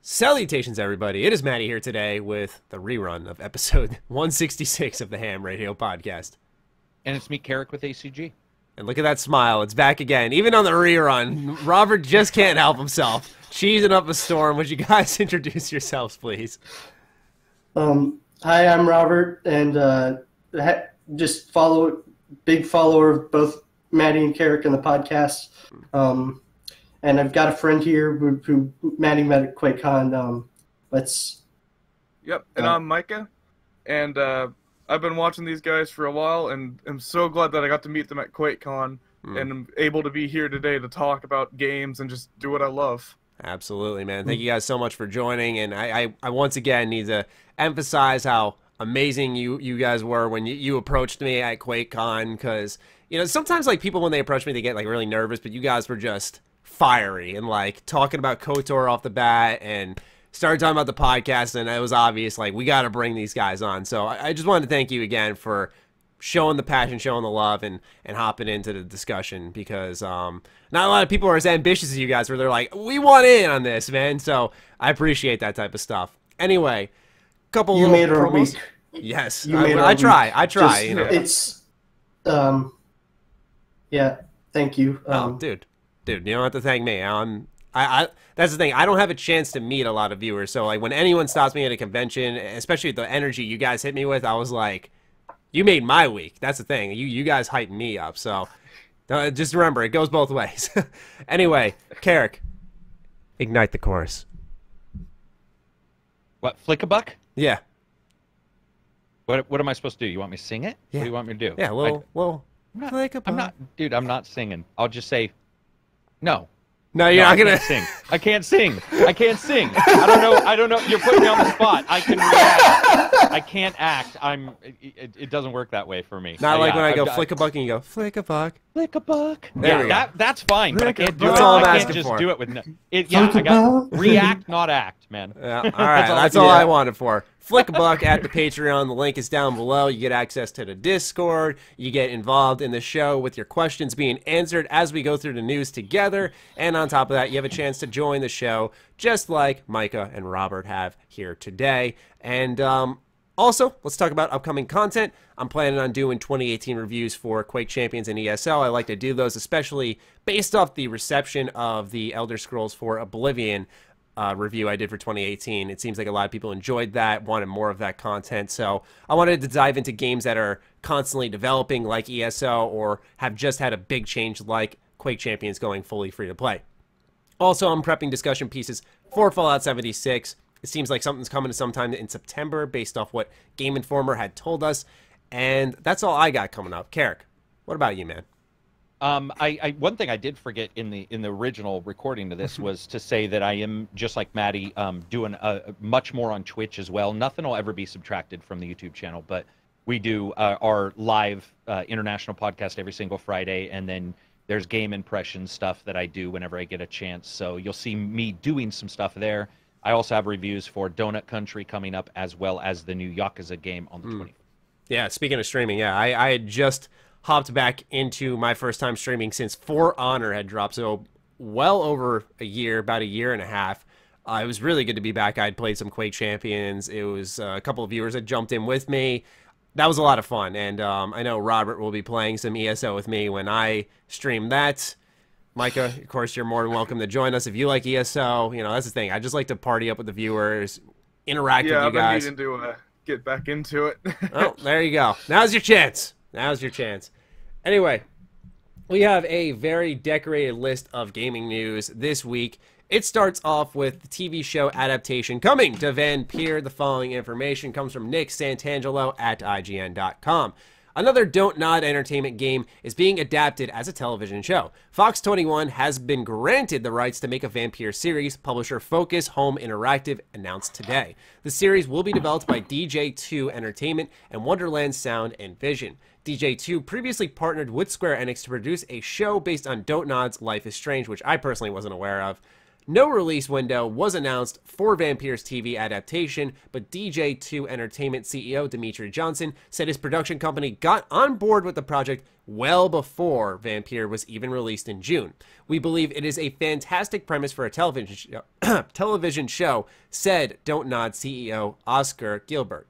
Salutations, everybody. It is Matty here today with the rerun of episode 166 of the H.A.M Radio Podcast. And it's me, Karak with ACG. And look at that smile. It's back again. Even on the rerun, Robert just can't help himself. Cheesing up a storm. Would you guys introduce yourselves, please? Hi, I'm Robert, and just big follower of both Matty and Karak in the podcast. And I've got a friend here who Matty met at QuakeCon. Yep, and I'm Micah, and I've been watching these guys for a while, and I'm so glad that I got to meet them at QuakeCon, and I'm able to be here today to talk about games and just do what I love. Absolutely, man. Thank you guys so much for joining, and I once again need to emphasize how amazing you guys were when you approached me at QuakeCon, because, you know, sometimes, like, people when they approach me, they get, like, really nervous, but you guys were just fiery and, like, talking about KOTOR off the bat and started talking about the podcast, and it was obvious, like, we got to bring these guys on. So I just wanted to thank you again for showing the passion, showing the love, and hopping into the discussion, because not a lot of people are as ambitious as you guys where they're like, we want in on this, man. So I appreciate that type of stuff. Anyway, couple you little made our promos. week. Yes, I try. Just, you know. It's yeah. Thank you. Dude, you don't have to thank me. That's the thing. I don't have a chance to meet a lot of viewers. So, like, when anyone stops me at a convention, especially the energy you guys hit me with, I was like, you made my week. That's the thing. You guys hyped me up. So, just remember, it goes both ways. Anyway, Karak, ignite the chorus. What, Flick-a-Buck? Yeah. What am I supposed to do? You want me to sing it? Yeah. What do you want me to do? Yeah, I'm not, dude, I'm not singing. I'll just say, no. No, you're not gonna sing. I can't sing. I don't know. You're putting me on the spot. I can react. I can't act. It doesn't work that way for me. Not like when I go Flick-a-Buck and you go Flick-a-Buck. Flick-a-Buck. There we go. That's fine, but I can't do it. That's all I'm I asking can't just for. do it with I got react, not act, man. Yeah, all right, that's all I wanted for. Flick-a-Buck at the Patreon. The link is down below. You get access to the Discord. You get involved in the show with your questions being answered as we go through the news together. And on top of that, you have a chance to join the show just like Micah and Robert have here today. And also, let's talk about upcoming content. I'm planning on doing 2018 reviews for Quake Champions and ESO. I like to do those, especially based off the reception of the Elder Scrolls 4 Oblivion review I did for 2018. It seems like a lot of people enjoyed that, wanted more of that content. So I wanted to dive into games that are constantly developing like ESO or have just had a big change like Quake Champions going fully free to play. Also, I'm prepping discussion pieces for Fallout 76. It seems like something's coming sometime in September based off what Game Informer had told us. And that's all I got coming up. Karak, what about you, man? One thing I did forget in the original recording of this was to say that I am, just like Matty, doing much more on Twitch as well. Nothing will ever be subtracted from the YouTube channel, but we do our live international podcast every single Friday, and then there's game impression stuff that I do whenever I get a chance. So you'll see me doing some stuff there. I also have reviews for Donut Country coming up, as well as the new Yakuza game on the 20th. Yeah, speaking of streaming, yeah, I had just hopped back into my first time streaming since For Honor had dropped, so well over a year, about a year and a half. It was really good to be back. I'd played some Quake Champions. It was a couple of viewers that jumped in with me. That was a lot of fun, and I know Robert will be playing some ESO with me when I stream that. Micah, of course, you're more than welcome to join us if you like ESO. You know, that's the thing. I just like to party up with the viewers, interact with you guys. Yeah, I've been needing to get back into it. Oh, there you go. Now's your chance. Now's your chance. Anyway, we have a very decorated list of gaming news this week. It starts off with the TV show Adaptation coming to Vampyr. The following information comes from Nick Santangelo at IGN.com. Another Don't Nod Entertainment game is being adapted as a television show. Fox 21 has been granted the rights to make a Vampyr series. Publisher Focus Home Interactive announced today. The series will be developed by DJ2 Entertainment and Wonderland Sound and Vision. DJ2 previously partnered with Square Enix to produce a show based on Don't Nod's Life is Strange, which I personally wasn't aware of. No release window was announced for Vampyr's TV adaptation, but DJ2 Entertainment CEO Dimitri Johnson said his production company got on board with the project well before Vampyr was even released in June. We believe it is a fantastic premise for a television show, said Don't Nod CEO Oscar Gilbert.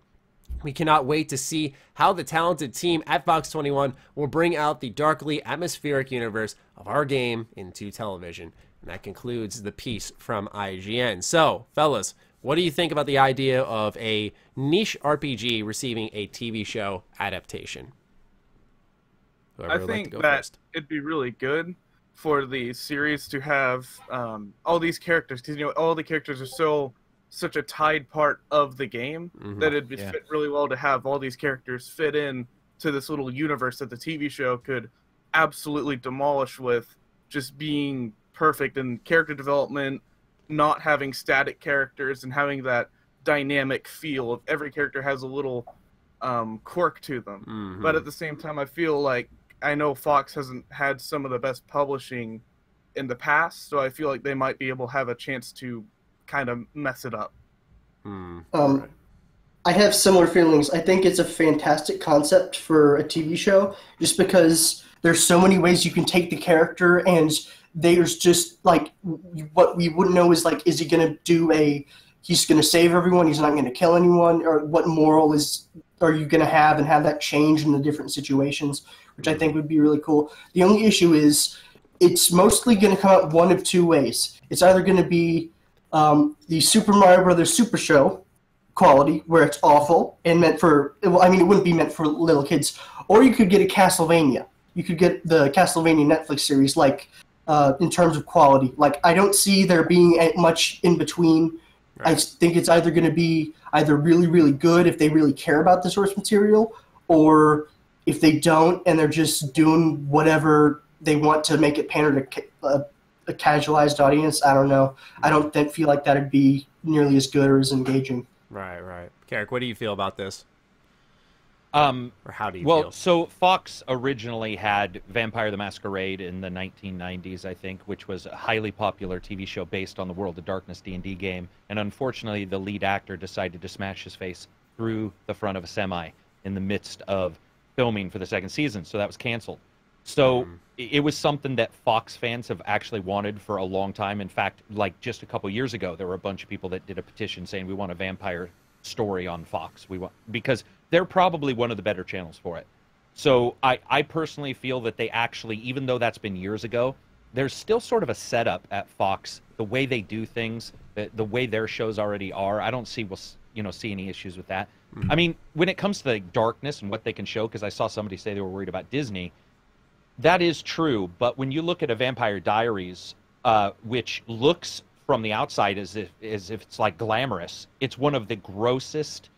We cannot wait to see how the talented team at Fox 21 will bring out the darkly atmospheric universe of our game into television. And that concludes the piece from IGN. So, fellas, what do you think about the idea of a niche RPG receiving a TV show adaptation? I think that it'd be really good for the series to have all these characters, because all the characters are such a tied part of the game that it'd fit really well to have all these characters fit in to this little universe that the TV show could absolutely demolish with just being perfect and character development, not having static characters and having that dynamic feel of every character has a little quirk to them. But at the same time, I feel like I know Fox hasn't had some of the best publishing in the past, so I feel like they might be able to have a chance to kind of mess it up. I have similar feelings. I think it's a fantastic concept for a TV show, just because there's so many ways you can take the character, and there's just like what we wouldn't know is like, is he going to do he's going to save everyone, he's not going to kill anyone, or what moral are you going to have, and have that change in the different situations, which I think would be really cool. The only issue is it's mostly going to come out one of two ways. It's either going to be the Super Mario Brothers Super Show quality, where it's awful and meant for, well, I mean, it wouldn't be meant for little kids, or you could get a Castlevania. You could get the Castlevania Netflix series, like, in terms of quality. Like, I don't see there being much in between. Right. I think it's either going to be either really, really good if they really care about the source material, or if they don't and they're just doing whatever they want to make it pander to a casualized audience. I don't know. I don't feel like that would be nearly as good or as engaging. Right. Karak, what do you feel about this? Or how do you feel? Well, so Fox originally had Vampire the Masquerade in the 1990s, I think, which was a highly popular TV show based on the World of Darkness D&D game. And unfortunately, the lead actor decided to smash his face through the front of a semi in the midst of filming for the second season. So that was canceled. So it was something that Fox fans have actually wanted for a long time. In fact, like just a couple years ago, there were a bunch of people that did a petition saying we want a vampire story on Fox. Because they're probably one of the better channels for it. So I personally feel that they actually, even though that's been years ago, there's still sort of a setup at Fox, the way they do things, the way their shows already are. I don't see any issues with that. I mean, when it comes to the darkness and what they can show, because I saw somebody say they were worried about Disney, that is true. But when you look at a Vampire Diaries, which looks from the outside as if it's like glamorous, it's one of the grossest.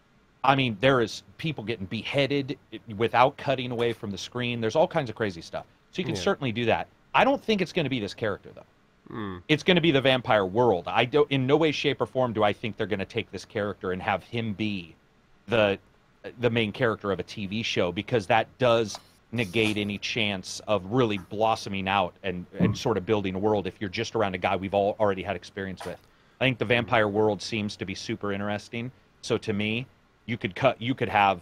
I mean, there is people getting beheaded without cutting away from the screen. There's all kinds of crazy stuff. So you can certainly do that. I don't think it's going to be this character, though. It's going to be the vampire world. In no way, shape, or form do I think they're going to take this character and have him be the main character of a TV show, because that does negate any chance of really blossoming out and sort of building a world if you're just around a guy we've all already had experience with. I think the vampire world seems to be super interesting. So to me, you could have,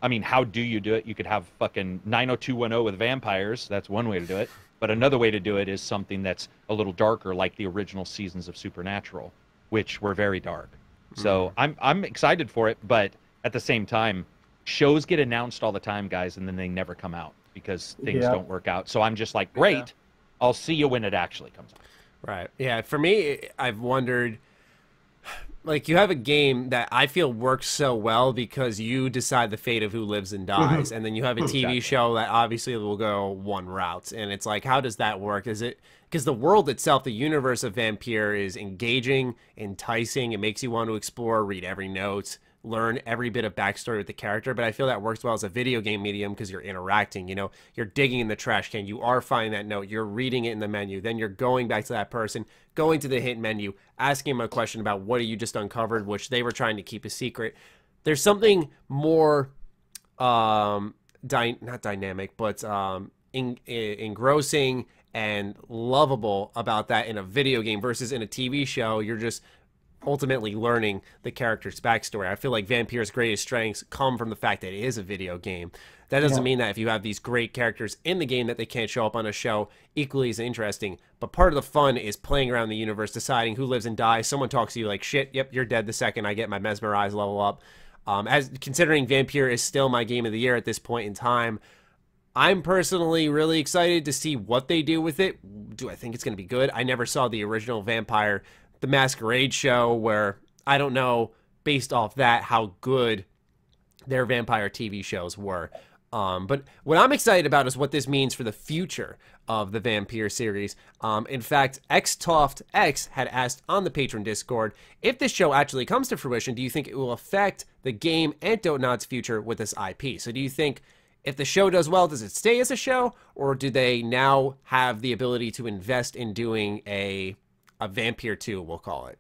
I mean, how do you do it? You could have fucking 90210 with vampires. That's one way to do it. But another way to do it is something that's a little darker, like the original seasons of Supernatural, which were very dark. So I'm excited for it, but at the same time, shows get announced all the time, guys, and then they never come out because things don't work out. So I'm just like, great, I'll see you when it actually comes out. Right. Yeah, for me, I've wondered, like, you have a game that I feel works so well because you decide the fate of who lives and dies, and then you have a TV show that obviously will go one route, and it's like, how does that work? Is it because the world itself, the universe of Vampyr, is engaging, enticing, it makes you want to explore, read every note, learn every bit of backstory with the character, but I feel that works well as a video game medium because you're interacting, you're digging in the trash can, you are finding that note, you're reading it in the menu, then you're going back to that person, going to the hint menu, asking him a question about what you just uncovered, which they were trying to keep a secret. There's something more not dynamic, but engrossing and lovable about that in a video game versus in a TV show. You're just ultimately learning the character's backstory. I feel like Vampyr's greatest strengths come from the fact that it is a video game. That doesn't mean that if you have these great characters in the game that they can't show up on a show equally as interesting. But part of the fun is playing around the universe, deciding who lives and dies. Someone talks to you like, shit, yep, you're dead the second I get my mesmerize level up. As considering Vampyr is still my game of the year at this point in time, I'm personally really excited to see what they do with it. Do I think it's going to be good? I never saw the original Vampire the Masquerade show, where I don't know, based off that, how good their Vampire TV shows were. But what I'm excited about is what this means for the future of the Vampyr series. In fact, XToftX had asked on the Patreon Discord, if this show actually comes to fruition, do you think it will affect the game and Dotenod's future with this IP? So do you think if the show does well, does it stay as a show, or do they now have the ability to invest in doing a Vampyr 2, we'll call it?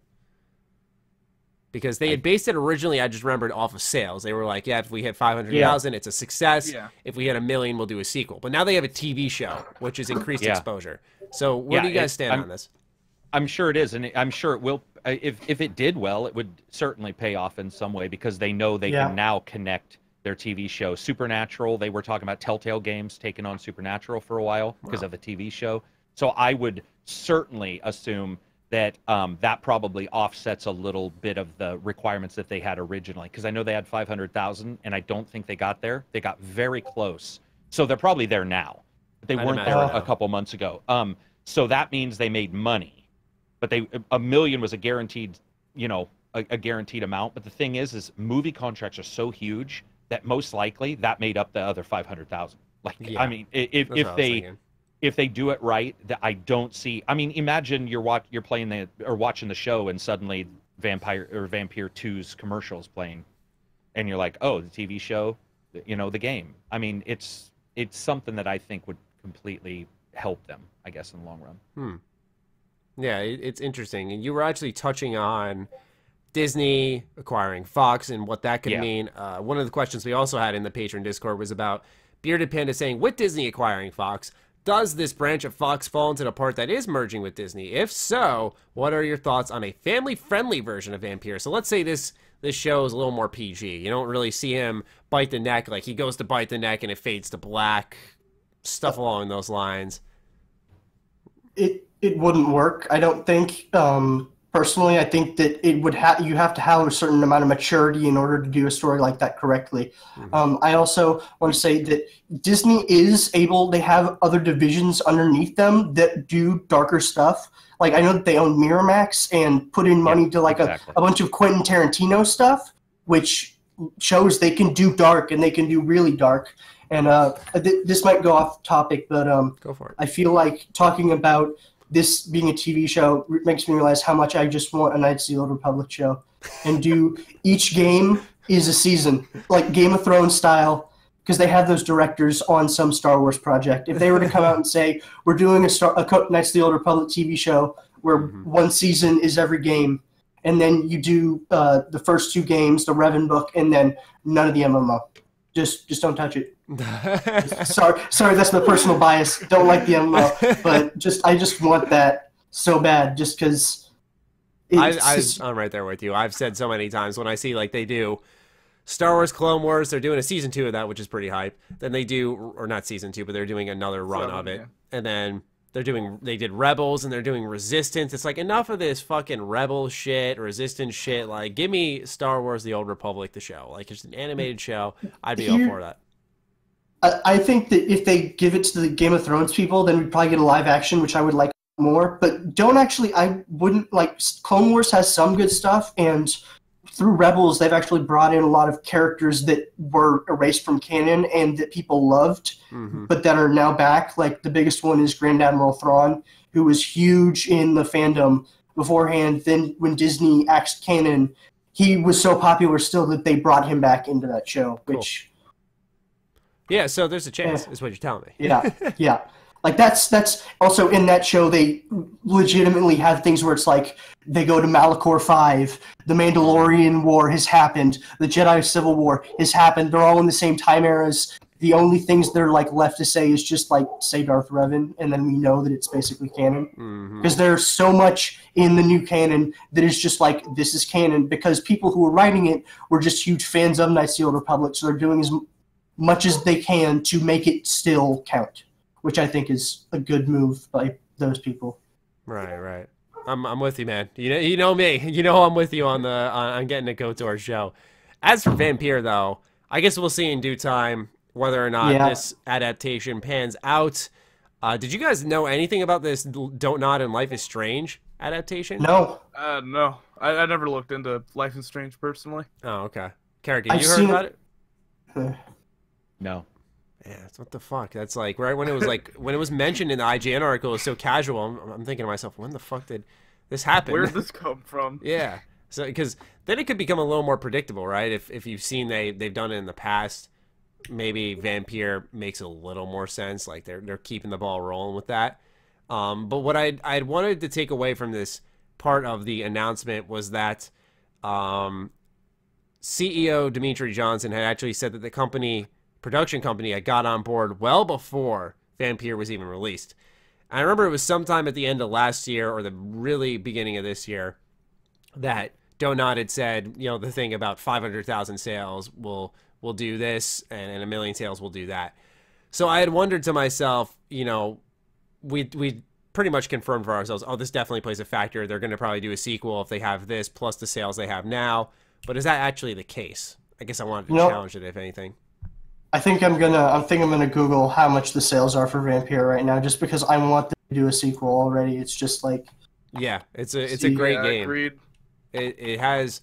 Because they had based it originally, I just remembered, off of sales. They were like, yeah, if we hit 500,000, it's a success. Yeah. If we hit 1 million, we'll do a sequel. But now they have a TV show, which is increased exposure. So where do you guys stand on this? I'm sure it is, and I'm sure it will. If it did well, it would certainly pay off in some way, because they know they can now connect their TV show. Supernatural, they were talking about Telltale Games taking on Supernatural for a while because of the TV show. So I would certainly assume that that probably offsets a little bit of the requirements that they had originally, because I know they had 500,000, and I don't think they got there. They got very close, so they're probably there now. But they weren't there a couple months ago. So that means they made money, but $1 million was a guaranteed, a guaranteed amount. But the thing is movie contracts are so huge that most likely that made up the other 500,000. Like, I mean, if they do it right, that I don't see. I mean, imagine you're playing watching the show, and suddenly Vampyr 2's commercials playing, and you're like, oh, the TV show, the game. I mean, it's something that I think would completely help them, I guess, in the long run. Yeah, it's interesting. And you were actually touching on Disney acquiring Fox and what that could mean. One of the questions we also had in the Patreon Discord was about Bearded Panda saying, with Disney acquiring Fox, does this branch of Fox fall into the part that is merging with Disney? If so, what are your thoughts on a family-friendly version of Vampyr? So let's say this show is a little more PG. You don't really see him bite the neck, like he goes to bite the neck and it fades to black, stuff along those lines. It wouldn't work, I don't think. Personally, I think that you have to have a certain amount of maturity in order to do a story like that correctly. I also want to say that Disney is able, they have other divisions underneath them that do darker stuff. Like, I know that they own Miramax and put in money to like a bunch of Quentin Tarantino stuff, which shows they can do dark, and they can do really dark. And this might go off topic, but go for it. I feel like talking about this being a TV show makes me realize how much I just want a Knights of the Old Republic show, and do each game is a season, like Game of Thrones style, because they have those directors on some Star Wars project. If they were to come out and say, we're doing a Knights of the Old Republic TV show where one season is every game, and then you do the first 2 games, the Revan book, and then none of the MMO. Just don't touch it. Sorry, that's my personal bias. Don't like the MMO, but I just want that so bad, just because. I'm right there with you. I've said so many times when I see like they do Star Wars Clone Wars, they're doing a season 2 of that, which is pretty hype. Then they do, or not season 2, but they're doing another run of it, and then they did Rebels, and they're doing Resistance. It's like, enough of this fucking Rebel shit, Resistance shit. Like, give me Star Wars The Old Republic, the show. Like, it's an animated show. I'd be all for that. I think that if they give it to the Game of Thrones people, then we'd probably get a live action, which I would like more. But I wouldn't like. Clone Wars has some good stuff, and through Rebels, they've actually brought in a lot of characters that were erased from canon and that people loved, but that are now back. Like, the biggest one is Grand Admiral Thrawn, who was huge in the fandom beforehand. Then when Disney axed canon, he was so popular still that they brought him back into that show, which... Yeah, so there's a chance, is what you're telling me. Yeah. Like, that's also in that show, they legitimately have things where it's like, they go to Malachor 5, the Mandalorian War has happened, the Jedi Civil War has happened, they're all in the same time eras. the only things they're like left to say is just like say Darth Revan, and then we know that it's basically canon. Because there's so much in the new canon that is just like, this is canon, because people who were writing it were just huge fans of Knights of the Old Republic, so they're doing as much as they can to make it still count, which I think is a good move by those people. Right. I'm with you, man. You know me. You know I'm with you on getting to go to our show. As for Vampyr, though, I guess we'll see in due time whether or not this adaptation pans out. Did you guys know anything about this Don't Nod and Life is Strange adaptation? No. No. I never looked into Life is Strange personally. Oh, okay. Karak, have you heard about it? No. Yeah, what the fuck? That's like right when it was like when it was mentioned in the IGN article, it was so casual. I'm thinking to myself, when the fuck did this happen? Where did this come from? Yeah, so because then it could become a little more predictable, right? If you've seen they've done it in the past, maybe Vampyr makes a little more sense. Like they're keeping the ball rolling with that. But what I'd wanted to take away from this part of the announcement was that CEO Dimitri Johnson had actually said that the production company had got on board well before Vampyr was even released. And I remember it was sometime at the end of last year or the really beginning of this year that Don't Nod had said, the thing about 500,000 sales will do this and 1 million sales will do that. So I had wondered to myself, we pretty much confirmed for ourselves, this definitely plays a factor. They're going to probably do a sequel if they have this plus the sales they have now. But is that actually the case? I guess I wanted to challenge it, if anything. I think I'm gonna Google how much the sales are for Vampyr right now, just because I want them to do a sequel already. It's just like, it's a great game. Agreed. It has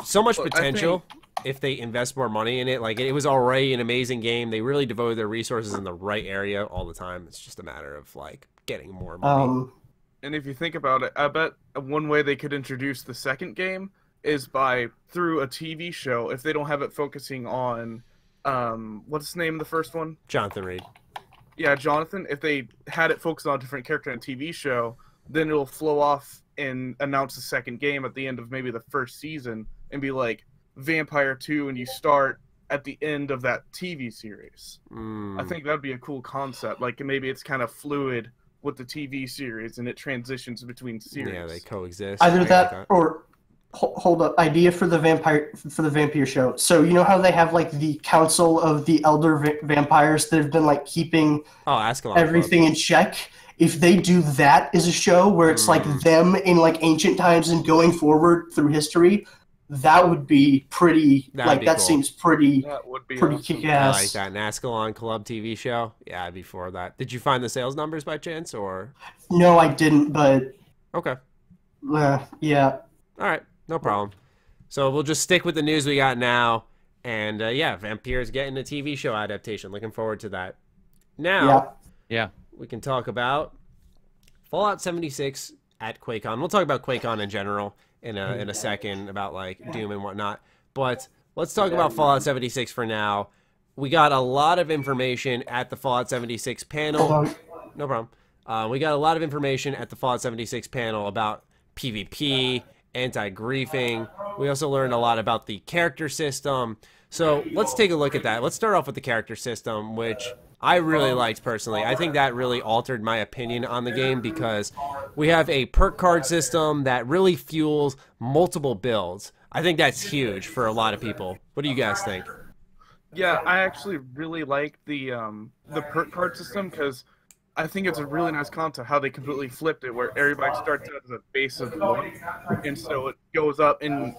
so much potential if they invest more money in it. Like it was already an amazing game. They really devoted their resources in the right area all the time. It's just a matter of like getting more money. And if you think about it, I bet one way they could introduce the second game is through a TV show. If they don't have it focusing on what's the name of the first one? Jonathan Reed. Yeah, Jonathan. If they had it focused on a different character in a TV show, then it'll flow off and announce the second game at the end of maybe the first season and be like Vampyr 2, and you start at the end of that TV series. I think that'd be a cool concept. Like maybe it's kind of fluid with the TV series and it transitions between series. Yeah, they coexist. Either that or hold up, idea for the Vampyr show. So you know how they have like the council of the elder vampires that have been like keeping everything in check? If they do that as a show where it's like them in like ancient times and going forward through history, that would be pretty. That seems pretty. That would be pretty awesome. Kick-ass. I like that. An Ascalon Club TV show. Yeah, I'd be for that. Did you find the sales numbers by chance, or? No, I didn't. But okay. Yeah. All right. No problem. So we'll just stick with the news we got now. And, Vampyr is getting a TV show adaptation. Looking forward to that. Now, we can talk about Fallout 76 at QuakeCon. We'll talk about QuakeCon in general in a second, about, like, Doom and whatnot. But let's talk about Fallout 76 for now. We got a lot of information at the Fallout 76 panel. No problem. We got a lot of information at the Fallout 76 panel about PvP, anti-griefing. We also learned a lot about the character system. So let's take a look at that. Let's start off with the character system, which I really liked personally. I think that really altered my opinion on the game because we have a perk card system that really fuels multiple builds. I think that's huge for a lot of people. What do you guys think? Yeah, I actually really like the perk card system because I think it's a really nice concept how they completely flipped it, where everybody starts out as a base of 1, and so it goes up, and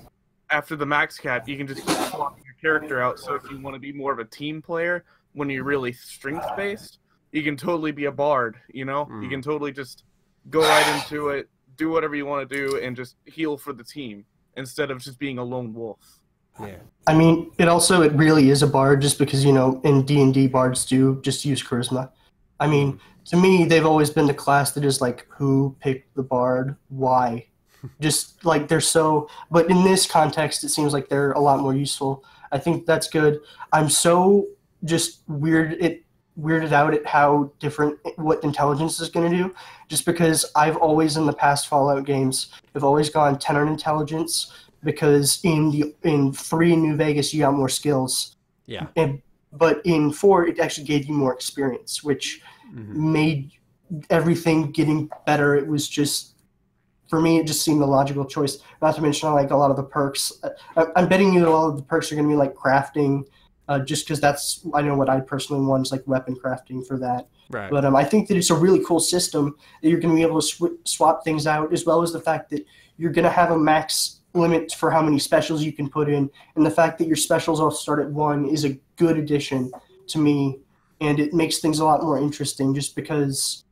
after the max cap, you can just keep swapping your character out. So if you want to be more of a team player, when you're really strength-based, you can totally be a bard, You can totally just go right into it, do whatever you want to do, and just heal for the team, instead of just being a lone wolf. Yeah. I mean, it really is a bard, just because, in D&D, bards do just use charisma. I mean, to me, they've always been the class that is like, who picked the bard? Why? Just like they're so. But in this context, it seems like they're a lot more useful. I think that's good. I'm so just weirded out at how different what intelligence is going to do. Just because I've always in the past Fallout games, I've always gone 10 on intelligence because in 3 in New Vegas you got more skills. Yeah. but in 4 it actually gave you more experience, which made everything getting better. It was just, for me, it just seemed the logical choice. Not to mention, I like a lot of the perks. I'm betting you that a lot of the perks are going to be like crafting, just because that's, I know what I personally want is like weapon crafting for that. Right. But I think that it's a really cool system that you're going to be able to swap things out, as well as the fact that you're going to have a max limit for how many specials you can put in, and the fact that your specials all start at 1 is a good addition to me, and it makes things a lot more interesting, just because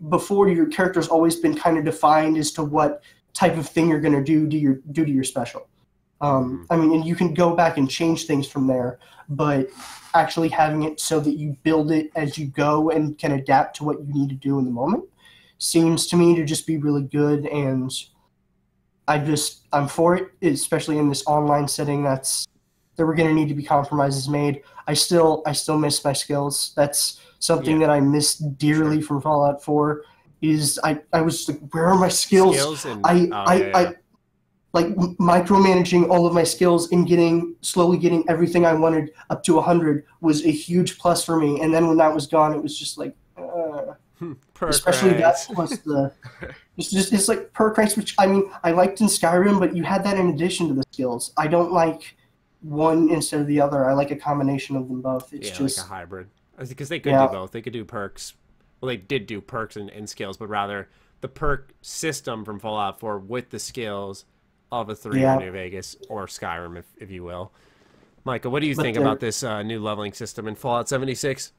before your character's always been kind of defined as to what type of thing you're going to do to your special. I mean, and you can go back and change things from there, but actually having it so that you build it as you go and can adapt to what you need to do in the moment seems to me to just be really good, and I'm for it, especially in this online setting. There were going to need to be compromises made. I still miss my skills. That's something that I miss dearly from Fallout 4. Is I was like, where are my skills? I like micromanaging all of my skills and slowly getting everything I wanted up to 100 was a huge plus for me. And then when that was gone, it was just like, especially that plus it's like perk ranks, which I mean I liked in Skyrim, but you had that in addition to the skills. I don't like one instead of the other. I like a combination of them both. It's just like a hybrid, because they could do both. They could do perks. Well, they did do perks and skills, but rather the perk system from Fallout 4 with the skills of a 3 or New Vegas or Skyrim, if you will. Micah, what do you think about this new leveling system in Fallout 76?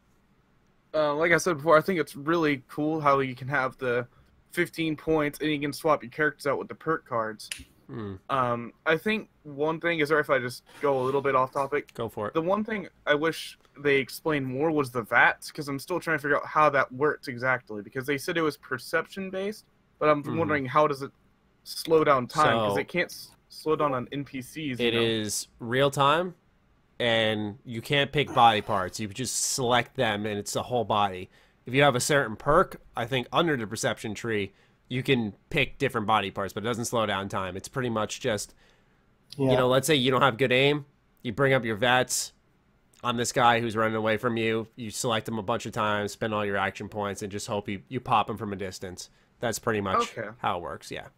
Like I said before, I think it's really cool how you can have the 15 points and you can swap your characters out with the perk cards. I think one thing is, or if I just go a little bit off topic, go for it. The one thing I wish they explained more was the VATS, because I'm still trying to figure out how that works exactly, because they said it was perception based, but I'm wondering how does it slow down time, because it can't slow down on NPCs. It is real time, and you can't pick body parts. You just select them, and it's the whole body. If you have a certain perk, I think under the perception tree, you can pick different body parts, but it doesn't slow down time. It's pretty much just, you know, let's say you don't have good aim. You bring up your VATS on this guy who's running away from you. You select him a bunch of times, spend all your action points, and just hope you pop him from a distance. That's pretty much how it works, yeah.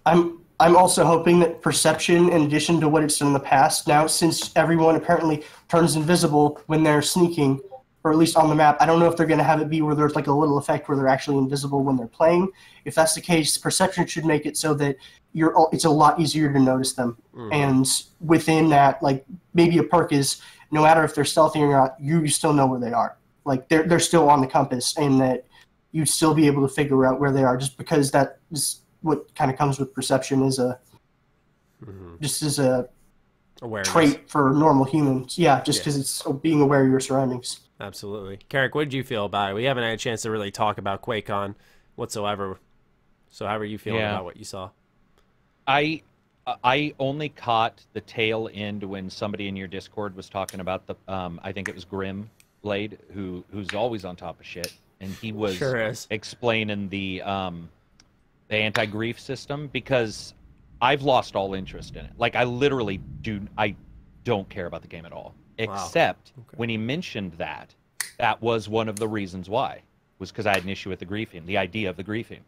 I'm also hoping that perception, in addition to what it's done in the past, now since everyone apparently turns invisible when they're sneaking, or at least on the map, I don't know if they're going to have it be where there's like a little effect where they're actually invisible when they're playing. If that's the case, perception should make it so that it's a lot easier to notice them. And within that, like maybe a perk is, no matter if they're stealthy or not, you still know where they are. Like they're still on the compass, and that you'd still be able to figure out where they are, just because that is what kind of comes with perception is just as a awareness trait for normal humans. Yeah, just because it's being aware of your surroundings. Absolutely. Karak, what did you feel about it? We haven't had a chance to really talk about QuakeCon whatsoever. So how are you feeling about what you saw? I only caught the tail end when somebody in your Discord was talking about the I think it was Grim Blade, who's always on top of shit, and he was explaining the anti-grief system, because I've lost all interest in it. Like I literally don't care about the game at all. Except when he mentioned that was one of the reasons why, was because I had an issue with the griefing, the idea of the griefing.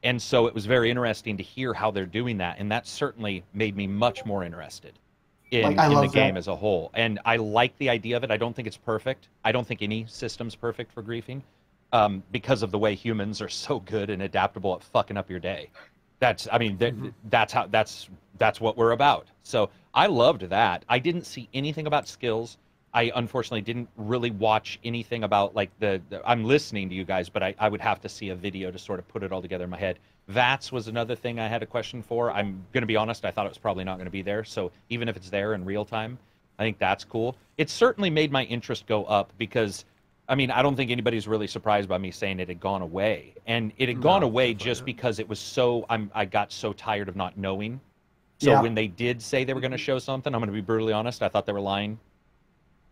And so it was very interesting to hear how they're doing that, and that certainly made me much more interested in the game as a whole. And I like the idea of it. I don't think it's perfect. I don't think any system's perfect for griefing, because of the way humans are so good and adaptable at fucking up your day. That's what we're about. So I loved that. I didn't see anything about skills. I unfortunately didn't really watch anything about like I'm listening to you guys, but I would have to see a video to sort of put it all together in my head. VATS was another thing I had a question for. I'm going to be honest, I thought it was probably not going to be there. So even if it's there in real time, I think that's cool. It certainly made my interest go up, because I mean, I don't think anybody's really surprised by me saying it had gone away. And it had gone away just because it was so, I got so tired of not knowing. So when they did say they were going to show something, I'm going to be brutally honest, I thought they were lying.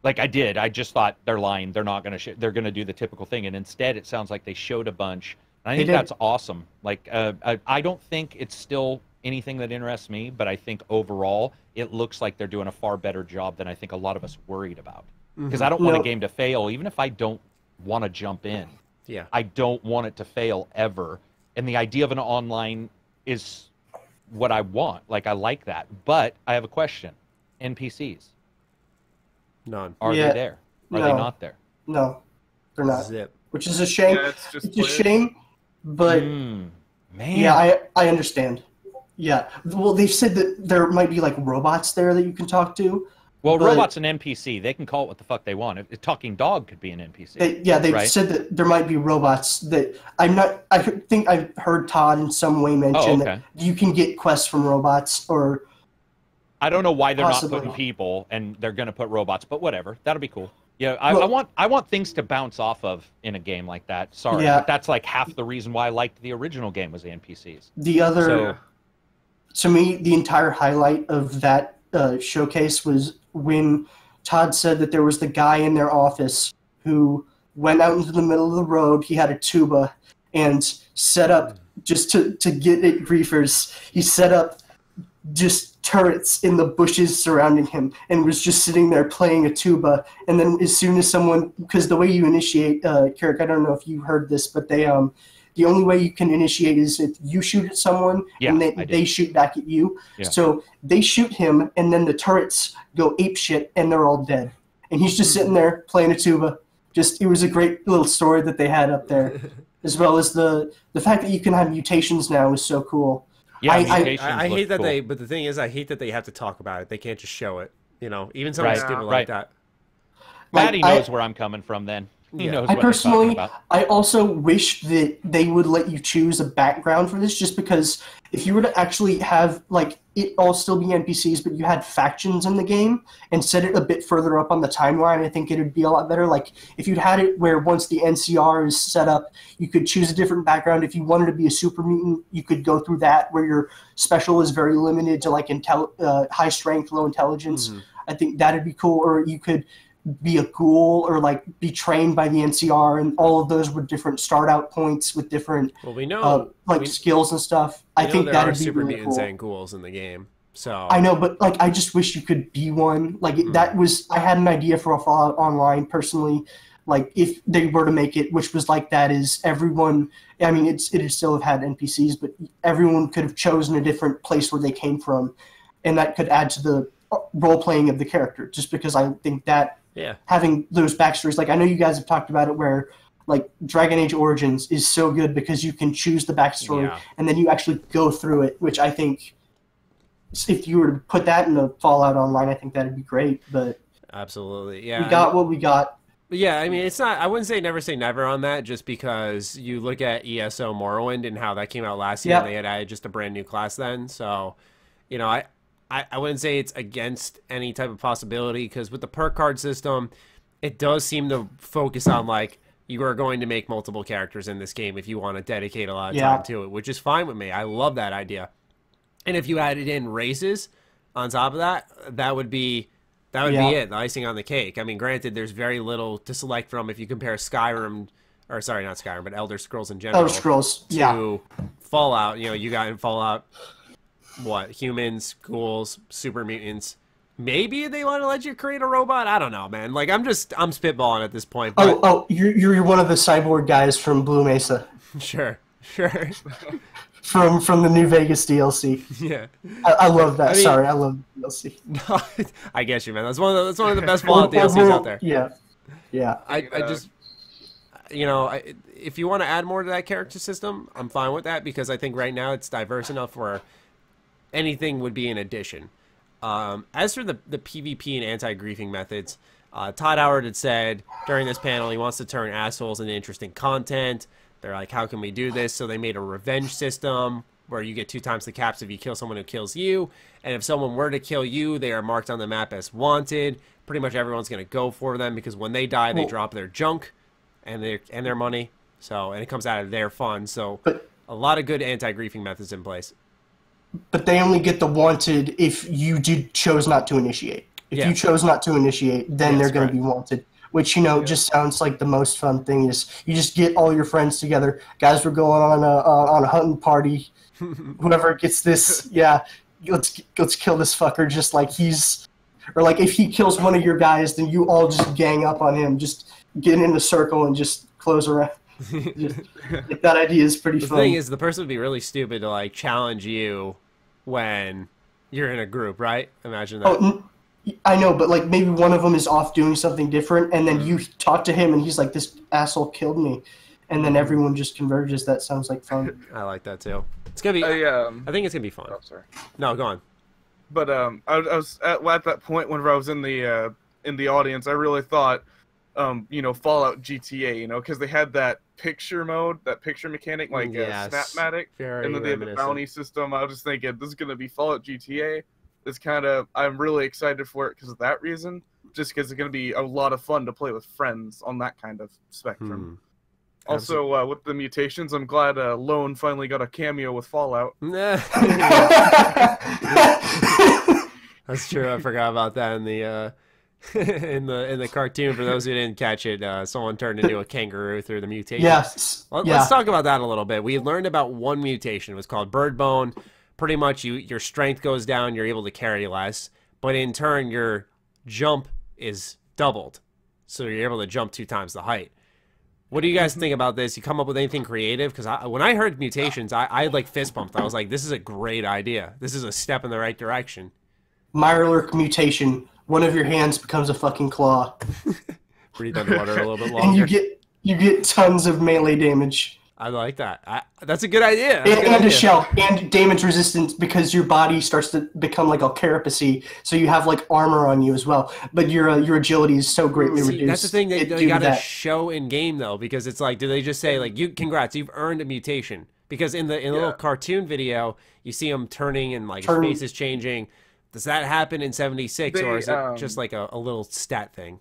Like I did. I just thought they're lying. They're not going to they're going to do the typical thing. And instead, it sounds like they showed a bunch. And I think that's awesome. Like, I don't think it's still anything that interests me, but I think overall, it looks like they're doing a far better job than I think a lot of us worried about. because I don't want a game to fail, even if I don't want to jump in. Yeah. I don't want it to fail ever. And the idea of an online is what I want. Like, I like that. But I have a question. NPCs. None. Are they there? Are they not there? No, they're not. Zip. Which is a shame. Yeah, it's a shame, but man. Yeah, I understand. Yeah. Well, they've said that there might be like robots there that you can talk to. Well, robot's an NPC. They can call it what the fuck they want. A talking dog could be an NPC. They've said that there might be robots that I think I've heard Todd in some way mention that you can get quests from robots, or I don't know why they're possibly not putting people and they're going to put robots, but whatever. That'll be cool. Yeah, I want things to bounce off of in a game like that. Sorry, but that's like half the reason why I liked the original game was the NPCs. The other, to me, the entire highlight of that showcase was when Todd said that there was the guy in their office who went out into the middle of the road. He had a tuba and set up, just to get at griefers, he set up just turrets in the bushes surrounding him and was just sitting there playing a tuba. And then as soon as someone, because the way you initiate, Karak, I don't know if you heard this, but the only way you can initiate is if you shoot at someone and they shoot back at you. Yeah. So they shoot him, and then the turrets go apeshit, and they're all dead. And he's just sitting there playing a tuba. It was a great little story that they had up there, as well as the fact that you can have mutations now is so cool. Yeah, I hate that cool. But the thing is, I hate that they have to talk about it. They can't just show it. You know, even something stupid like that. Matty knows where I'm coming from. Then. He knows what personally, about. I also wish that they would let you choose a background for this, just because if you were to actually have, like, it all still be NPCs, but you had factions in the game and set it a bit further up on the timeline, I think it would be a lot better. Like, if you'd had it where once the NCR is set up, you could choose a different background. If you wanted to be a super mutant, you could go through that, where your special is very limited to, like, high strength, low intelligence. I think that'd be cool. Or you could be a ghoul, or like be trained by the NCR, and all of those with different start out points with different skills and stuff. I think that'd be super really mutants cool. and ghouls in the game. So I know, but like I just wish you could be one. Like that was, I had an idea for a Fallout Online personally. Like if they were to make it, which was like that, is everyone. I mean, it'd still have had NPCs, but everyone could have chosen a different place where they came from, and that could add to the role playing of the character. Just because I think that. Yeah. Having those backstories, like I know you guys have talked about it, where like Dragon Age Origins is so good because you can choose the backstory and then you actually go through it, which I think if you were to put that in a Fallout Online, I think that'd be great. But absolutely, yeah, we got what we got. Yeah, I mean, it's not. I wouldn't say never say never on that, just because you look at ESO Morrowind and how that came out last year, and they had added just a brand new class then. So, you know, I wouldn't say it's against any type of possibility, because with the perk card system, it does seem to focus on, like, you are going to make multiple characters in this game if you want to dedicate a lot of time to it, which is fine with me. I love that idea. And if you added in races on top of that, that would be it, the icing on the cake. I mean, granted, there's very little to select from if you compare Skyrim, or sorry, not Skyrim, but Elder Scrolls in general. Elder Scrolls, to Fallout. You know, you got in Fallout, what, humans, ghouls, super mutants. Maybe they want to let you create a robot. I don't know, man. Like, I'm spitballing at this point. But... you're one of the cyborg guys from Blue Mesa. Sure. from the New Vegas DLC. Yeah, I love that. I love the DLC. No, I guess you, man. That's one of the best Fallout DLCs out there. Yeah. I just, you know, if you want to add more to that character system, I'm fine with that, because I think right now it's diverse enough where anything would be an addition. As for the PvP and anti-griefing methods, Todd Howard had said during this panel he wants to turn assholes into interesting content. They're like, how can we do this? So they made a revenge system where you get 2 times the caps if you kill someone who kills you. And if someone were to kill you, they are marked on the map as wanted. Pretty much everyone's going to go for them, because when they die, they drop their junk and their money. So, and it comes out of their funds. So a lot of good anti-griefing methods in place. But they only get the wanted if you chose not to initiate. If you chose not to initiate, then they're going to be wanted. Which, you know, just sounds like the most fun thing. Is you just get all your friends together. Guys, we're going on a hunting party. Whoever gets this, let's kill this fucker. Just like he's Or like if he kills one of your guys, then you all just gang up on him, just get in a circle and just close around. Like, that idea is pretty fun. The thing is, the person would be really stupid to like challenge you when you're in a group, right? Imagine that. Oh, I know, but like maybe one of them is off doing something different, and then you talk to him, and he's like, "This asshole killed me," and then everyone just converges. That sounds like fun. I like that too. It's gonna be. I think it's gonna be fun. Oh, sorry. No, go on. But I was at that point whenever I was in the audience, I really thought, Fallout GTA, because they had that picture mode, that picture mechanic, like Snapmatic, and then they had the bounty system. I was just thinking, this is gonna be Fallout GTA. I'm really excited for it because of that reason, just because it's going to be a lot of fun to play with friends on that kind of spectrum. Also, with the mutations, I'm glad Lone finally got a cameo with Fallout. That's true. I forgot about that in the in the cartoon. For those who didn't catch it, someone turned into a kangaroo through the mutation. Yes. Let's talk about that a little bit. We learned about one mutation. It was called bird bone. Pretty much your strength goes down, you're able to carry less, but in turn your jump is doubled. So you're able to jump 2 times the height. What do you guys think about this? You come up with anything creative? Because when I heard mutations, I like fist pumped. I was like, this is a great idea. This is a step in the right direction. Mirelurk mutation. One of your hands becomes a fucking claw. Breathe underwater a little bit longer. And you get tons of melee damage. I like that. That's a good idea. And a shell, and damage resistance, because your body starts to become like a carapace, so you have like armor on you as well. But your agility is so greatly reduced. That's the thing they got to show in game though, because it's like, do they just say like, congrats, you've earned a mutation? Because in the little cartoon video, you see him turning and like his face is changing. Does that happen in 76, or is it just like a little stat thing?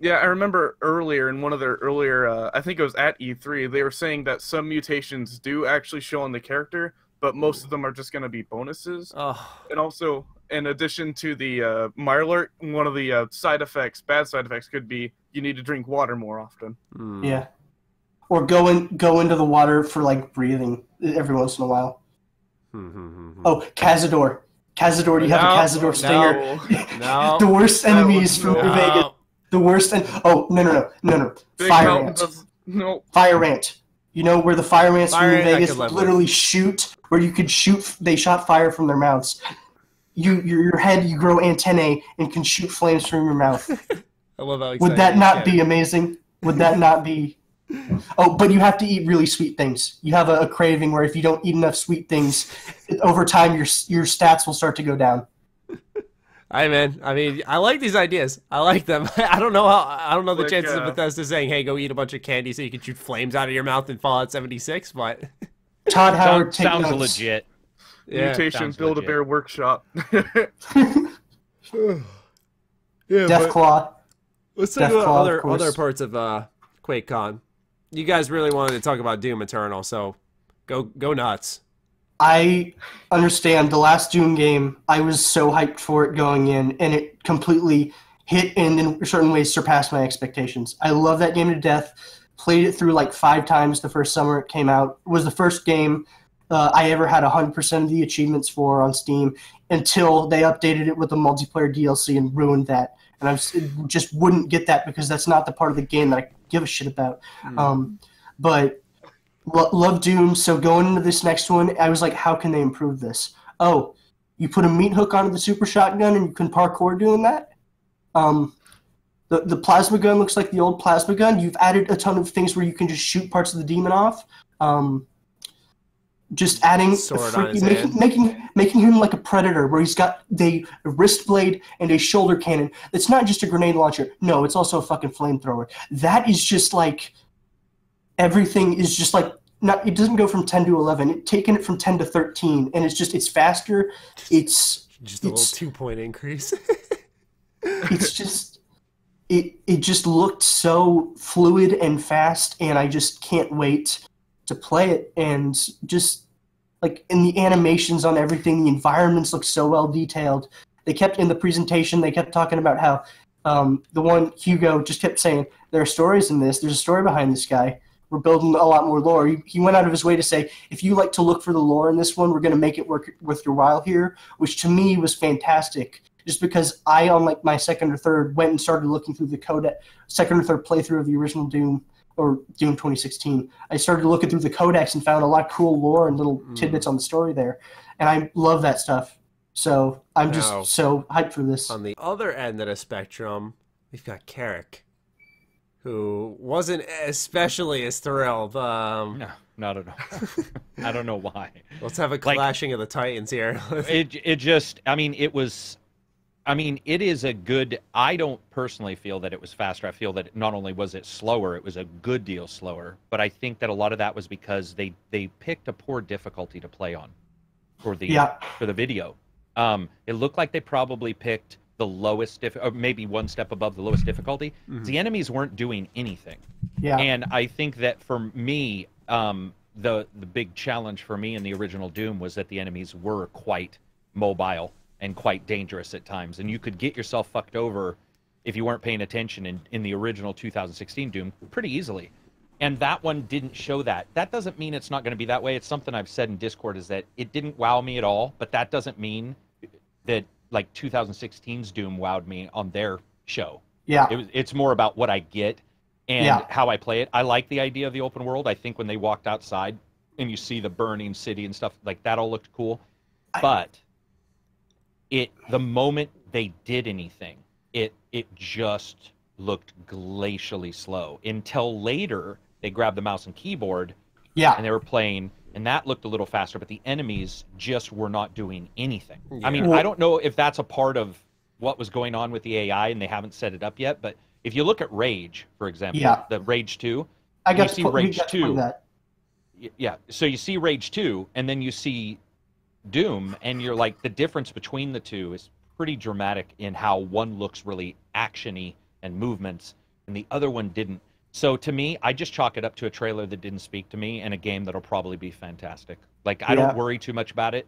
Yeah, I remember earlier in one of their earlier, I think it was at E3, they were saying that some mutations do actually show on the character, but most of them are just going to be bonuses. Oh. And also, in addition to the Mirelurk, one of the bad side effects could be you need to drink water more often. Yeah. Or go into the water for like breathing every once in a while. Oh, Cazador. Cazador, do you have a Cazador stinger? No. The worst enemies from Vegas. The worst, no. Fire ants. No. Fire ant. You know where the fire ants from Vegas literally shoot, where you could shoot, they shot fire from their mouths. Your head, you grow antennae and can shoot flames from your mouth. I love how Would that not be amazing? Would that not be? Oh, but you have to eat really sweet things. You have a craving where if you don't eat enough sweet things, over time your stats will start to go down. Hi, man. I mean, I like these ideas. I like them. I don't know the chances of Bethesda saying, "Hey, go eat a bunch of candy so you can shoot flames out of your mouth in Fallout 76." But Todd Howard sounds legit. Yeah, mutation Build-A-Bear workshop. Deathclaw. Let's talk about other parts of QuakeCon. You guys really wanted to talk about Doom Eternal, so go nuts. I understand the last Doom game, I was so hyped for it going in, and it completely hit and in certain ways surpassed my expectations. I love that game to death. Played it through like 5 times the first summer it came out. It was the first game I ever had 100% of the achievements for on Steam until they updated it with the multiplayer DLC and ruined that. And I just wouldn't get that because that's not the part of the game that I give a shit about. But love Doom, so going into this next one, I was like, how can they improve this? Oh, you put a meat hook onto the super shotgun and you can parkour doing that? The plasma gun looks like the old plasma gun. You've added a ton of things where you can just shoot parts of the demon off. Just adding, making him like a predator, where he's got a wrist blade and a shoulder cannon. It's not just a grenade launcher. No, it's also a fucking flamethrower. That is just like, everything is just like, it doesn't go from 10 to 11. It's taken it from 10 to 13, and it's faster. It's just a little 2-point increase. It's just, it just looked so fluid and fast, and I just can't wait to play it. And just like in the animations on everything, the environments look so well detailed. They kept in the presentation, they kept talking about how the one Hugo just kept saying, there are stories in this, there's a story behind this guy. We're building a lot more lore. He went out of his way to say, if you like to look for the lore in this one, we're going to make it worth your while here, which to me was fantastic. just because I, on like my second or third, went and started looking through the second or third playthrough of the original Doom, or Doom 2016. I started looking through the codex and found a lot of cool lore and little tidbits on the story there. And I love that stuff. So I'm just so hyped for this. On the other end of the spectrum, we've got Karak, who wasn't especially as thrilled. No, not at all. I don't know why. Let's have a clashing of the titans here. it just, I mean, it was, I mean, it is a good, I don't personally feel that it was faster. I feel that not only was it slower, it was a good deal slower. But I think that a lot of that was because they picked a poor difficulty to play on for the video. It looked like they probably picked the lowest, or maybe one step above the lowest difficulty. The enemies weren't doing anything. Yeah. And I think that for me, the big challenge for me in the original Doom was that the enemies were quite mobile and quite dangerous at times, and you could get yourself fucked over if you weren't paying attention in the original 2016 Doom pretty easily. And that one didn't show that. That doesn't mean it's not going to be that way. It's something I've said in Discord, is that it didn't wow me at all, but that doesn't mean that like 2016's Doom wowed me on their show. Yeah. It's more about what I get and how I play it. I like the idea of the open world. I think when they walked outside and you see the burning city and stuff, like that all looked cool. But the moment they did anything, it just looked glacially slow until later they grabbed the mouse and keyboard and they were playing, and that looked a little faster, but the enemies just were not doing anything. Yeah. I mean, I don't know if that's a part of what was going on with the AI and they haven't set it up yet, but if you look at Rage, for example, the Rage 2, you see Rage 2. Yeah, so you see Rage 2, and then you see Doom, and you're like, the difference between the two is pretty dramatic in how one looks really action-y and movements, and the other one didn't. So to me, I just chalk it up to a trailer that didn't speak to me and a game that'll probably be fantastic. Like, I don't worry too much about it.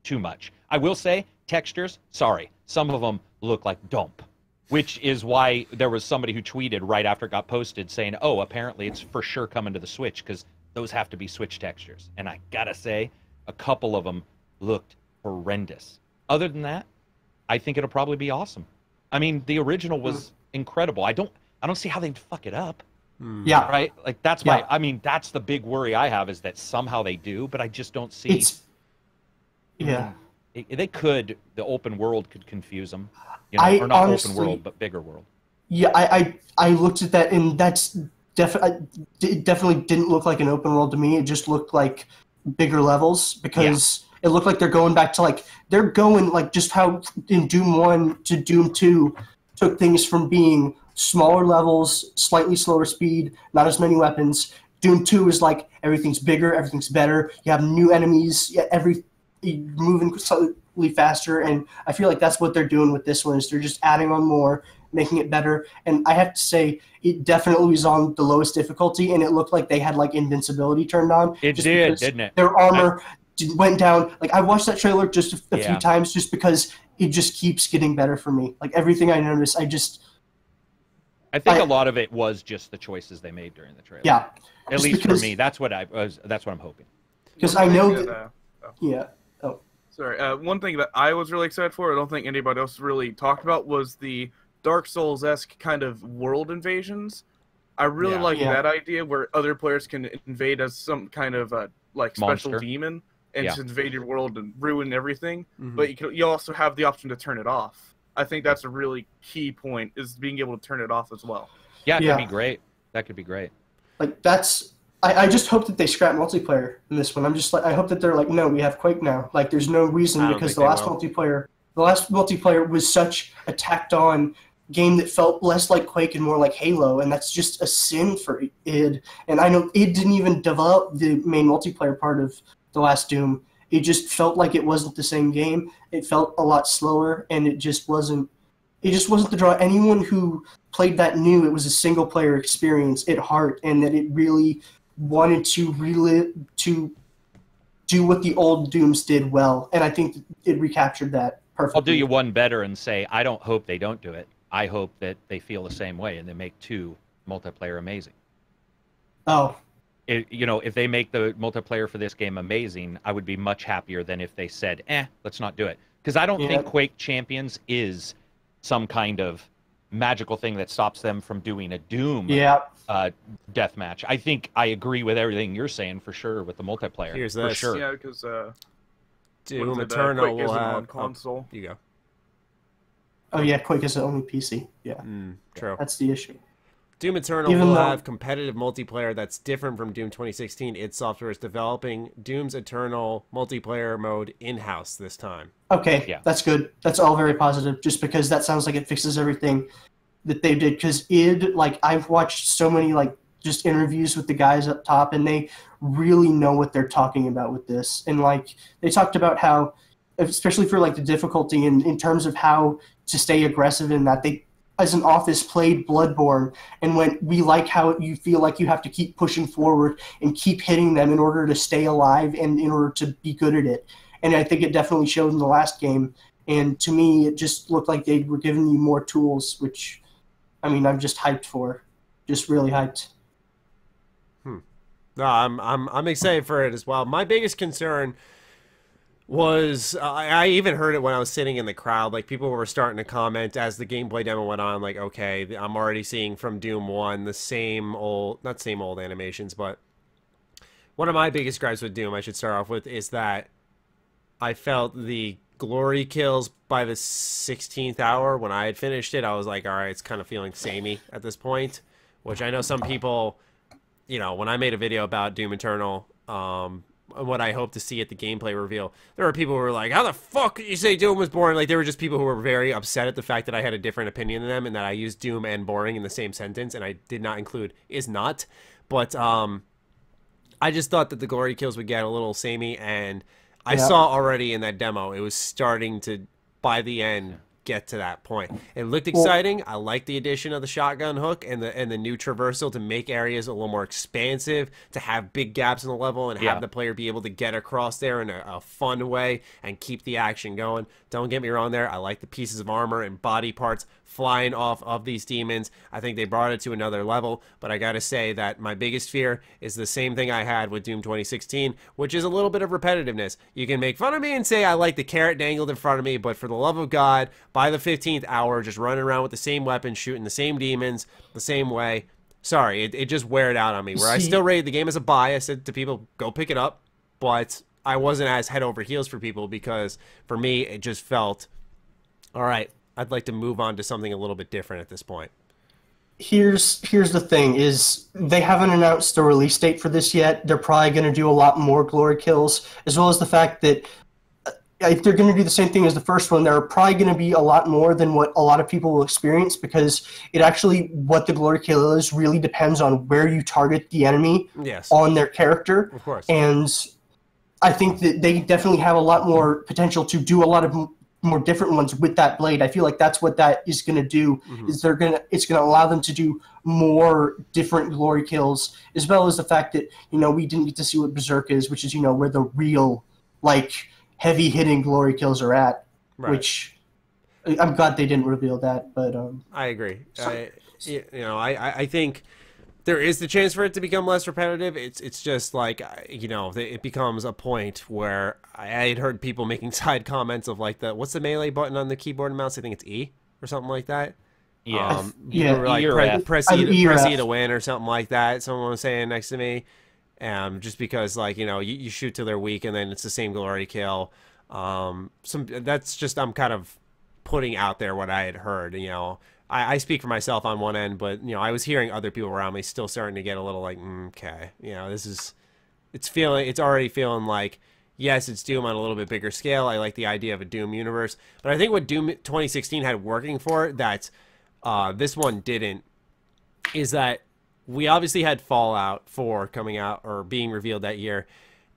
Too much. I will say, textures, sorry, some of them look like dump, which is why there was somebody who tweeted right after it got posted saying, oh, apparently it's for sure coming to the Switch, because those have to be Switch textures. And I gotta say, a couple of them looked horrendous. Other than that, I think it'll probably be awesome. I mean, the original was incredible. I don't see how they'd fuck it up. Yeah. Right? Like, that's my, I mean, that's the big worry I have, is that somehow they do, but I just don't see. They could, the open world could confuse them. You know, or not honestly, open world, but bigger world. Yeah, I looked at that, and that's it definitely didn't look like an open world to me. It just looked like bigger levels, because it looked like they're going back to, like, they're going, like, just how in Doom 1 to Doom 2 took things from being smaller levels, slightly slower speed, not as many weapons. Doom 2 is like, everything's bigger, everything's better, you have new enemies, moving slightly faster, and I feel like that's what they're doing with this one, is they're just adding on more, making it better. And I have to say, it definitely was on the lowest difficulty, and it looked like they had, like, invincibility turned on. It did, didn't it? Their armor went down. Like, I watched that trailer just a few times, just because it just keeps getting better for me. Like, everything I notice, I think a lot of it was just the choices they made during the trailer. Yeah. At least for me, that's what I'm hoping. Because I know that, Sorry, one thing that I was really excited for, I don't think anybody else really talked about, was the Dark Souls-esque kind of world invasions. I really like that idea, where other players can invade as some kind of like special demon and just invade your world and ruin everything. But you also have the option to turn it off. I think that's a really key point, is being able to turn it off as well. Yeah, that'd be great. That could be great. Like, that's... I just hope that they scrap multiplayer in this one. I'm just like, I hope that they're like, no, we have Quake now. Like, there's no reason, because the last multiplayer was such a tacked on game that felt less like Quake and more like Halo, and that's just a sin for id. And I know id didn't even develop the main multiplayer part of the last Doom. It just felt like it wasn't the same game. It felt a lot slower, and it just wasn't the draw. Anyone who played that knew it was a single player experience at heart, and that it really wanted to to do what the old Dooms did well, and I think it recaptured that perfectly. I'll do you one better and say, I don't hope they don't do it. I hope that they feel the same way and they make 2 multiplayer amazing. Oh. If they make the multiplayer for this game amazing, I would be much happier than if they said, let's not do it. Because I don't think Quake Champions is some kind of magical thing that stops them from doing a Doom deathmatch. I think I agree with everything you're saying for sure with the multiplayer. Here's for this. sure. Yeah, because Doom Eternal will have on console. You go. Oh yeah, Quake is only PC. Yeah, true. That's the issue. Doom Eternal will have competitive multiplayer that's different from Doom 2016. Id Software is developing Doom's Eternal multiplayer mode in-house this time. Okay, that's good. That's all very positive, just because that sounds like it fixes everything that they did. Because id, like, I've watched so many, like, just interviews with the guys up top, and they really know what they're talking about with this. And, like, they talked about how, especially for, like, the difficulty in terms of how to stay aggressive in that, they, as an office, played Bloodborne, and we like how you feel like you have to keep pushing forward and keep hitting them in order to stay alive and in order to be good at it. And I think it definitely showed in the last game. And to me, it just looked like they were giving you more tools, which, I mean, I'm just hyped for. Just really hyped. No, I'm excited for it as well. My biggest concern was I even heard it when I was sitting in the crowd. Like, people were starting to comment as the gameplay demo went on, like, okay, I'm already seeing from Doom 1 the same old, not same old animations, but one of my biggest gripes with Doom, I should start off with, is that I felt the glory kills by the 16th hour. When I had finished it, I was like, all right, it's kind of feeling samey at this point, which I know some people, you know, when I made a video about Doom Eternal, what I hope to see at the gameplay reveal, there were people who were like, how the fuck could you say Doom was boring? Like, there were just people who were very upset at the fact that I had a different opinion than them and that I used Doom and boring in the same sentence, and I did not include is not. But I just thought that the glory kills would get a little samey, and I saw already in that demo it was starting to, by the end, get to that point. It looked exciting. I like the addition of the shotgun hook and the new traversal to make areas a little more expansive, to have big gaps in the level and have the player be able to get across there in a fun way and keep the action going. Don't get me wrong there. I like the pieces of armor and body parts flying off of these demons. I think they brought it to another level, but I gotta say that my biggest fear is the same thing I had with Doom 2016, which is a little bit of repetitiveness. You can make fun of me and say I like the carrot dangled in front of me, but for the love of God, by the 15th hour, just running around with the same weapons, shooting the same demons, the same way, sorry, it just wear it out on me. Where I still rated the game as a buy. I said to people, go pick it up, but I wasn't as head over heels for people, because for me, it just felt, all right, I'd like to move on to something a little bit different at this point. Here's the thing, is they haven't announced the release date for this yet. They're probably going to do a lot more glory kills, as well as the fact that if they're going to do the same thing as the first one, there are probably going to be a lot more than what a lot of people will experience, because it actually, what the glory kill is, really depends on where you target the enemy on their character. Of course. And I think that they definitely have a lot more potential to do a lot of more different ones with that blade. I feel like that's what that is going to do, is it's going to allow them to do more different glory kills, as well as the fact that, you know, we didn't get to see what Berserk is, which is, you know, where the real, like, heavy hitting glory kills are at, which I'm glad they didn't reveal that, but I agree. You know, I think there is the chance for it to become less repetitive. It's just like, you know, it becomes a point where I had heard people making side comments of like, what's the melee button on the keyboard and mouse? I think it's E or something like that. Yeah. Like press E to win or something like that. Someone was saying next to me. Just because, like, you know, you shoot till they're weak and then it's the same glory kill. That's just, I'm kind of putting out there what I had heard. You know, I speak for myself on one end, but, you know, I was hearing other people around me still starting to get a little like, okay, you know, it's already feeling like, yes, it's Doom on a little bit bigger scale. I like the idea of a Doom universe, but I think what Doom 2016 had working for it that this one didn't is that we obviously had Fallout 4 coming out or being revealed that year,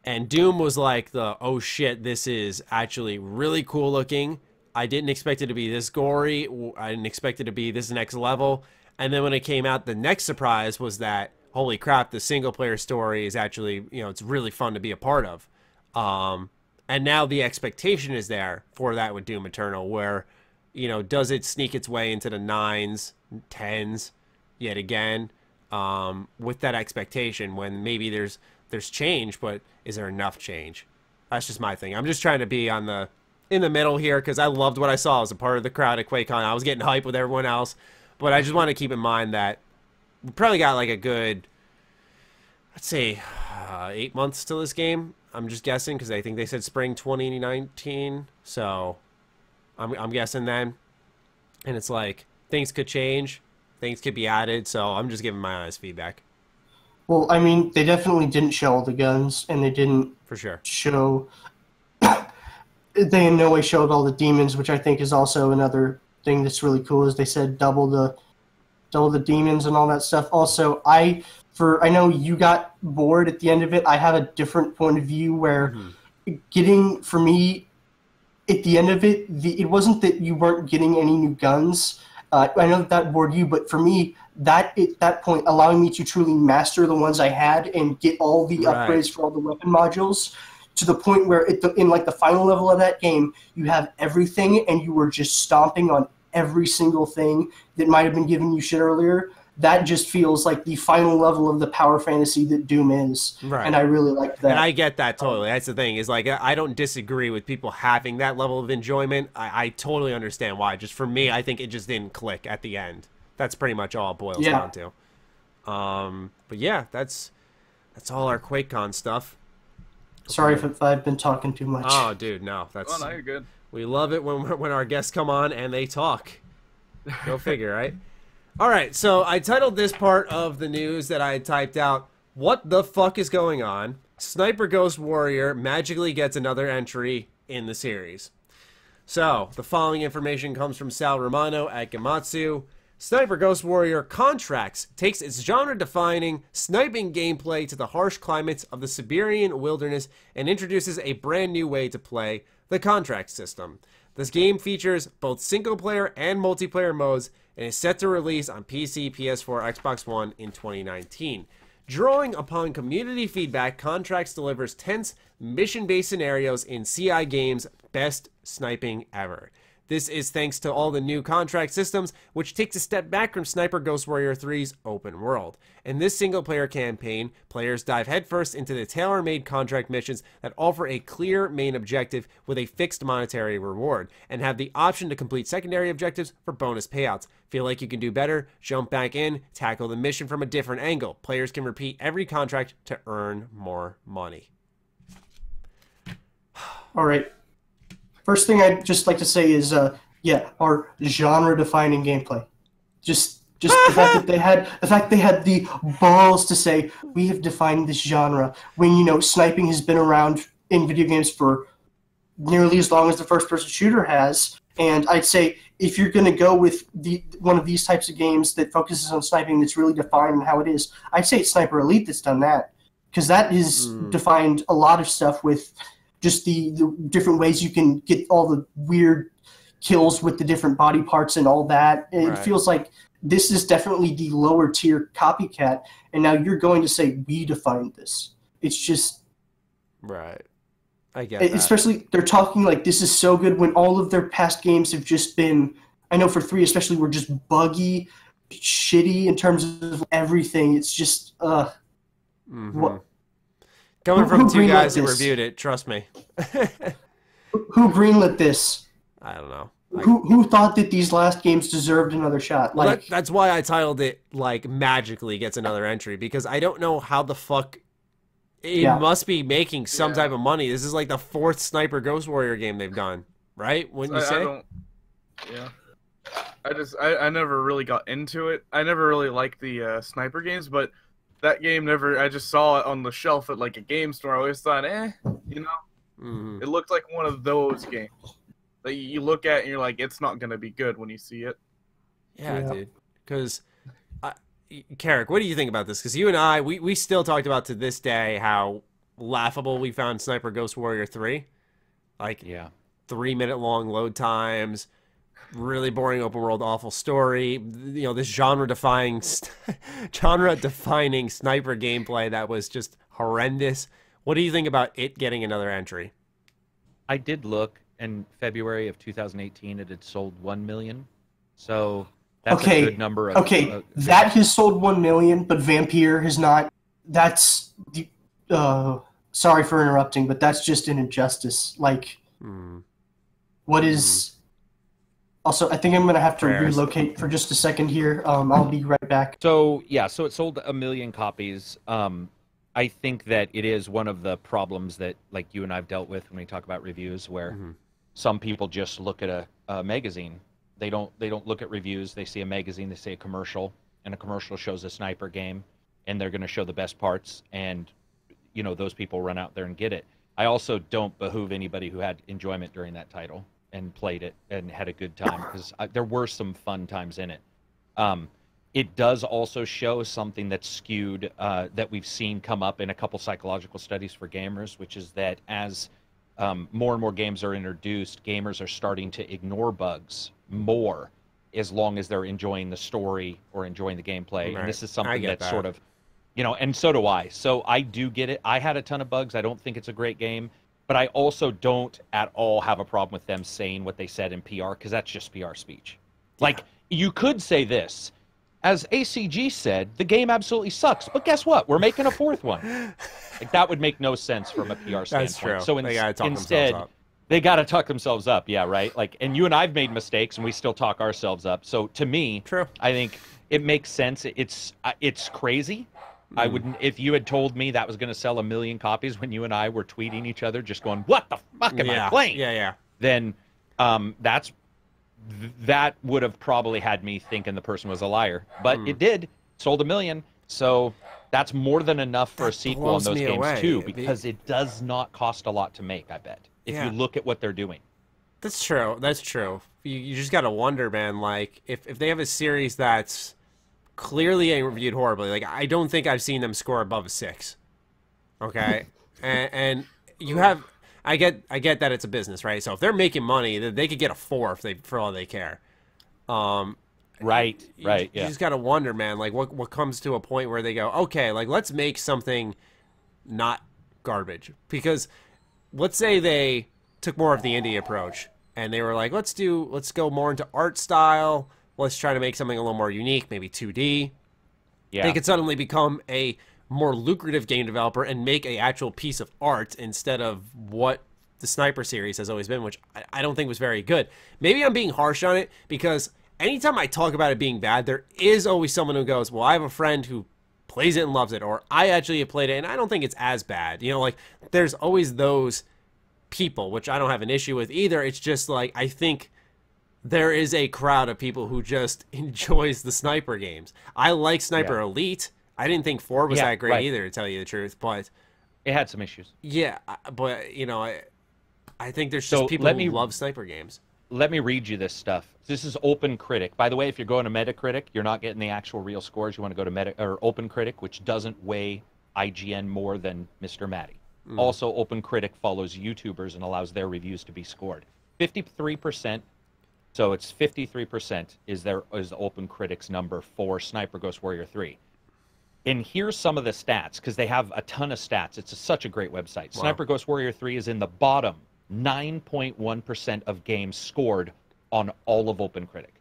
and Doom was like oh shit, this is actually really cool looking. I didn't expect it to be this gory. I didn't expect it to be this next level. And then when it came out, the next surprise was that, holy crap, the single player story is actually, you know, it's really fun to be a part of. And now the expectation is there for that with Doom Eternal, where, you know, does it sneak its way into the 9s, 10s yet again? With that expectation, when maybe there's change, but is there enough change? That's just my thing. I'm just trying to be on the in the middle here because I loved what I saw. I was a part of the crowd at QuakeCon. I was getting hyped with everyone else. But I just want to keep in mind that we probably got like a good, let's say, 8 months till this game. I'm just guessing because I think they said spring 2019. So I'm guessing then. And it's like things could change. Things could be added. So I'm just giving my honest feedback. Well, I mean, they definitely didn't show all the guns, and they didn't For sure. show... They in no way showed all the demons, which I think is also another thing that's really cool, is they said double the demons and all that stuff. Also, I know you got bored at the end of it. I have a different point of view where for me, at the end of it, it wasn't that you weren't getting any new guns. I know that bored you, but for me, at that point, allowing me to truly master the ones I had and get all the upgrades for all the weapon modules, to the point where in like the final level of that game, you have everything and you were just stomping on every single thing that might have been giving you shit earlier. That just feels like the final level of the power fantasy that Doom is. Right. And I really like that. And I get that totally. That's the thing, is like I don't disagree with people having that level of enjoyment. I totally understand why. Just for me, I think it just didn't click at the end. That's pretty much all it boils down to. But yeah, that's all our QuakeCon stuff. Sorry if I've been talking too much. Oh, dude, no. Oh, no, you're good. We love it when our guests come on and they talk. Go figure, right? All right, so I titled this part of the news that I had typed out, "What the fuck is going on? Sniper Ghost Warrior magically gets another entry in the series." So, the following information comes from Sal Romano at Gamatsu. Sniper Ghost Warrior Contracts takes its genre-defining sniping gameplay to the harsh climates of the Siberian wilderness and introduces a brand new way to play, the Contract system. This game features both single-player and multiplayer modes and is set to release on PC, PS4, Xbox One in 2019. Drawing upon community feedback, Contracts delivers tense, mission-based scenarios in CI Games' best sniping ever. This is thanks to all the new contract systems, which takes a step back from Sniper Ghost Warrior 3's open world. In this single-player campaign, players dive headfirst into the tailor-made contract missions that offer a clear main objective with a fixed monetary reward, and have the option to complete secondary objectives for bonus payouts. Feel like you can do better? Jump back in, tackle the mission from a different angle. Players can repeat every contract to earn more money. All right. First thing I'd just like to say is, our genre-defining gameplay. Just the fact that they had the balls to say, we have defined this genre, when, sniping has been around in video games for nearly as long as the first-person shooter has. And I'd say, if you're going to go with one of these types of games that focuses on sniping that's really defined and how it is, I'd say it's Sniper Elite that's done that. Because that has defined a lot of stuff with just the different ways you can get all the weird kills with the different body parts and all that. It feels like this is definitely the lower tier copycat, and now you're going to say, we defined this. It's just... Right. I get that. Especially, they're talking like this is so good when all of their past games have just been, I know for 3 especially, were just buggy, shitty in terms of everything. It's just, what... Coming from two guys who reviewed it, trust me. Who greenlit this? I don't know. Who thought that these last games deserved another shot? Well, that's why I titled it, like, magically gets another entry, because I don't know how the fuck it must be making some type of money. This is like the 4th Sniper Ghost Warrior game they've done, right? Wouldn't you say? I never really got into it. I never really liked the sniper games, but that game I just saw it on the shelf at like a game store. I always thought, it looked like one of those games that you look at and you're like, it's not going to be good when you see it. Yeah. Dude. Because, Karak, what do you think about this? Because you and I, we still talked about to this day how laughable we found Sniper Ghost Warrior 3. Like, 3-minute long load times, really boring open world, awful story. This genre-defining sniper gameplay that was just horrendous. What do you think about it getting another entry? I did look in February of 2018. It had sold 1 million. So that's a good number. That has sold 1 million, but Vampyr has not. That's sorry for interrupting, but that's just an injustice. Like. what is also, I think I'm going to have to Prayers. relocate for just a second here. I'll be right back. So yeah, so it sold 1 million copies. I think that it is one of the problems that like you and I've dealt with when we talk about reviews, where some people just look at a magazine. They don't look at reviews. They see a magazine, they see a commercial, and a commercial shows a sniper game, and they're going to show the best parts, and you know those people run out there and get it. I also don't behoove anybody who had enjoyment during that title and played it and had a good time, because there were some fun times in it. It does also show something that's skewed, that we've seen come up in a couple psychological studies for gamers, which is that as more and more games are introduced, gamers are starting to ignore bugs more as long as they're enjoying the story or enjoying the gameplay. Right. And this is something that's that. sort of, you know, and so do I. So I do get it. I had a ton of bugs. I don't think it's a great game. But I also don't at all have a problem with them saying what they said in PR, because that's just PR speech. Like, you could say this. As ACG said, the game absolutely sucks. But guess what? We're making a 4th one. Like, that would make no sense from a PR standpoint. That's true. So They gotta talk instead, themselves up. they got to tuck themselves up. Yeah, right? Like, and you and I've made mistakes, and we still talk ourselves up. So to me, True. I think it makes sense. It's crazy. I wouldn't, if you had told me that was going to sell 1 million copies when you and I were tweeting each other, just going, "What the fuck am I playing?" Yeah. Then that would have probably had me thinking the person was a liar. But it did. Sold 1 million. So that's more than enough for a sequel on blows those me games away. too, because it does not cost a lot to make, I bet, if Yeah. you look at what they're doing. That's true. That's true. You just gotta wonder, man. Like, if they have a series that's clearly ain't reviewed horribly, like, I don't think I've seen them score above a 6. Okay, and you have. I get that it's a business, right? So if they're making money, they could get a 4 for all they care. Right. You Yeah. just gotta wonder, man. Like, what comes to a point where they go, okay, like, let's make something not garbage. Because let's say they took more of the indie approach and they were like, let's go more into art style. Let's try to make something a little more unique, maybe 2D. Yeah. They could suddenly become a more lucrative game developer and make an actual piece of art instead of what the Sniper series has always been, which I don't think was very good. Maybe I'm being harsh on it, because anytime I talk about it being bad, there is always someone who goes, well, I have a friend who plays it and loves it, or I actually have played it and I don't think it's as bad. You know, like, there's always those people, which I don't have an issue with either. It's just like, I think there is a crowd of people who just enjoys the Sniper games. I like Sniper Elite. I didn't think 4 was that great either, to tell you the truth, but it had some issues. Yeah, but you know, I think there's just people who love Sniper games. Let me read you this stuff. This is OpenCritic. By the way, if you're going to Metacritic, you're not getting the actual real scores. You want to go to OpenCritic, which doesn't weigh IGN more than Mr. Matty. Also, OpenCritic follows YouTubers and allows their reviews to be scored. 53%. So it's 53% is the OpenCritic's number for Sniper Ghost Warrior 3. And here's some of the stats, because they have a ton of stats. It's such a great website. Wow. Sniper Ghost Warrior 3 is in the bottom 9.1% of games scored on all of OpenCritic.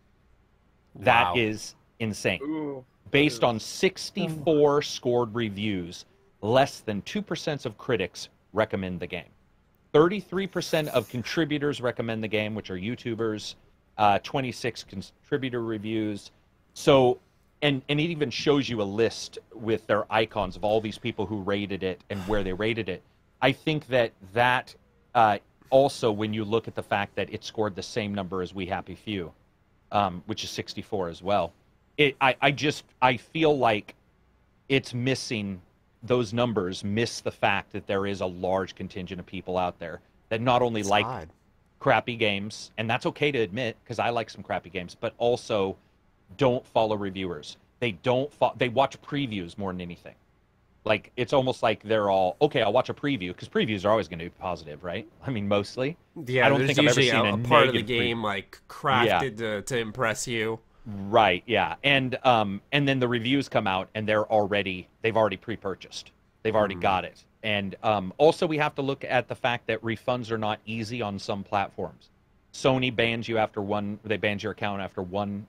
Wow. That is insane. Ooh, Based on 64 scored reviews, less than 2% of critics recommend the game. 33% of contributors recommend the game, which are YouTubers. 26 contributor reviews. So, and it even shows you a list with their icons of all these people who rated it and where they rated it. I think that also, when you look at the fact that it scored the same number as We Happy Few, which is 64 as well, I feel like it's missing, those numbers miss the fact that there is a large contingent of people out there that not only like crappy games, and that's okay to admit, because I like some crappy games, but also don't follow reviewers. They watch previews more than anything. Like, it's almost like they're all, okay, I'll watch a preview, because previews are always going to be positive, right? I mean, mostly. Yeah, I don't think I've ever seen a part of the game like crafted to impress you. Right, yeah. And then the reviews come out and they've already pre-purchased. They've already got it. And also, we have to look at the fact that refunds are not easy on some platforms. Sony bans you they bans your account after one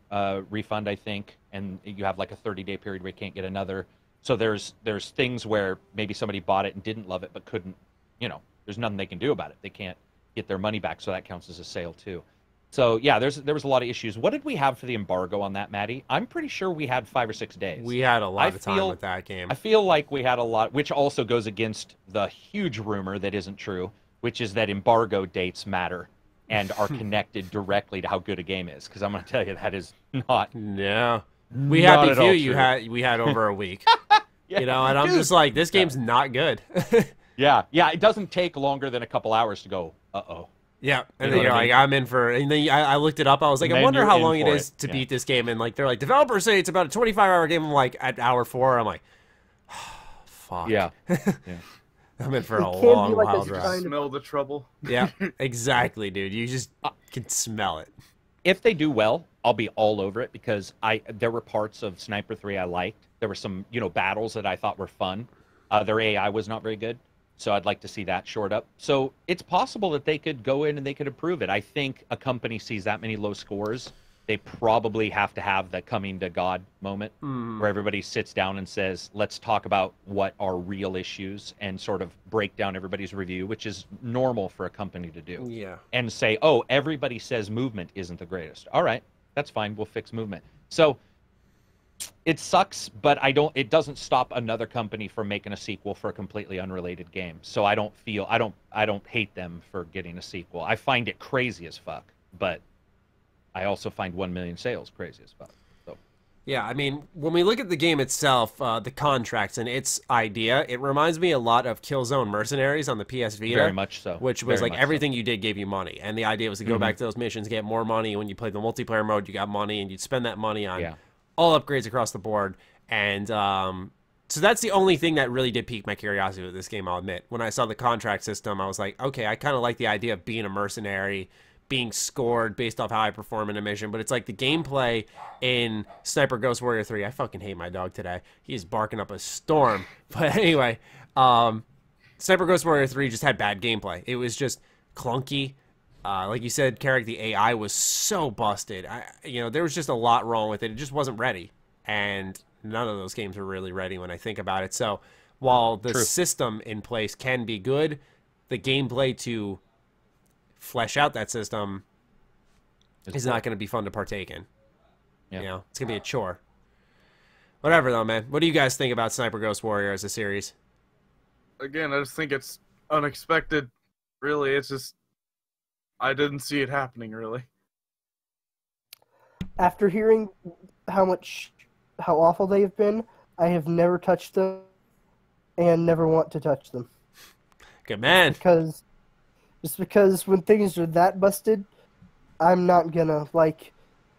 refund, I think, and you have like a 30-day period where you can't get another. So there's things where maybe somebody bought it and didn't love it, but couldn't, there's nothing they can do about it. They can't get their money back, so that counts as a sale too. So yeah, there was a lot of issues. What did we have for the embargo on that, Maddie? I'm pretty sure we had 5 or 6 days. We had a lot of time with that game. I feel like we had a lot, which also goes against the huge rumor that isn't true, which is that embargo dates matter and are connected directly to how good a game is. Because I'm going to tell you, that is not. Yeah. We had a few we had over a week. Yeah, you know, and I'm just like, this game's not good. Yeah, it doesn't take longer than a couple hours to go, uh-oh. Yeah, and then you're like, I'm in for, and then I looked it up. I was like, I wonder how long it is to beat this game. And like, they're like, developers say it's about a 25-hour game. I'm like, at hour 4, I'm like, oh, fuck. Yeah. I'm in for a long wild ride. Smell the trouble. Yeah, exactly, dude. You just can smell it. If they do well, I'll be all over it, because there were parts of Sniper 3 I liked. There were some, battles that I thought were fun. Their AI was not very good. So I'd like to see that shored up. So it's possible that they could go in and they could improve it. I think a company sees that many low scores, they probably have to have the coming to God moment where everybody sits down and says, let's talk about what are real issues, and sort of break down everybody's review, which is normal for a company to do. Yeah. And say, oh, everybody says movement isn't the greatest. All right, that's fine. We'll fix movement. So it sucks, but it doesn't stop another company from making a sequel for a completely unrelated game. So I don't hate them for getting a sequel. I find it crazy as fuck, but I also find 1 million sales crazy as fuck. So yeah, I mean, when we look at the game itself, the contracts and its idea, it reminds me a lot of Killzone Mercenaries on the PS Vita. Very much so. Which was like everything you did gave you money. And the idea was to go back to those missions, get more money. When you played the multiplayer mode, you got money, and you'd spend that money on all upgrades across the board. And so that's the only thing that really did pique my curiosity with this game, I'll admit. When I saw the contract system, I was like, okay, I kind of like the idea of being a mercenary, being scored based off how I perform in a mission. But it's like the gameplay in Sniper Ghost Warrior 3. I fucking hate my dog today. He's barking up a storm. But anyway, Sniper Ghost Warrior 3 just had bad gameplay. It was just clunky. Like you said, Karak, the AI was so busted. There was just a lot wrong with it. It just wasn't ready. And none of those games are really ready when I think about it. So while the system in place can be good, the gameplay to flesh out that system is not going to be fun to partake in. Yeah. It's going to be a chore. Whatever, though, man. What do you guys think about Sniper Ghost Warrior as a series? Again, I just think it's unexpected. Really, it's just, I didn't see it happening, really. After hearing how awful they have been, I have never touched them and never want to touch them. Good man. Because when things are that busted, I'm not gonna,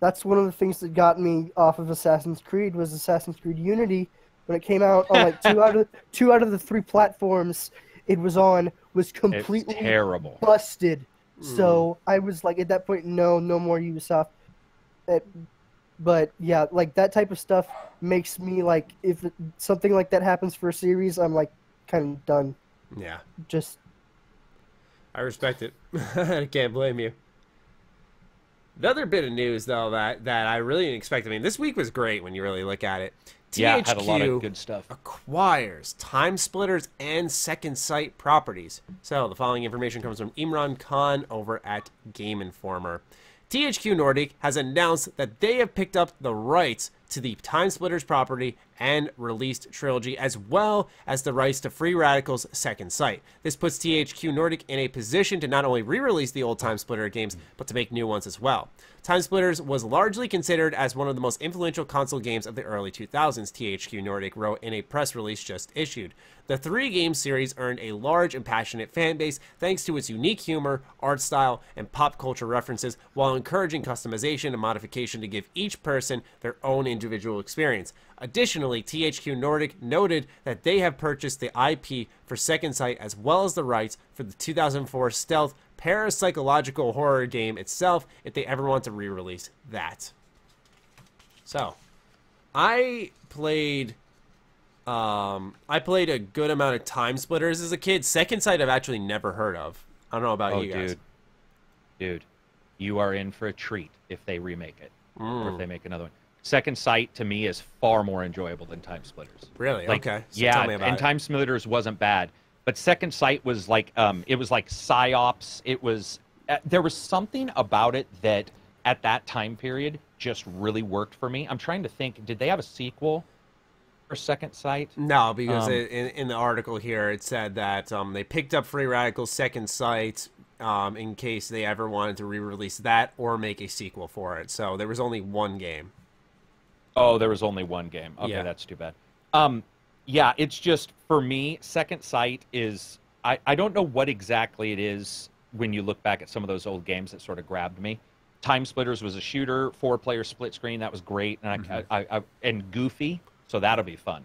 that's one of the things that got me off of Assassin's Creed was Assassin's Creed Unity. When it came out on two out of the 3 platforms it was on was completely terrible, busted. So I was like, at that point, no more Ubisoft. But yeah, that type of stuff makes me if something like that happens for a series, I'm kind of done. Yeah. I respect it. I can't blame you. Another bit of news, though, that I really didn't expect. I mean, this week was great when you really look at it. THQ had a lot of good stuff. Acquires Timesplitters and Second Sight properties. So the following information comes from Imran Khan over at Game Informer. THQ Nordic has announced that they have picked up the rights to the Timesplitters property and released trilogy, as well as the rights to Free Radical's Second Sight. This puts THQ Nordic in a position to not only re-release the old Timesplitter games, but to make new ones as well. Timesplitters was largely considered as one of the most influential console games of the early 2000s, THQ Nordic wrote in a press release just issued. The 3-game series earned a large and passionate fan base thanks to its unique humor, art style, and pop culture references, while encouraging customization and modification to give each person their own individual experience. Additionally, THQ Nordic noted that they have purchased the IP for Second Sight as well as the rights for the 2004 stealth parapsychological horror game itself if they ever want to re-release that. So, I played a good amount of Timesplitters as a kid. Second Sight I've actually never heard of. I don't know about you guys. Dude, you are in for a treat if they remake it or if they make another one. Second Sight to me is far more enjoyable than Timesplitters. Really? Okay. So tell me about it. Timesplitters wasn't bad. But Second Sight was like it was like psyops. It was there was something about it that at that time period just really worked for me. I'm trying to think, did they have a sequel for Second Sight? No, because in the article here it said that they picked up Free Radical's Second Sight in case they ever wanted to re-release that or make a sequel for it. So there was only one game. Oh, there was only one game. Okay, Yeah. That's too bad. Yeah, it's just, for me, Second Sight is... I don't know what exactly it is when you look back at some of those old games that sort of grabbed me. Timesplitters was a shooter, 4-player split screen. That was great. And, and goofy, so that'll be fun.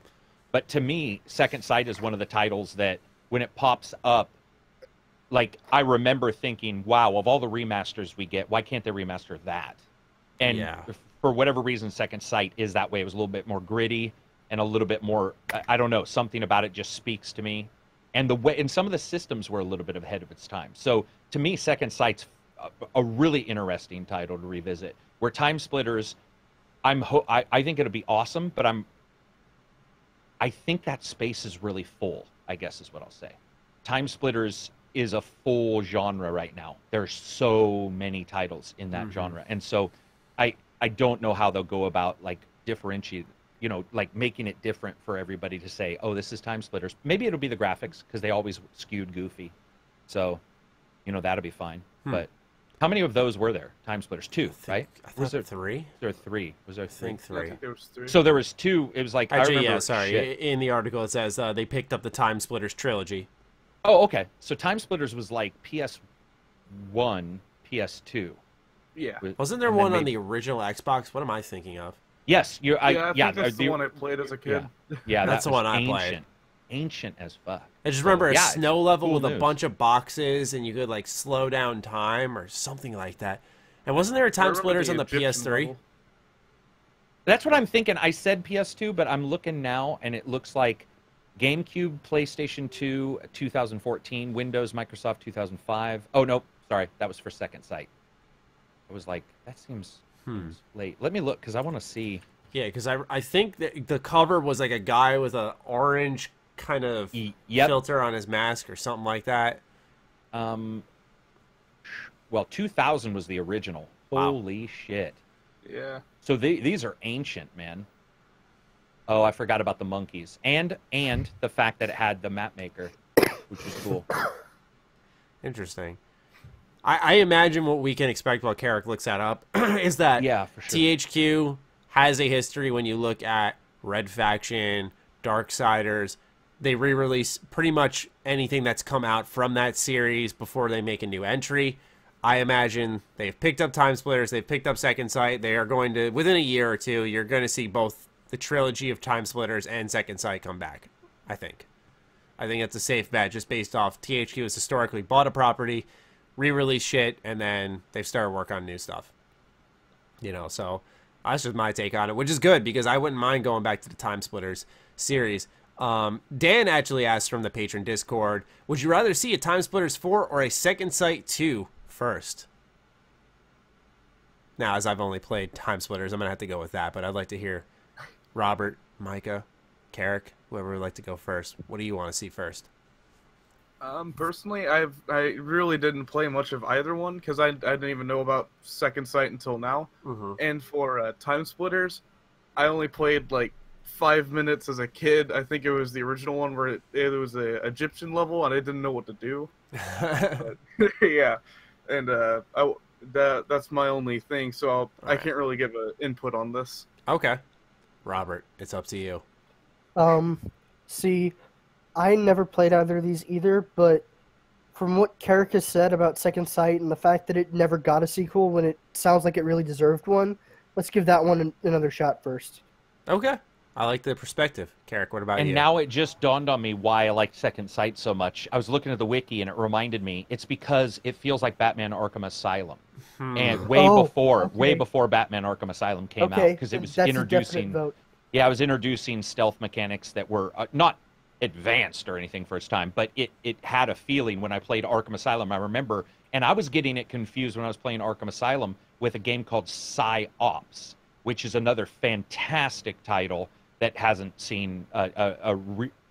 But to me, Second Sight is one of the titles that, when it pops up, like, I remember thinking, wow, of all the remasters we get, why can't they remaster that? And Yeah. for whatever reason, Second Sight is that way. It was a little bit more gritty and a little bit more, I don't know, something about it just speaks to me. And the way, and some of the systems were a little bit ahead of its time. So to me, Second Sight's a really interesting title to revisit. Where Timesplitters, I think it'll be awesome, but I think that space is really full, I guess is what I'll say. Timesplitters is a full genre right now. There's so many titles in that genre. And so I don't know how they'll go about like differentiating, you know, like making it different for everybody to say, oh, this is Timesplitters. Maybe it'll be the graphics because they always skewed goofy. So, you know, that'll be fine. But how many of those were there? Timesplitters? 2, right? Was there 3? There were 3. Was there 3? I think 3. I think there was 3. So there was 2. It was like, Actually, I remember, yeah, sorry. shit. In the article it says they picked up the Timesplitters trilogy. Oh, okay. So Timesplitters was like PS1, PS2. Yeah. Wasn't there And then one on maybe- the original Xbox? What am I thinking of? Yes, I think that's the one I played as a kid. Yeah, That's that the was one I ancient. played. Ancient as fuck. I just remember a yeah, snow level cool with a news. bunch of boxes, and you could like slow down time or something like that. And wasn't there a I remember Timesplitters on the Egyptian PS3? level. That's what I'm thinking. I said PS2, but I'm looking now, and it looks like GameCube, PlayStation 2, 2014, Windows, Microsoft 2005. Oh, no, sorry. That was for Second Sight. I was like, that seems late. Let me look, because I want to see. Yeah, because I think that the cover was like a guy with an orange kind of Yep. filter on his mask or something like that. Well, 2000 was the original. Wow. Holy shit. Yeah. So these are ancient, man. Oh, I forgot about the monkeys. And the fact that it had the map maker, which was cool. Interesting. I imagine what we can expect while Karak looks that up is that Yeah, for sure. THQ has a history when you look at Red Faction, Darksiders. They re-release pretty much anything that's come out from that series before they make a new entry. I imagine they've picked up Timesplitters, they've picked up Second Sight. They are going to, within a year or two, you're going to see both the trilogy of Timesplitters and Second Sight come back, I think. I think that's a safe bet just based off THQ has historically bought a property, re-release shit, and then they've started work on new stuff. You know, so that's just my take on it, which is good because I wouldn't mind going back to the Timesplitters series. Dan actually asked from the patron Discord, would you rather see a Timesplitters 4 or a Second Sight 2 first? Now, as I've only played Timesplitters, I'm going to have to go with that, but I'd like to hear Robert, Micah, Karak, whoever would like to go first. What do you want to see first? Personally, I really didn't play much of either one because I didn't even know about Second Sight until now. And for Timesplitters, I only played like 5 minutes as a kid. I think it was the original one where it was a Egyptian level and I didn't know what to do. But, yeah, and that's my only thing. So I can't really give an input on this. Okay, Robert, it's up to you. See, I never played either of these either, but from what Karak has said about Second Sight and the fact that it never got a sequel when it sounds like it really deserved one, let's give that one another shot first. Okay, I like the perspective. Karak, what about you? And now it just dawned on me why I liked Second Sight so much. I was looking at the wiki and it reminded me. It's because it feels like Batman Arkham Asylum, and way before Batman Arkham Asylum came out, because it was that's introducing. a definite vote. Yeah, I was introducing stealth mechanics that were not advanced or anything for its time, but it had a feeling when I played Arkham Asylum. I remember, and I was getting it confused when I was playing Arkham Asylum with a game called Psy-Ops, which is another fantastic title that hasn't seen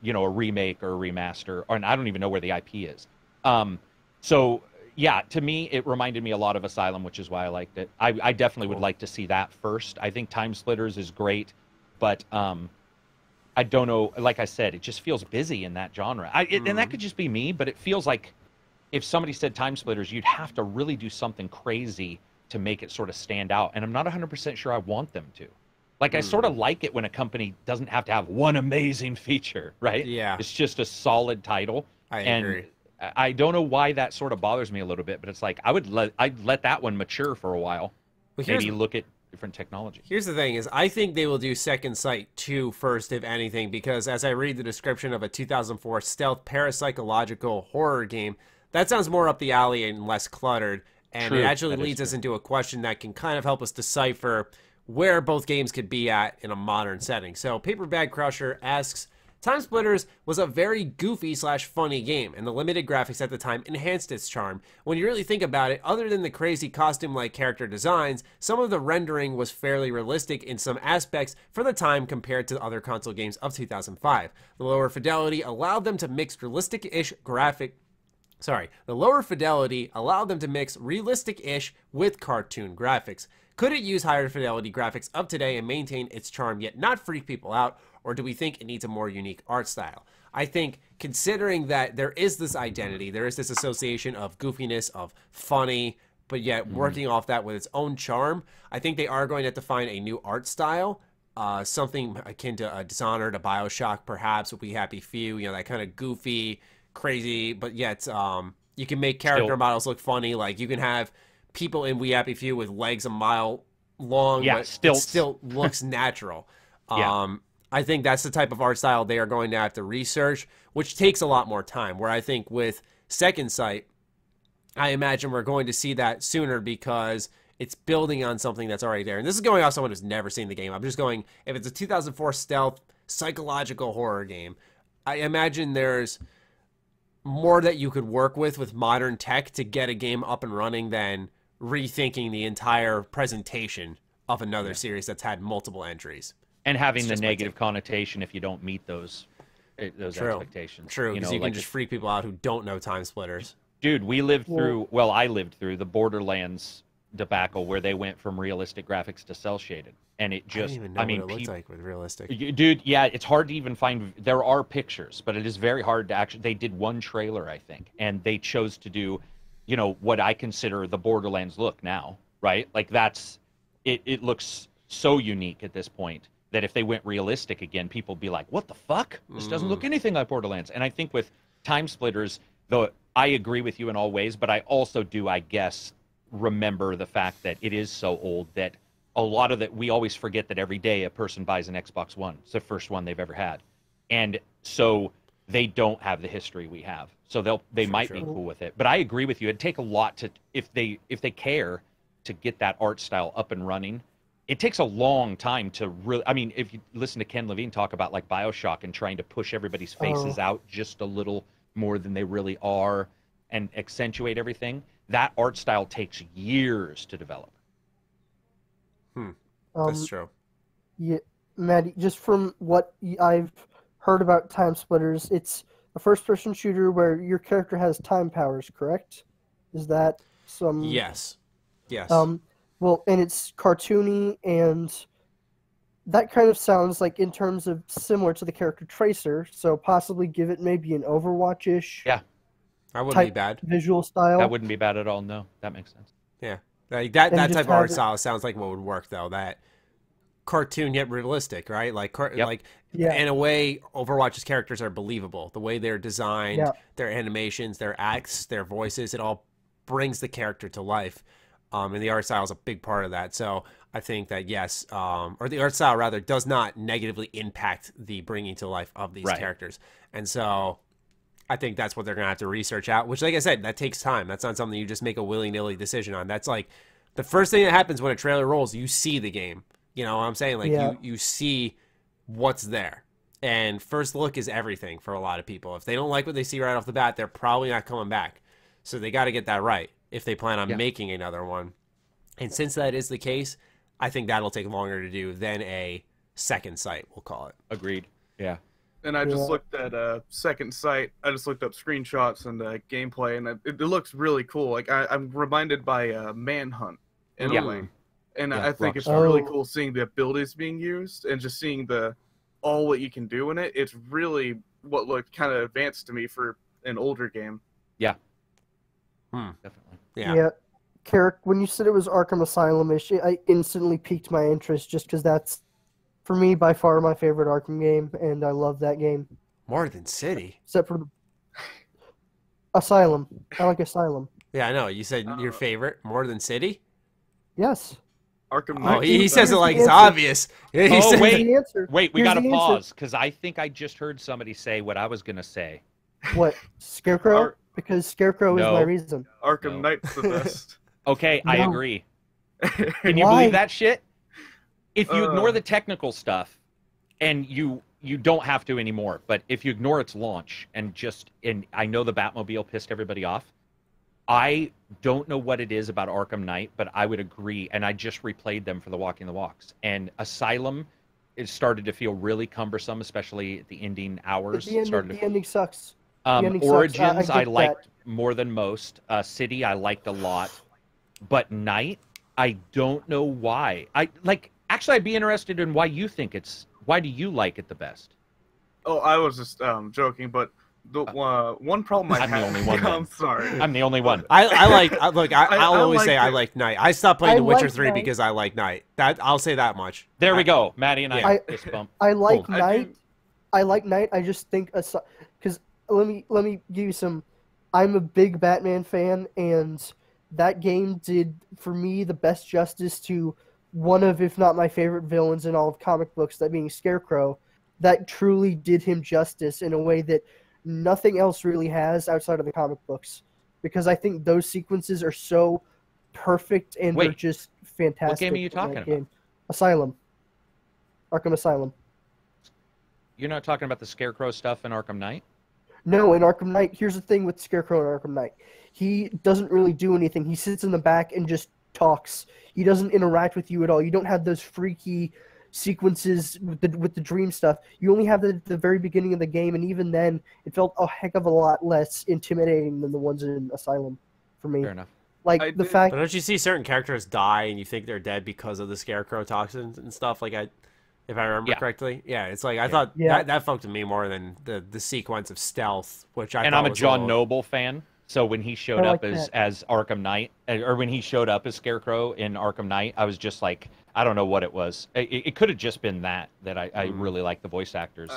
you know, a remake or a remaster, and I don't even know where the IP is. So yeah, to me, it reminded me a lot of Asylum, which is why I liked it. I definitely would like to see that first. I think Timesplitters is great, but I don't know. Like I said, it just feels busy in that genre. And that could just be me, but it feels like if somebody said Timesplitters, you'd have to really do something crazy to make it sort of stand out. And I'm not 100% sure I want them to. Like, I sort of like it when a company doesn't have to have one amazing feature, right? Yeah. It's just a solid title. I agree. I don't know why that sort of bothers me a little bit, but it's like I'd let that one mature for a while. Well, maybe look at different technology. Here's the thing: is I think they will do Second Sight 2 first, if anything, because as I read the description of a 2004 stealth parapsychological horror game, that sounds more up the alley and less cluttered, and it actually leads us into a question that can kind of help us decipher where both games could be at in a modern setting. So Paper Bag Crusher asks, Timesplitters was a very goofy/funny game, and the limited graphics at the time enhanced its charm. When you really think about it, other than the crazy costume-like character designs, some of the rendering was fairly realistic in some aspects for the time compared to other console games of 2005. The lower fidelity allowed them to mix realistic-ish realistic-ish with cartoon graphics. Could it use higher fidelity graphics of today and maintain its charm yet not freak people out, or do we think it needs a more unique art style? I think, considering that there is this identity, there is this association of goofiness, of funny, but yet working off that with its own charm, I think they are going to have to find a new art style, something akin to a Dishonored, a Bioshock perhaps, with We Happy Few, you know, that kind of goofy, crazy, but yet you can make character models look funny. Like, you can have people in We Happy Few with legs a mile long, but it still looks natural. I think that's the type of art style they are going to have to research, which takes a lot more time, where I think with Second Sight, I imagine we're going to see that sooner because it's building on something that's already there. And this is going off someone who's never seen the game. I'm just going, if it's a 2004 stealth psychological horror game, I imagine there's more that you could work with modern tech to get a game up and running than rethinking the entire presentation of another series that's had multiple entries. And having the negative connotation if you don't meet those expectations. True, because you can just freak people out who don't know Timesplitters. Dude, we lived through, well, I lived through the Borderlands debacle where they went from realistic graphics to cel-shaded. And it just, I don't even know what it looked like with realistic. Dude, yeah, it's hard to even find, there are pictures, but it is very hard to actually, they did one trailer, I think, and they chose to do, you know, what I consider the Borderlands look now, right? Like that's, it looks so unique at this point that if they went realistic again, people would be like, what the fuck? This doesn't look anything like Borderlands. And I think with Timesplitters, though I agree with you in all ways, but I also do, I guess, remember the fact that it is so old that a lot of that, we always forget that every day a person buys an Xbox One. It's the first one they've ever had. And so they don't have the history we have. So they might be cool with it. But I agree with you. It'd take a lot to, if they care to get that art style up and running, it takes a long time to really, I mean, if you listen to Ken Levine talk about like Bioshock and trying to push everybody's faces out just a little more than they really are and accentuate everything, that art style takes years to develop. That's true. Yeah, Maddie, just from what I've heard about Timesplitters, it's a first-person shooter where your character has time powers, correct? Is that some... Yes. Well, and it's cartoony, and that kind of sounds like in terms of similar to the character Tracer, so possibly give it maybe an Overwatch-ish that wouldn't be bad. Visual style. That wouldn't be bad at all, no. That makes sense. Yeah. Like that type of art style sounds like what would work, though. That cartoon yet realistic, right? Like, in a way, Overwatch's characters are believable. The way they're designed, their animations, their acts, their voices, it all brings the character to life. And the art style is a big part of that. So I think that, yes, or the art style, rather, does not negatively impact the bringing to life of these characters. And so I think that's what they're going to have to research out, which, like I said, that takes time. That's not something you just make a willy-nilly decision on. That's like the first thing that happens when a trailer rolls, you see the game. You know what I'm saying? Like, you see what's there. And first look is everything for a lot of people. If they don't like what they see right off the bat, they're probably not coming back. So they got to get that right if they plan on making another one. And since that is the case, I think that'll take longer to do than a Second Sight, we'll call it. Agreed. Yeah. And I just looked at Second Sight. I just looked up screenshots and gameplay, and it looks really cool. Like I'm reminded by Manhunt in a way, and I think it's really cool seeing the abilities being used and just seeing all what you can do in it. It's really what looked kind of advanced to me for an older game. Yeah, definitely. Yeah. Karak, when you said it was Arkham Asylum-ish, I instantly piqued my interest just because that's, for me, by far my favorite Arkham game, and I love that game. More than City? Except for Asylum. I like Asylum. Yeah, I know. You said your favorite more than City? Yes. Arkham Knight. Oh, he says it like it's obvious. Oh, wait, we Here's got to the pause, answer. because I think I just heard somebody say what I was going to say. What? Scarecrow? Because Scarecrow is my reason. Arkham Knight's the best. Okay, I No. agree. Can you Why? believe that shit? If you ignore the technical stuff, and you don't have to anymore, but if you ignore its launch and I know the Batmobile pissed everybody off, I don't know what it is about Arkham Knight, but I would agree, and I just replayed them for the Walking the Walks. And Asylum, it started to feel really cumbersome, especially at the ending hours. The ending sucks. Origins I get liked more than most. City I liked a lot. But Knight, I don't know why. Actually, I'd be interested in why do you like it the best? Oh, I was just joking, but the one problem I I'm have... the only one. I'm sorry. I'm the only one. I'll always say I like Knight. I stopped playing The Witcher like 3 Knight. because I like Knight. I'll say that much. There we go. Maddie and I fist bump. I like Cool. Knight. I like Knight. I just think because let me give you some. I'm a big Batman fan, and that game did for me the best justice to one of, if not my favorite villains in all of comic books, that being Scarecrow. That truly did him justice in a way that nothing else really has outside of the comic books, because I think those sequences are so perfect and they're just fantastic. What game are you talking about? Asylum. Arkham Asylum. You're not talking about the Scarecrow stuff in Arkham Knight? No, in Arkham Knight, here's the thing with Scarecrow in Arkham Knight. He doesn't really do anything. He sits in the back and just talks. He doesn't interact with you at all. You don't have those freaky sequences with the dream stuff. You only have the very beginning of the game, and even then, it felt a heck of a lot less intimidating than the ones in Asylum for me. Fair enough. Like I the did- fact. But don't you see certain characters die and you think they're dead because of the Scarecrow toxins and stuff? Like if I remember correctly, it's like I thought that fucked with me more than the sequence of stealth, which I. And thought I'm a was John little... Noble fan, so when he showed I up like as Arkham Knight, or when he showed up as Scarecrow in Arkham Knight, I was just like, I don't know what it was. It could have just been that I really like the voice actors.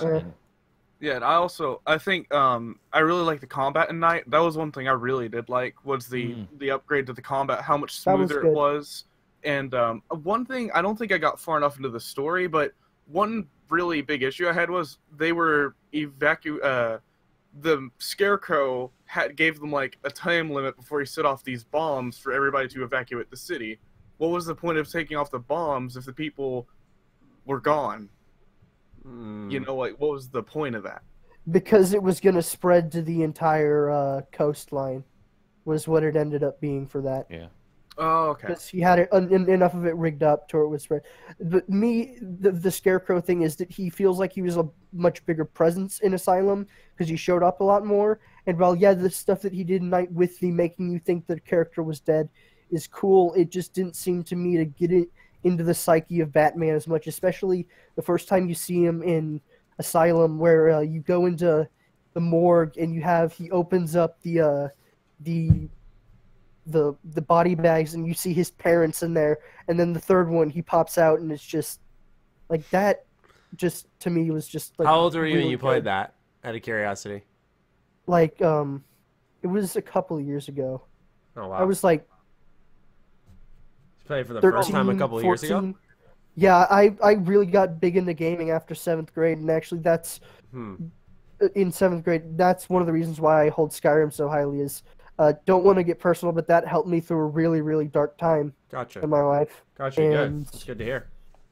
Yeah, and I think I really like the combat in Knight. That was one thing I really did like, was the upgrade to the combat, how much That was smoother good. it was. And one thing, I don't think I got far enough into the story, but one really big issue I had was they were the Scarecrow gave them like a time limit before he set off these bombs for everybody to evacuate the city. What was the point of taking off the bombs if the people were gone? You know, like, what was the point of that? Because it was going to spread to the entire coastline, was what it ended up being for that. Yeah. Oh, okay. Because he had enough of it rigged up to where it was spread. But the Scarecrow thing is that he feels like he was a much bigger presence in Asylum because he showed up a lot more. And while, the stuff that he did in Night with the making you think the character was dead is cool, it just didn't seem to me to get it into the psyche of Batman as much, especially the first time you see him in Asylum, where you go into the morgue and he opens up the body bags and you see his parents in there, and then the third one he pops out and it's just like that. Just to me was just like. How old were you when really you played good. that? Out of curiosity. Like it was a couple of years ago. Oh wow. I was like played for the 13, first time a couple of years ago. 14. Yeah, I really got big into gaming after 7th grade, and actually that's in 7th grade. That's one of the reasons why I hold Skyrim so highly. Is don't want to get personal, but that helped me through a really, really dark time Gotcha. in my life. Gotcha. Good. That's good to hear.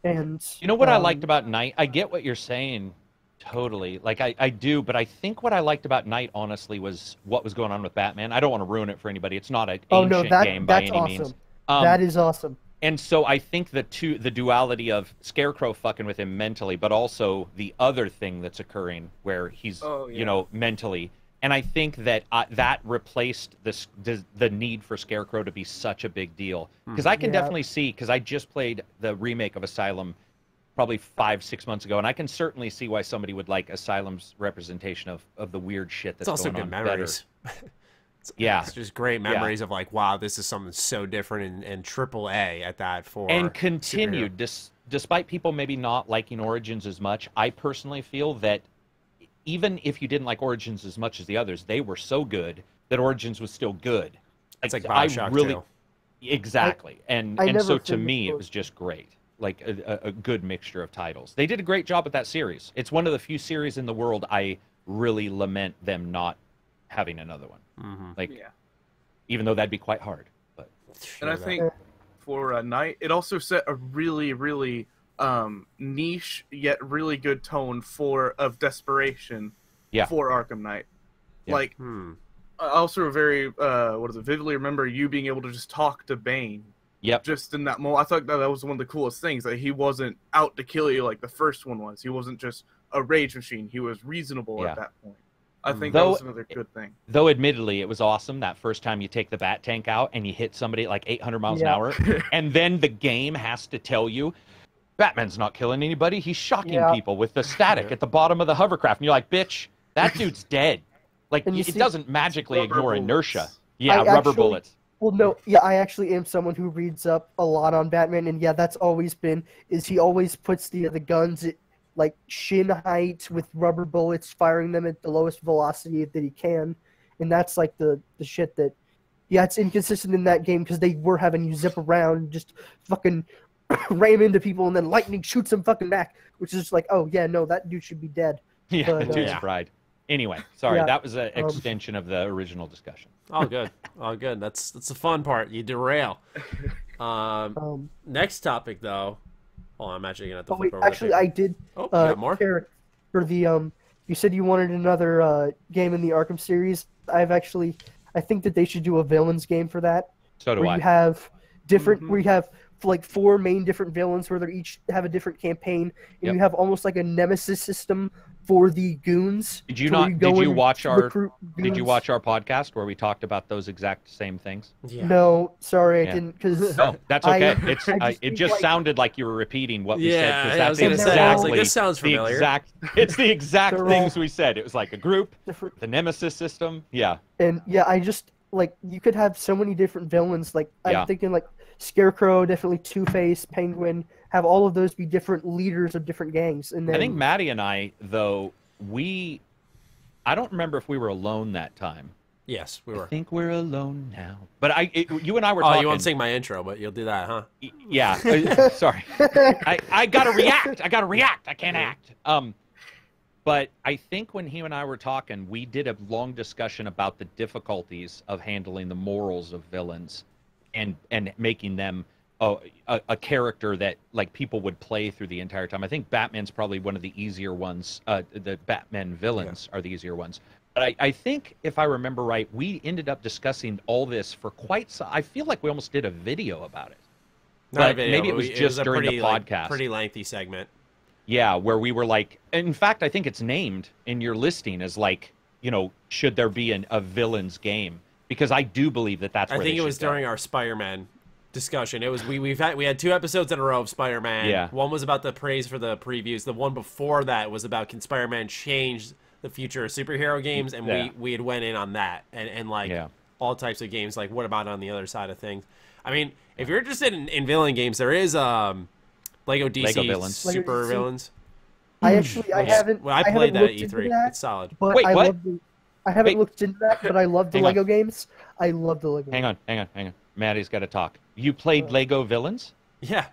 And You know what I liked about Night? I get what you're saying, totally. Like I do, but I think what I liked about Night, honestly, was what was going on with Batman. I don't want to ruin it for anybody. It's not an ancient game by that's any awesome. means. That is awesome. And so I think the duality of Scarecrow fucking with him mentally, but also the other thing that's occurring where he's, you know, mentally. And I think that that replaced the need for Scarecrow to be such a big deal. Because I can definitely see, because I just played the remake of Asylum probably 5-6 months ago, and I can certainly see why somebody would like Asylum's representation of the weird shit that's going on. It's also good memories. It's just great memories of like, wow, this is something so different and AAA at that for and continued despite people maybe not liking Origins as much. I personally feel that even if you didn't like Origins as much as the others, they were so good that Origins was still good. It's like Bioshock too. Exactly. And so to me, it was just great. Like a good mixture of titles. They did a great job with that series. It's one of the few series in the world I really lament them not having another one. Like, even though that'd be quite hard. But and I think for Night, it also set a really, really niche yet really good tone of desperation for Arkham Knight. Like, I also very vividly remember you being able to just talk to Bane. Just in that moment, I thought that was one of the coolest things, that he wasn't out to kill you like the first one was. He wasn't just a rage machine. He was reasonable at that point. I think that was another good thing. Though, admittedly, it was awesome that first time you take the Bat Tank out and you hit somebody at like 800 miles an hour, and then the game has to tell you, Batman's not killing anybody. He's shocking people with the static at the bottom of the hovercraft. And you're like, bitch, that dude's dead. Like, it doesn't magically ignore inertia. Yeah, rubber bullets. Well, no, I actually am someone who reads up a lot on Batman, and that's always been, is he always puts the guns at, like, shin height with rubber bullets, firing them at the lowest velocity that he can, and that's, like, the shit that, it's inconsistent in that game, because they were having you zip around and just fucking ram into people, and then lightning shoots them fucking back, which is just like, oh, yeah, no, that dude should be dead. Yeah, but, dude's fried. Anyway, sorry, that was an extension of the original discussion. All good. All good. That's the fun part. You derail. Next topic, though. Oh, I'm actually going to have to flip over. Actually, I did. Oh, you got more? For the, you said you wanted another game in the Arkham series. I think that they should do a villains game for that. So do I. Where you have different, where you have like 4 main different villains where they each have a different campaign, and you have almost like a nemesis system for the goons. Did you watch our podcast where we talked about those exact same things? No, sorry, I didn't. Cause no, that's okay. It just sounded like you were repeating what we said. Because that's exactly this sounds familiar. It's the exact things we said. It was like a group, the nemesis system. And I just like, you could have so many different villains. Like I'm thinking like Scarecrow, definitely Two-Face, Penguin, have all of those be different leaders of different gangs. And then, I think Maddie and I, though, I don't remember if we were alone that time. Yes, we were. I think we're alone now. But you and I were talking. Oh, you won't sing my intro, but you'll do that, huh? Yeah. Sorry. I gotta react. I can't act. But I think when he and I were talking, we did a long discussion about the difficulties of handling the morals of villains and making them a character that like people would play through the entire time. I think Batman's probably one of the easier ones. The Batman villains are the easier ones. But I think if I remember right, we ended up discussing all this for I feel like we almost did a video about it. But maybe it was just during the podcast. Pretty lengthy segment. Yeah, where we were like, in fact, I think it's named in your listing as like, should there be a villains game? Because I do believe that's where I think it was during our Spider-Man discussion. It was we had 2 episodes in a row of Spider-Man. Yeah. One was about the praise for the previews. The one before that was about, can Spider-Man change the future of superhero games? And we had went in on that and all types of games. Like, what about on the other side of things? I mean, if you're interested in villain games, there is Lego DC villains. super villains. I haven't. Well, I played that at E3. It's solid. But wait, what? I haven't looked into that, but I love the Lego games. I love the Lego. Hang on. Maddie's got to talk. You played Lego villains? Yeah.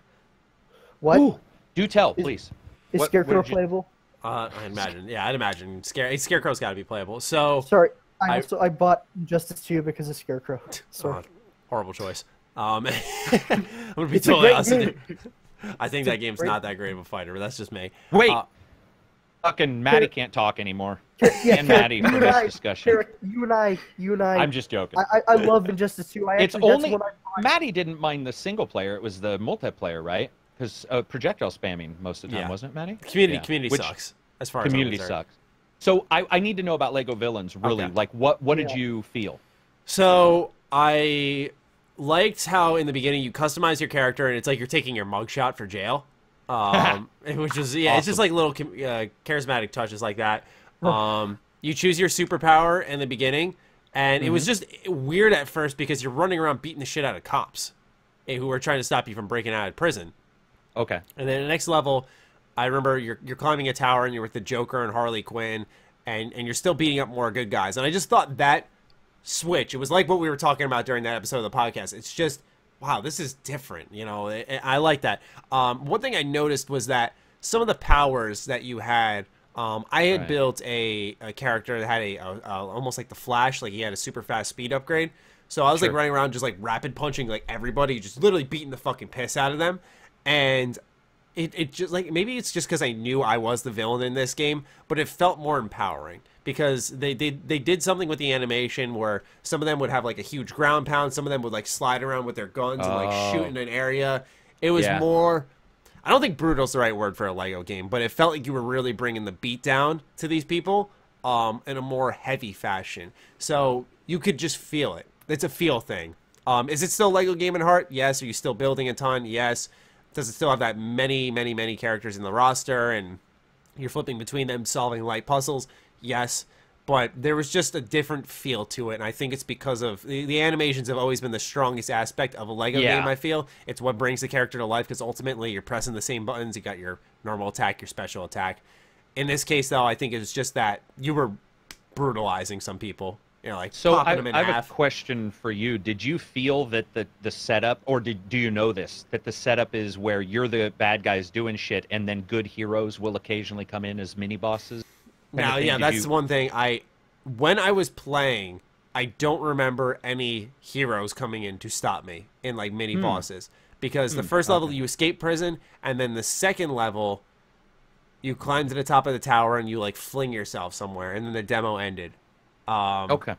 What? Ooh, do tell, please. Is Scarecrow playable? I imagine. Yeah, I'd imagine. Scarecrow's got to be playable. So. Sorry, I bought Injustice 2 because of Scarecrow. So. Horrible choice. I'm gonna be totally honest with you. I think that game's not that great of a fighter, but that's just me. Wait. Fucking Matty can't talk anymore. Yeah, And Matty for this discussion. Karak, you and I. I'm just joking. I love Injustice 2. It's only Matty didn't mind the single player. It was the multiplayer, right? Because projectile spamming most of the time, wasn't it, Matty? Community sucks. As far as community sucks. So I need to know about Lego Villains. Really, like what did you feel? So I liked how in the beginning you customize your character and it's like you're taking your mugshot for jail. Which is awesome. It's just like little charismatic touches like that. You choose your superpower in the beginning, and it was just weird at first because you're running around beating the shit out of cops who are trying to stop you from breaking out of prison. Okay. And then the next level, I remember you're climbing a tower and you're with the Joker and Harley Quinn, and you're still beating up more good guys. And I just thought that switch, it was like what we were talking about during that episode of the podcast. It's just, wow, this is different. You know, I like that. One thing I noticed was that some of the powers that you had, I had built a character that had almost like the Flash, like he had a super fast speed upgrade. So I was like running around just like rapid punching like everybody, just literally beating the fucking piss out of them. And it just like, maybe it's just because I knew I was the villain in this game, but it felt more empowering because they did something with the animation where some of them would have like a huge ground pound, some of them would like slide around with their guns and like shoot in an area. It was more, I don't think brutal's the right word for a Lego game, but it felt like you were really bringing the beat down to these people in a more heavy fashion. So you could just feel it. It's a feel thing. Is it still Lego Game & Heart? Yes. Are you still building a ton? Yes. Does it still have that many characters in the roster and you're flipping between them solving light puzzles? Yes. But there was just a different feel to it, and I think it's because of the animations have always been the strongest aspect of a Lego game, I feel. It's what brings the character to life because ultimately you're pressing the same buttons. You got your normal attack, your special attack. In this case, though, I think it was just that you were brutalizing some people. You know, like popping them in half. I have a question for you. Did you feel that the setup, or do you know this, that the setup is where you're the bad guys doing shit and then good heroes will occasionally come in as mini-bosses? Now, yeah, that's one thing. When I was playing, I don't remember any heroes coming in to stop me in like mini-bosses. Because the first level, you escape prison, and then the second level, you climb to the top of the tower and you like fling yourself somewhere, and then the demo ended. Okay.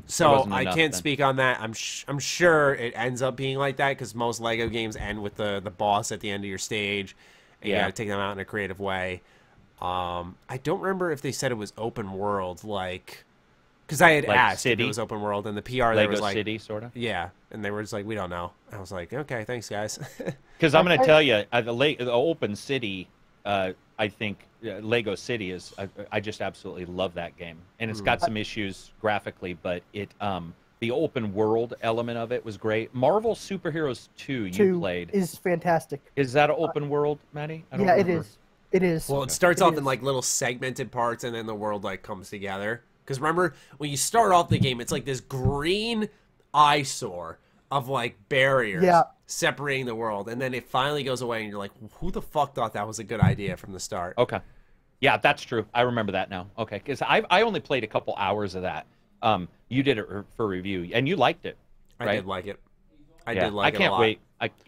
So I can't speak on that. I'm sure it ends up being like that because most Lego games end with the boss at the end of your stage, and you gotta take them out in a creative way. I don't remember if they said it was open world, like, because I had asked if it was open world, and the PR there was like City, sort of. Yeah, and they were just like, we don't know. I was like, okay, thanks, guys. Because I'm gonna tell you, the open city. I think Lego City is. I just absolutely love that game, and it's got some issues graphically, but it the open world element of it was great. Marvel Superheroes 2 you played is fantastic. Is that an open world, Matty? Yeah, it is. It is. Well, it starts off in like little segmented parts, and then the world like comes together. Because remember, when you start off the game, it's like this green eyesore of like barriers separating the world, and then it finally goes away, and you're like, who the fuck thought that was a good idea from the start? Okay. Yeah, that's true. I remember that now. Okay, because I only played a couple hours of that. You did it for review, and you liked it, right? I did like it. I did like it a lot. I can't wait.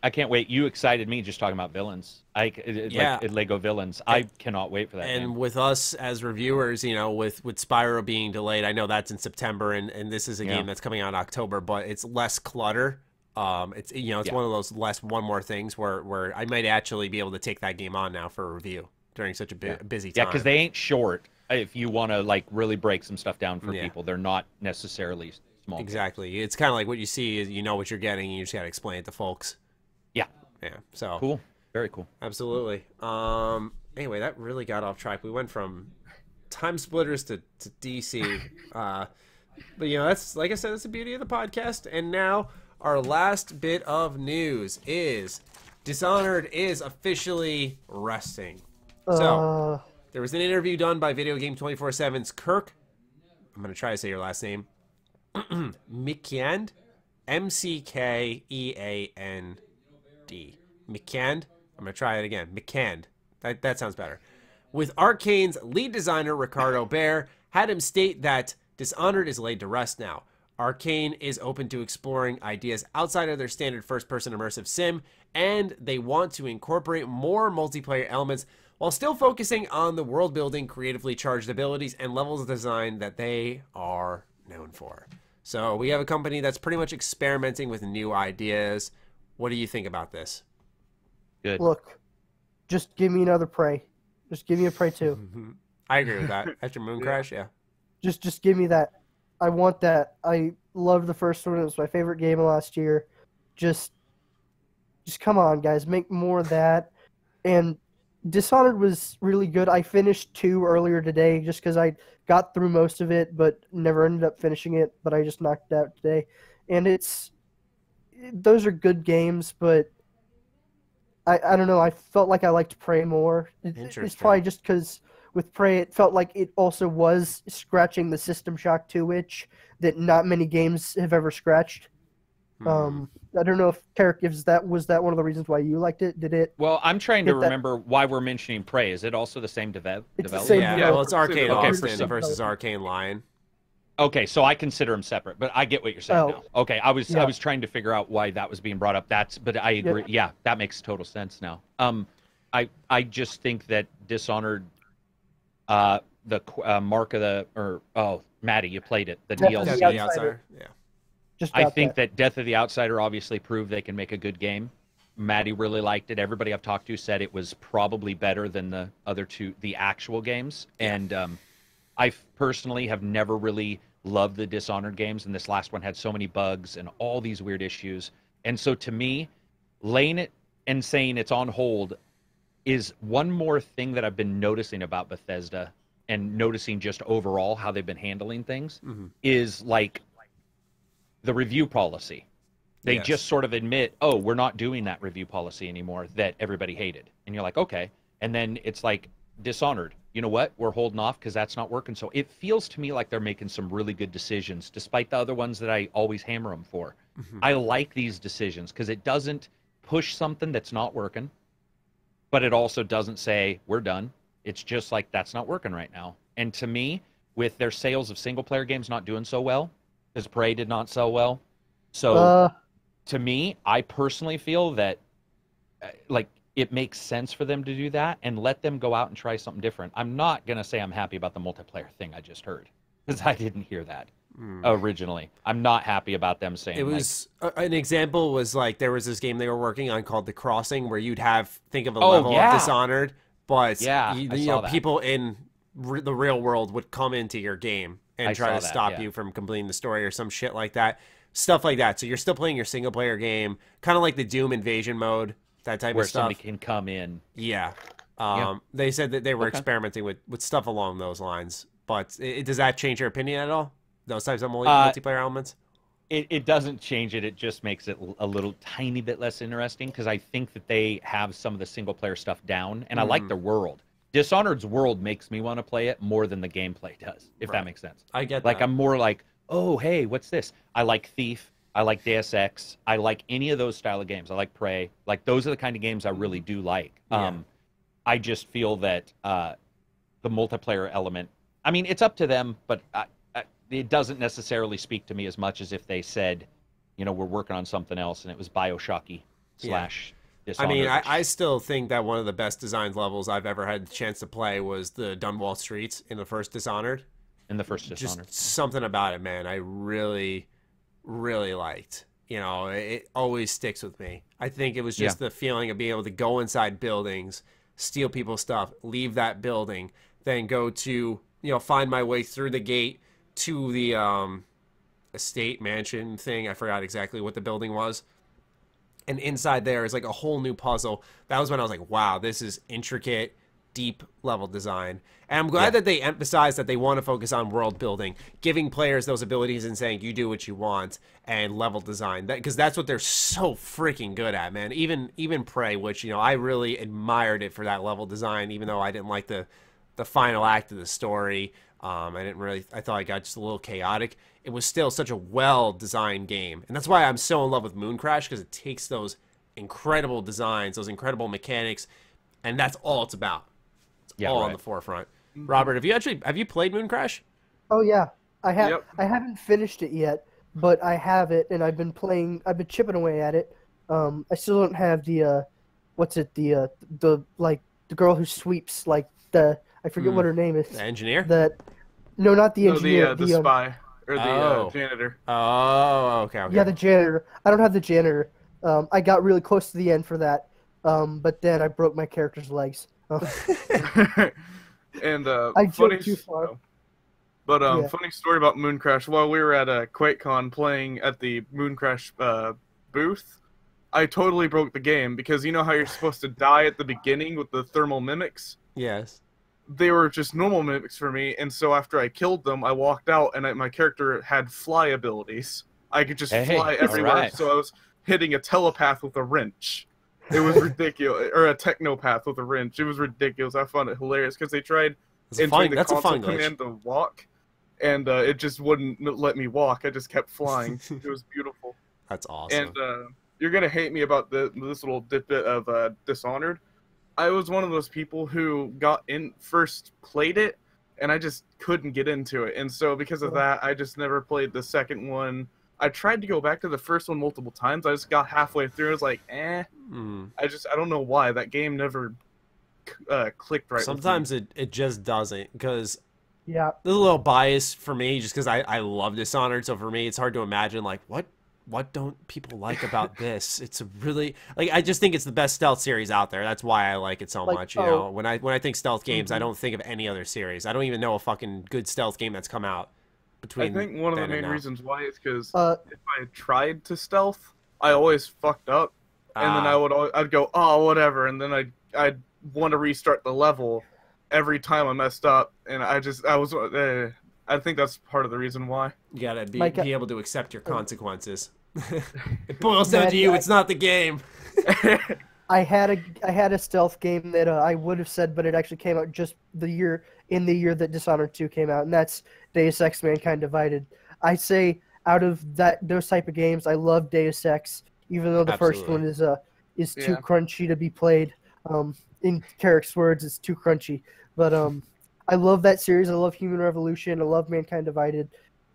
I can't wait. You excited me just talking about villains. Like Lego Villains. I cannot wait for that. And game. with us as reviewers, you know, with Spyro being delayed, I know that's in September, and this is a game that's coming out in October, but it's less clutter. It's it's one of those one more things where I might actually be able to take that game on now for a review during such a busy time. Yeah, because they ain't short. If you want to like really break some stuff down for people, they're not necessarily small. Exactly. It's kind of like what you see is you know what you're getting, and you just got to explain it to folks. Yeah. Yeah. So cool. Very cool. Absolutely. Anyway, that really got off track. We went from Timesplitters to DC. But you know, that's like I said, that's the beauty of the podcast. And now our last bit of news is Dishonored is officially resting. So there was an interview done by Video Game 24/7's Kirk. I'm gonna try to say your last name. Mckeand, Mckeand. Mckeand. I'm gonna try it again. Mckeand. That sounds better. With Arcane's lead designer Ricardo Bear, had him state that Dishonored is laid to rest now. Arcane is open to exploring ideas outside of their standard first-person immersive sim, and they want to incorporate more multiplayer elements while still focusing on the world building, creatively charged abilities, and levels of design that they are known for. So we have a company that's pretty much experimenting with new ideas. What do you think about this? Good. Look, just give me another Prey. Just give me a Prey 2. I agree with that. After Moon Crash, yeah. Just give me that. I want that. I loved the first one. It was my favorite game of last year. Just come on, guys. Make more of that. And Dishonored was really good. I finished 2 earlier today just because I got through most of it, but never ended up finishing it. But I just knocked it out today. And those are good games, but I don't know. I felt like I liked Prey more. It's probably just because with Prey, it felt like it also was scratching the System Shock 2 itch that not many games have ever scratched. I don't know if Karak, was that one of the reasons why you liked it? Did it? Well, I'm trying to remember why we're mentioning Prey. Is it also the same developer? Yeah, well, it's Arcane Austin versus Arcane Lion. Okay, so I consider them separate, but I get what you're saying now. Okay, I was trying to figure out why that was being brought up. But I agree. Yeah, that makes total sense now. I just think that Dishonored, the Mark of the Matty, you played it, the DLC. Death of the Outsider. Yeah. I think that Death of the Outsider obviously proved they can make a good game. Matty really liked it. Everybody I've talked to said it was probably better than the other two, the actual games. And I personally have never really loved the Dishonored games, and this last one had so many bugs and all these weird issues. And so to me, laying it and saying it's on hold is one more thing that I've been noticing about Bethesda, and noticing just overall how they've been handling things, is like the review policy. They just sort of admit, oh, we're not doing that review policy anymore that everybody hated. And you're like, okay. And then it's like Dishonored. You know what? We're holding off because that's not working. So it feels to me like they're making some really good decisions, despite the other ones that I always hammer them for. I like these decisions because it doesn't push something that's not working, but it also doesn't say, we're done. It's just like, that's not working right now. And to me, with their sales of single-player games not doing so well, because Prey did not sell well, so to me, I personally feel that it makes sense for them to do that and let them go out and try something different. I'm not going to say I'm happy about the multiplayer thing I just heard, because I didn't hear that originally. I'm not happy about them saying it was an example was like there was this game they were working on called The Crossing, where you'd think of a level of Dishonored, but you know, people in the real world would come into your game and try to stop you from completing the story or some shit like that. Stuff like that. So you're still playing your single player game, kind of like the Doom invasion mode, that type of stuff. Where somebody can come in. Yeah. They said that they were experimenting with stuff along those lines. But does that change your opinion at all? Those types of multiplayer elements? It doesn't change it. It just makes it a little tiny bit less interesting, because I think that they have some of the single player stuff down, and I like their world. Dishonored's world makes me want to play it more than the gameplay does, if that makes sense. I get that. Like, I'm more like, oh, hey, what's this? I like Thief. I like Deus Ex. I like any of those style of games. I like Prey. Like, those are the kind of games I really do like. I just feel that the multiplayer element, I mean, it's up to them, but it doesn't necessarily speak to me as much as if they said, you know, we're working on something else, and it was Bioshocky / Dishonored. I mean, I still think that one of the best designed levels I've ever had the chance to play was the Dunwall Streets in the first Dishonored. Just something about it, man, I really, really liked. You know, it always sticks with me. I think it was just the feeling of being able to go inside buildings, steal people's stuff, leave that building, then go to, you know, find my way through the gate to the estate mansion thing. I forgot exactly what the building was. And inside there is like a whole new puzzle. That was when I was like, wow, this is intricate, deep level design. And I'm glad that they emphasize that they want to focus on world building, giving players those abilities and saying you do what you want, and level design. Because that's what they're so freaking good at, man. Even Prey, which, you know, I really admired it for that level design, even though I didn't like the final act of the story. I thought it got just a little chaotic. It was still such a well-designed game. And that's why I'm so in love with Moon Crash, because it takes those incredible designs, those incredible mechanics, and that's all it's about. It's all on the forefront. Robert, have you played Moon Crash? Oh yeah. I have. Yep. I haven't finished it yet, but I have it, and I've been chipping away at it. I still don't have the the girl who sweeps, like I forget what her name is. The engineer? No, not the engineer. The spy or the janitor. Oh, okay. Yeah, the janitor. I don't have the janitor. I got really close to the end for that, but then I broke my character's legs. And I jumped too far. But funny story about Mooncrash. While we were at QuakeCon playing at the Mooncrash booth, I totally broke the game because you know how you're supposed to die at the beginning with the thermal mimics? Yes. They were just normal mimics for me, and so after I killed them, I walked out, and my character had fly abilities. I could just fly everywhere, so I was hitting a telepath with a wrench. It was ridiculous. Or a technopath with a wrench. It was ridiculous. I found it hilarious because they tried entering the console command to walk, and it just wouldn't let me walk. I just kept flying. It was beautiful. That's awesome. And you're going to hate me about this little bit of Dishonored. I was one of those people who first played it, and I just couldn't get into it. And so because of that, I just never played the second one. I tried to go back to the first one multiple times. I just got halfway through. I was like, I don't know why. That game never clicked right. Sometimes it just doesn't, because there's a little bias for me just because I love Dishonored. So for me, it's hard to imagine, like, what don't people like about this? It's a really, like, I just think it's the best stealth series out there. That's why I like it so much. You know, when I think stealth games, I don't think of any other series. I don't even know a fucking good stealth game that's come out. I think one of the main reasons why is because if I tried to stealth, I always fucked up, and then I'd go, oh, whatever, and then I'd want to restart the level every time I messed up, and I think that's part of the reason why. You gotta be able to accept your consequences. It boils down to you. It's not the game. I had a stealth game that I would have said, but it actually came out just the year that Dishonored 2 came out, and that's Deus Ex: Mankind Divided. I say out of those type of games, I love Deus Ex, even though the first one is too crunchy to be played. In Karak's words, it's too crunchy. But I love that series. I love Human Revolution. I love Mankind Divided.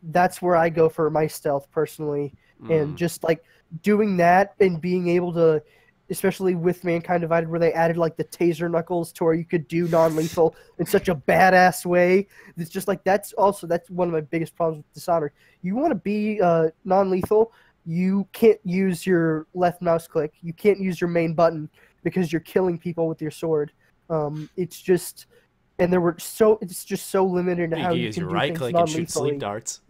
That's where I go for my stealth personally, and just like doing that and being able to. Especially with Mankind Divided, where they added like the taser knuckles to where you could do non-lethal in such a badass way. It's just like that's one of my biggest problems with Dishonored. You want to be non-lethal, you can't use your left mouse click. You can't use your main button because you're killing people with your sword. It's just so limited to how you can do things non-lethally. And shoot sleep darts.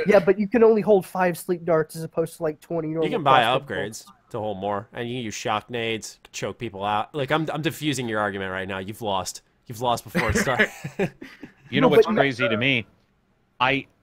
Yeah, but you can only hold 5 sleep darts as opposed to like 20. You can buy upgrades to hold more, and you can use shock nades to choke people out. Like I'm diffusing your argument right now. You've lost before it started. You know what's crazy to me?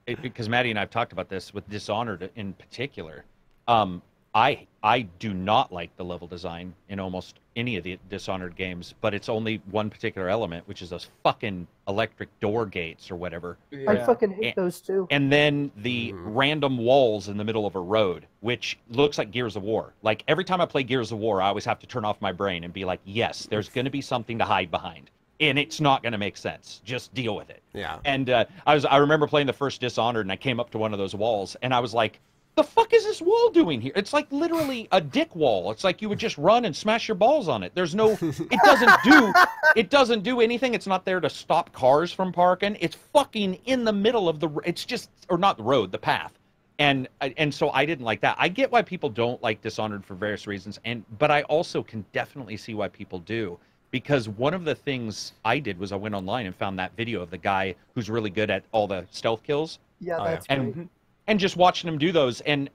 Because Maddie and I have talked about this with Dishonored in particular. I do not like the level design in almost any of the Dishonored games, but it's only one particular element, which is those fucking electric door gates or whatever. Yeah. I fucking hate those too. And then the random walls in the middle of a road, which looks like Gears of War. Like every time I play Gears of War, I always have to turn off my brain and be like, yes, there's going to be something to hide behind. And it's not going to make sense. Just deal with it. Yeah. And I remember playing the first Dishonored, and I came up to one of those walls, and I was like, the fuck is this wall doing here? It's like literally a dick wall. It's like you would just run and smash your balls on it. There's no, it doesn't do anything. It's not there to stop cars from parking. It's fucking in the middle of it's just, or not the road, the path. And so I didn't like that. I get why people don't like Dishonored for various reasons, but I also can definitely see why people do. Because one of the things I did was I went online and found that video of the guy who's really good at all the stealth kills. Yeah, that's great. And just watching him do those, and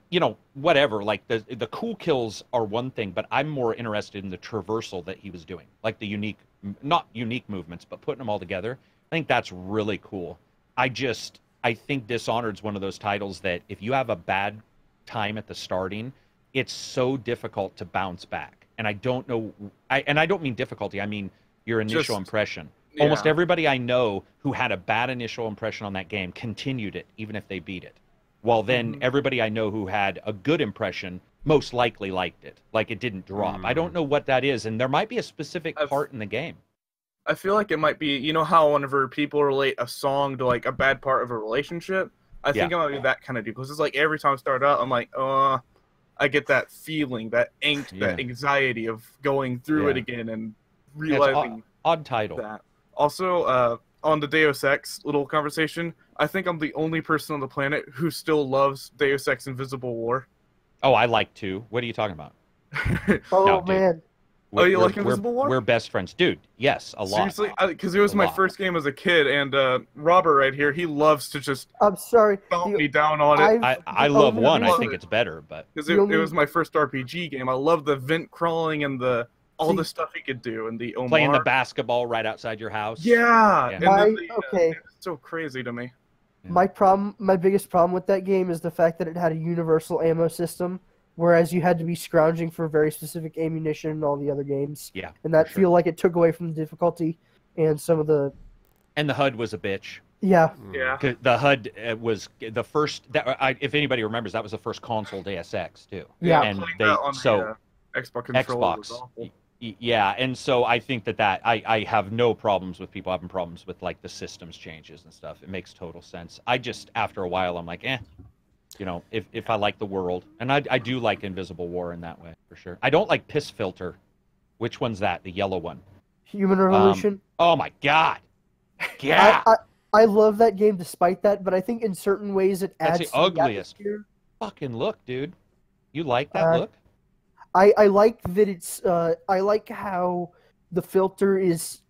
whatever, like the cool kills are one thing, but I'm more interested in the traversal that he was doing, like the not unique movements, but putting them all together. I think that's really cool. I think Dishonored's one of those titles that if you have a bad time at the starting, it's so difficult to bounce back. And I don't know, and I don't mean difficulty, I mean your initial impression. Yeah. Almost everybody I know who had a bad initial impression on that game continued it, even if they beat it. Well, then everybody I know who had a good impression most likely liked it. Like it didn't drop. I don't know what that is, and there might be a specific part in the game. I feel like it might be, how whenever people relate a song to like a bad part of a relationship, I think it might be that kind of deal. Because it's like every time I start out, I'm like, I get that feeling, that angst, that anxiety of going through it again and realizing odd title. that. Also, on the Deus Ex little conversation, I think I'm the only person on the planet who still loves Deus Ex Invisible War. Oh, I like to. What are you talking about? Oh No, dude. man, You like Invisible War? We're best friends, dude. Yes, a lot. Seriously, because it was my first game as a kid, and Robert right here, he loves to just I'm sorry. stomp me down on it. I the love only one. I reason- think it's better, but Because it was my first RPG game. I love the vent crawling and all the stuff he could do and the Omar. playing the basketball right outside your house. Yeah. Yeah. And then Okay. it's so crazy to me. My biggest problem with that game is the fact that it had a universal ammo system, whereas you had to be scrounging for very specific ammunition in all the other games. Yeah. And that for sure. feel like it took away from the difficulty and some of the And the HUD was a bitch. yeah. Yeah. 'Cause the HUD was the first. If anybody remembers, that was the first console Deus Ex too. Yeah. And Playing they that on so the Xbox controller was Xbox. awful. Yeah, and so I think that I have no problems with people having problems with like the systems changes and stuff. It makes total sense. I just after a while I'm like, if I like the world, and I do like Invisible War in that way for sure. I don't like Piss Filter. Which one's that? The yellow one. Human Revolution. Oh my god. Yeah. I love that game despite that, but I think in certain ways it That's adds the to ugliest. atmosphere. Fucking look, dude. You like that look? I like that it's I like how the filter is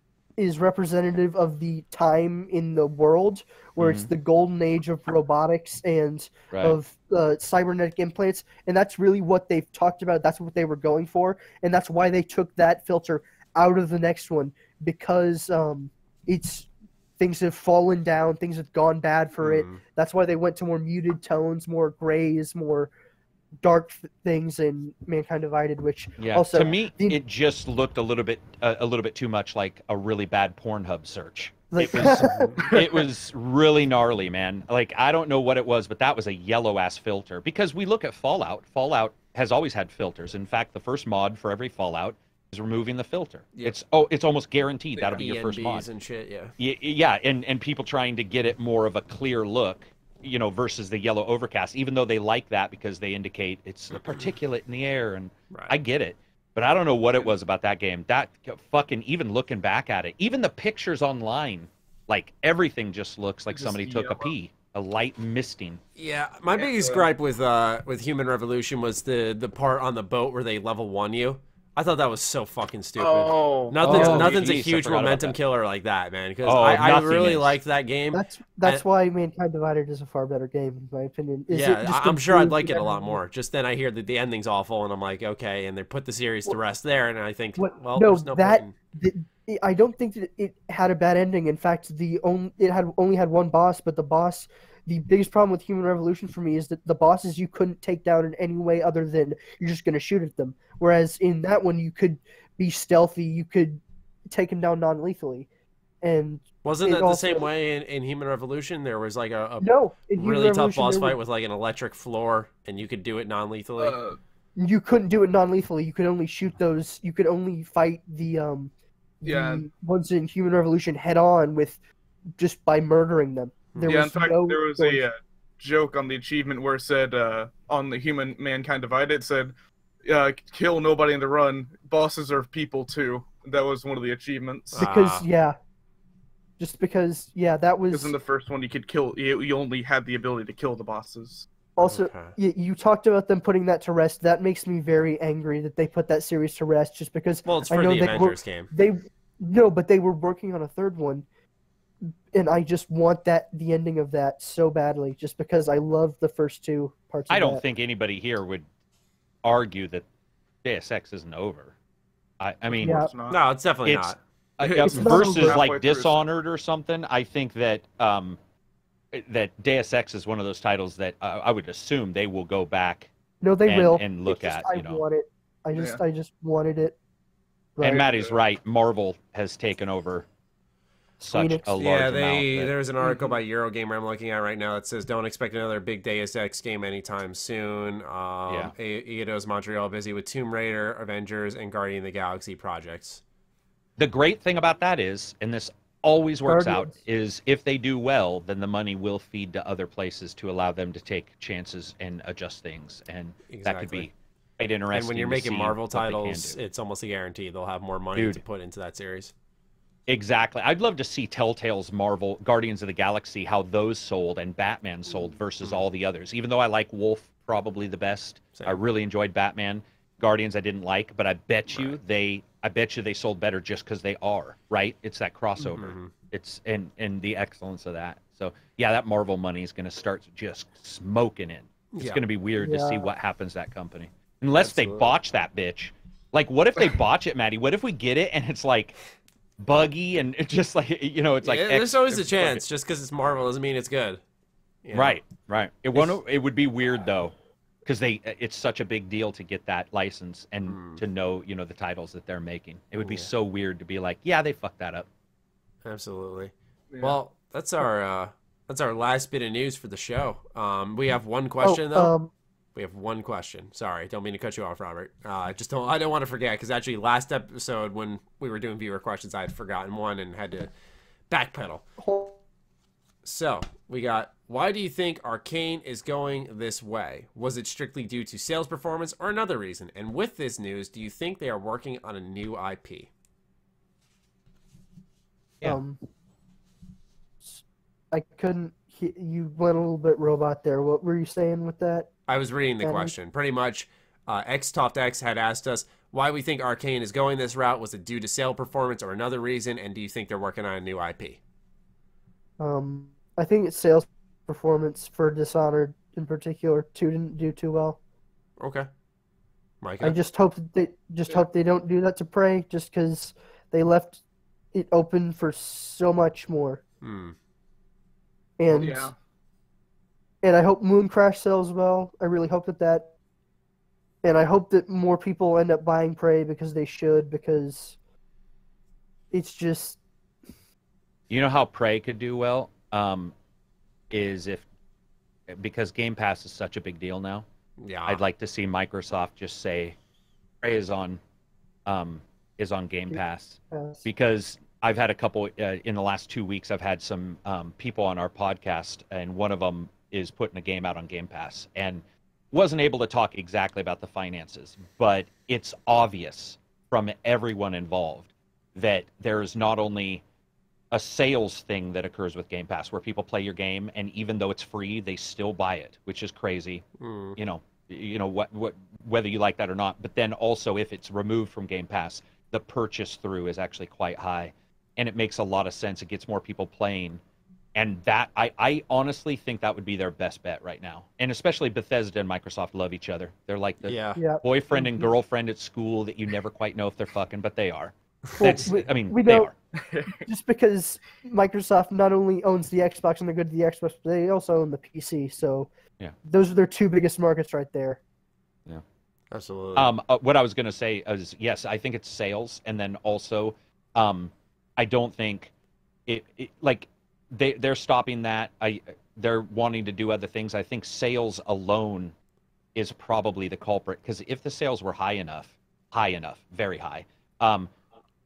representative of the time in the world where it's the golden age of robotics and Right. of cybernetic implants, and that's really what they've talked about. That's what they were going for, and that's why they took that filter out of the next one, because it's things have fallen down, things have gone bad for it. That's why they went to more muted tones, more grays, more dark things in Mankind Divided, which also to me it just looked a little bit too much like a really bad Pornhub search. like It was really gnarly, man. Like I don't know what it was, but that was a yellow ass filter. Because we look at Fallout. Fallout has always had filters. In fact, the first mod for every Fallout is removing the filter. Yep. It's almost guaranteed that'll be your first mod. ENBs and shit, yeah. Yeah, and people trying to get it more of a clear look, versus the yellow overcast, even though they like that because they indicate it's a particulate in the air, and Right. I get it. But I don't know what it was about that game. That fucking, even looking back at it, even the pictures online, like everything just looks like Just somebody took a yellow. pee, a light misting. Yeah, my biggest gripe with Human Revolution was the part on the boat where they level 1 you. I thought that was so fucking stupid. Nothing's a geez, I huge forgot about momentum that. killer like that, man. Because Oh, I nothing really is. liked that game. that's why Mankind Divided is a far better game, in my opinion. I'm sure I'd like it a lot more. Just then I hear that the ending's awful, and I'm like, okay, and they put the series to rest there, and I think, well, no, there's no point in... I don't think that it had a bad ending. In fact, it only had one boss, but the biggest problem with Human Revolution for me is that the bosses you couldn't take down in any way other than you're just going to shoot at them. Whereas in that one, you could be stealthy, you could take them down non-lethally. And Wasn't it that the also- same way in Human Revolution? There was like a no, in Human really tough Revolution, boss there fight was- with like an electric floor, and you could do it non-lethally. You couldn't do it non-lethally. You could only shoot those. You could only fight the ones in Human Revolution head-on with just by murdering them. There in was fact, no there was a joke on the achievement where it said, on the Mankind Divided, it said, kill nobody in the run. Bosses are people too. That was one of the achievements. because Ah. that was Because in the first one, you could kill. You only had the ability to kill the bosses. also Okay. you talked about them putting that to rest. That makes me very angry that they put that series to rest, just because Well, it's I for know the they Avengers game. but they were working on a third one, and I just want the ending of that so badly, just because I love the first two parts. I of don't that. think anybody here would argue that Deus Ex isn't over. I mean, Yeah. It's not. No, it's definitely It's- not. It's not versus over. like Halfway through. Dishonored or something, I think that that Deus Ex is one of those titles that I would assume they will go back. No, they and- will and look It's just, at, I you know. want it. I just wanted it. And Maddie's right. Marvel has taken over such Phoenix. a large Yeah, amount. that- there's an article by Eurogamer I'm looking at right now that says don't expect another big Deus Ex game anytime soon. Eidos Montreal busy with Tomb Raider, Avengers, and Guardian of the Galaxy projects. The great thing about that is, and this always works out, Guardians. is if they do well, then the money will feed to other places to allow them to take chances and adjust things, and that could Exactly. be interesting. And when you're to making see Marvel what they can titles, do. it's almost a guarantee they'll have more money Dude. to put into that series. Exactly. I'd love to see Telltale's Marvel Guardians of the Galaxy, how those sold and Batman sold versus all the others. Even though I like Wolf probably the best, Same. I really enjoyed Batman. Guardians I didn't like, but I bet you they sold better just because they are, right? It's that crossover. It's and the excellence of that. So yeah, that Marvel money is going to start just smoking in. It's going to be weird to see what happens to that company, unless they botch that bitch. Like, what if they botch it, Maddie? What if we get it and it's like buggy and it's just like, you know, it's like there's always a chance. Just because it's Marvel doesn't mean it's good. You know? Right. It would be weird though, because it's such a big deal to get that license and to know, you know, the titles that they're making. It would be so weird to be like, yeah, they fucked that up. Absolutely. Yeah. Well, that's our last bit of news for the show. We have one question though. We have one question. Sorry, don't mean to cut you off, Robert. I don't want to forget, because actually last episode when we were doing viewer questions, I had forgotten one and had to backpedal. So we got, why do you think Arcane is going this way? Was it strictly due to sales performance or another reason? And with this news, do you think they are working on a new IP? Yeah. I couldn't. You went a little bit robot there. What were you saying with that? I was reading the question. Pretty much, XToftX had asked us why we think Arcane is going this route. Was it due to sale performance or another reason? And do you think they're working on a new IP? I think it's sales performance for Dishonored in particular. 2 didn't do too well. Okay. Micah? I just hope hope they don't do that to Prey, just because they left it open for so much more. And I hope Moon Crash sells well. I really hope that. And I hope that more people end up buying Prey, because they should, because it's just... You know how Prey could do well? Is because Game Pass is such a big deal now. Yeah. I'd like to see Microsoft just say Prey is on Game Pass, because I've had a couple in the last 2 weeks. I've had some people on our podcast, and one of them is putting a game out on Game Pass, and wasn't able to talk exactly about the finances, but it's obvious from everyone involved that there's not only a sales thing that occurs with Game Pass where people play your game, and even though it's free, they still buy it, which is crazy. You know what whether you like that or not. But then also, if it's removed from Game Pass, the purchase through is actually quite high, and it makes a lot of sense. It gets more people playing, and that I honestly think that would be their best bet right now. And especially Bethesda and Microsoft love each other. They're like the boyfriend and girlfriend at school that you never quite know if they're fucking, but they are. Well, they are. Just because Microsoft not only owns the Xbox and they're good to the Xbox, but they also own the PC. So those are their two biggest markets right there. Yeah, absolutely. What I was going to say is, yes, I think it's sales, and then also, I don't think they're stopping that. They're wanting to do other things. I think sales alone is probably the culprit, because if the sales were high enough, very high,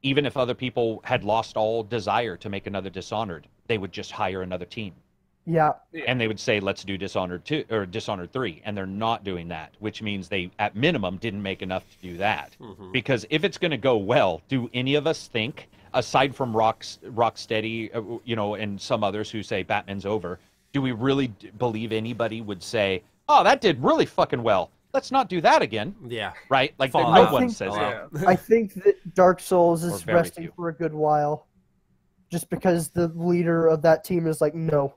even if other people had lost all desire to make another Dishonored, they would just hire another team. Yeah. And they would say, let's do Dishonored 2 or Dishonored 3. And they're not doing that, which means they, at minimum, didn't make enough to do that. Because if it's going to go well, do any of us think, aside from Rocksteady, and some others who say Batman's over, do we really believe anybody would say, oh, that did really fucking well, let's not do that again? Yeah. Right? Like, no one says that. I think that Dark Souls is resting for a good while, just because the leader of that team is like, no.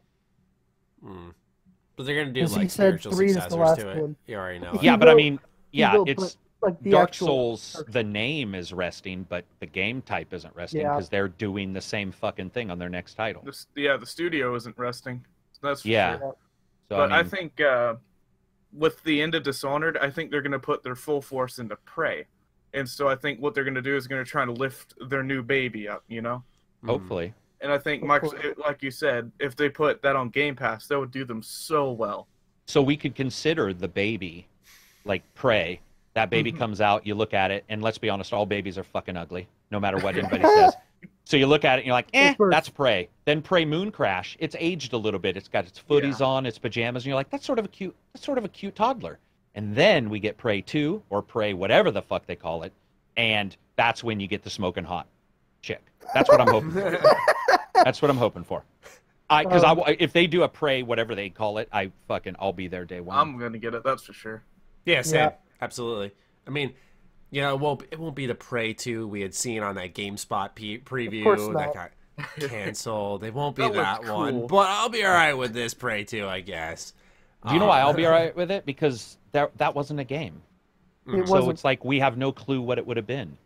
But they're going to do, like, he said spiritual 3 is the successors last to it. one. You already know. Yeah, but I mean, it's like Dark Souls, the name is resting, but the game type isn't resting, because they're doing the same fucking thing on their next title. The studio isn't resting. That's for sure. So, but I think with the end of Dishonored, I think they're going to put their full force into Prey. And so I think what they're going to do is going to try to lift their new baby up, Hopefully. And I think, like you said, if they put that on Game Pass, that would do them so well. So we could consider the baby like Prey. That baby comes out, you look at it, and let's be honest, all babies are fucking ugly, no matter what anybody says. So you look at it and you're like, that's Prey. Then Prey Moon Crash, it's aged a little bit. It's got its footies on, its pajamas, and you're like, that's sort of a cute toddler. and then we get Prey 2 or Prey whatever the fuck they call it, and that's when you get the smoking hot chick. That's what I'm hoping for. That's what I'm hoping for. Because if they do a Prey whatever they call it, I'll be there day one. I'm gonna get it. That's for sure. Yeah, same. Absolutely. I mean, you know, it won't be the Prey 2 we had seen on that GameSpot preview that got canceled. It won't be that one. But I'll be all right with this Prey 2, I guess. Do you know why I'll be all right with it? Because that wasn't a game. So it's like we have no clue what it would have been.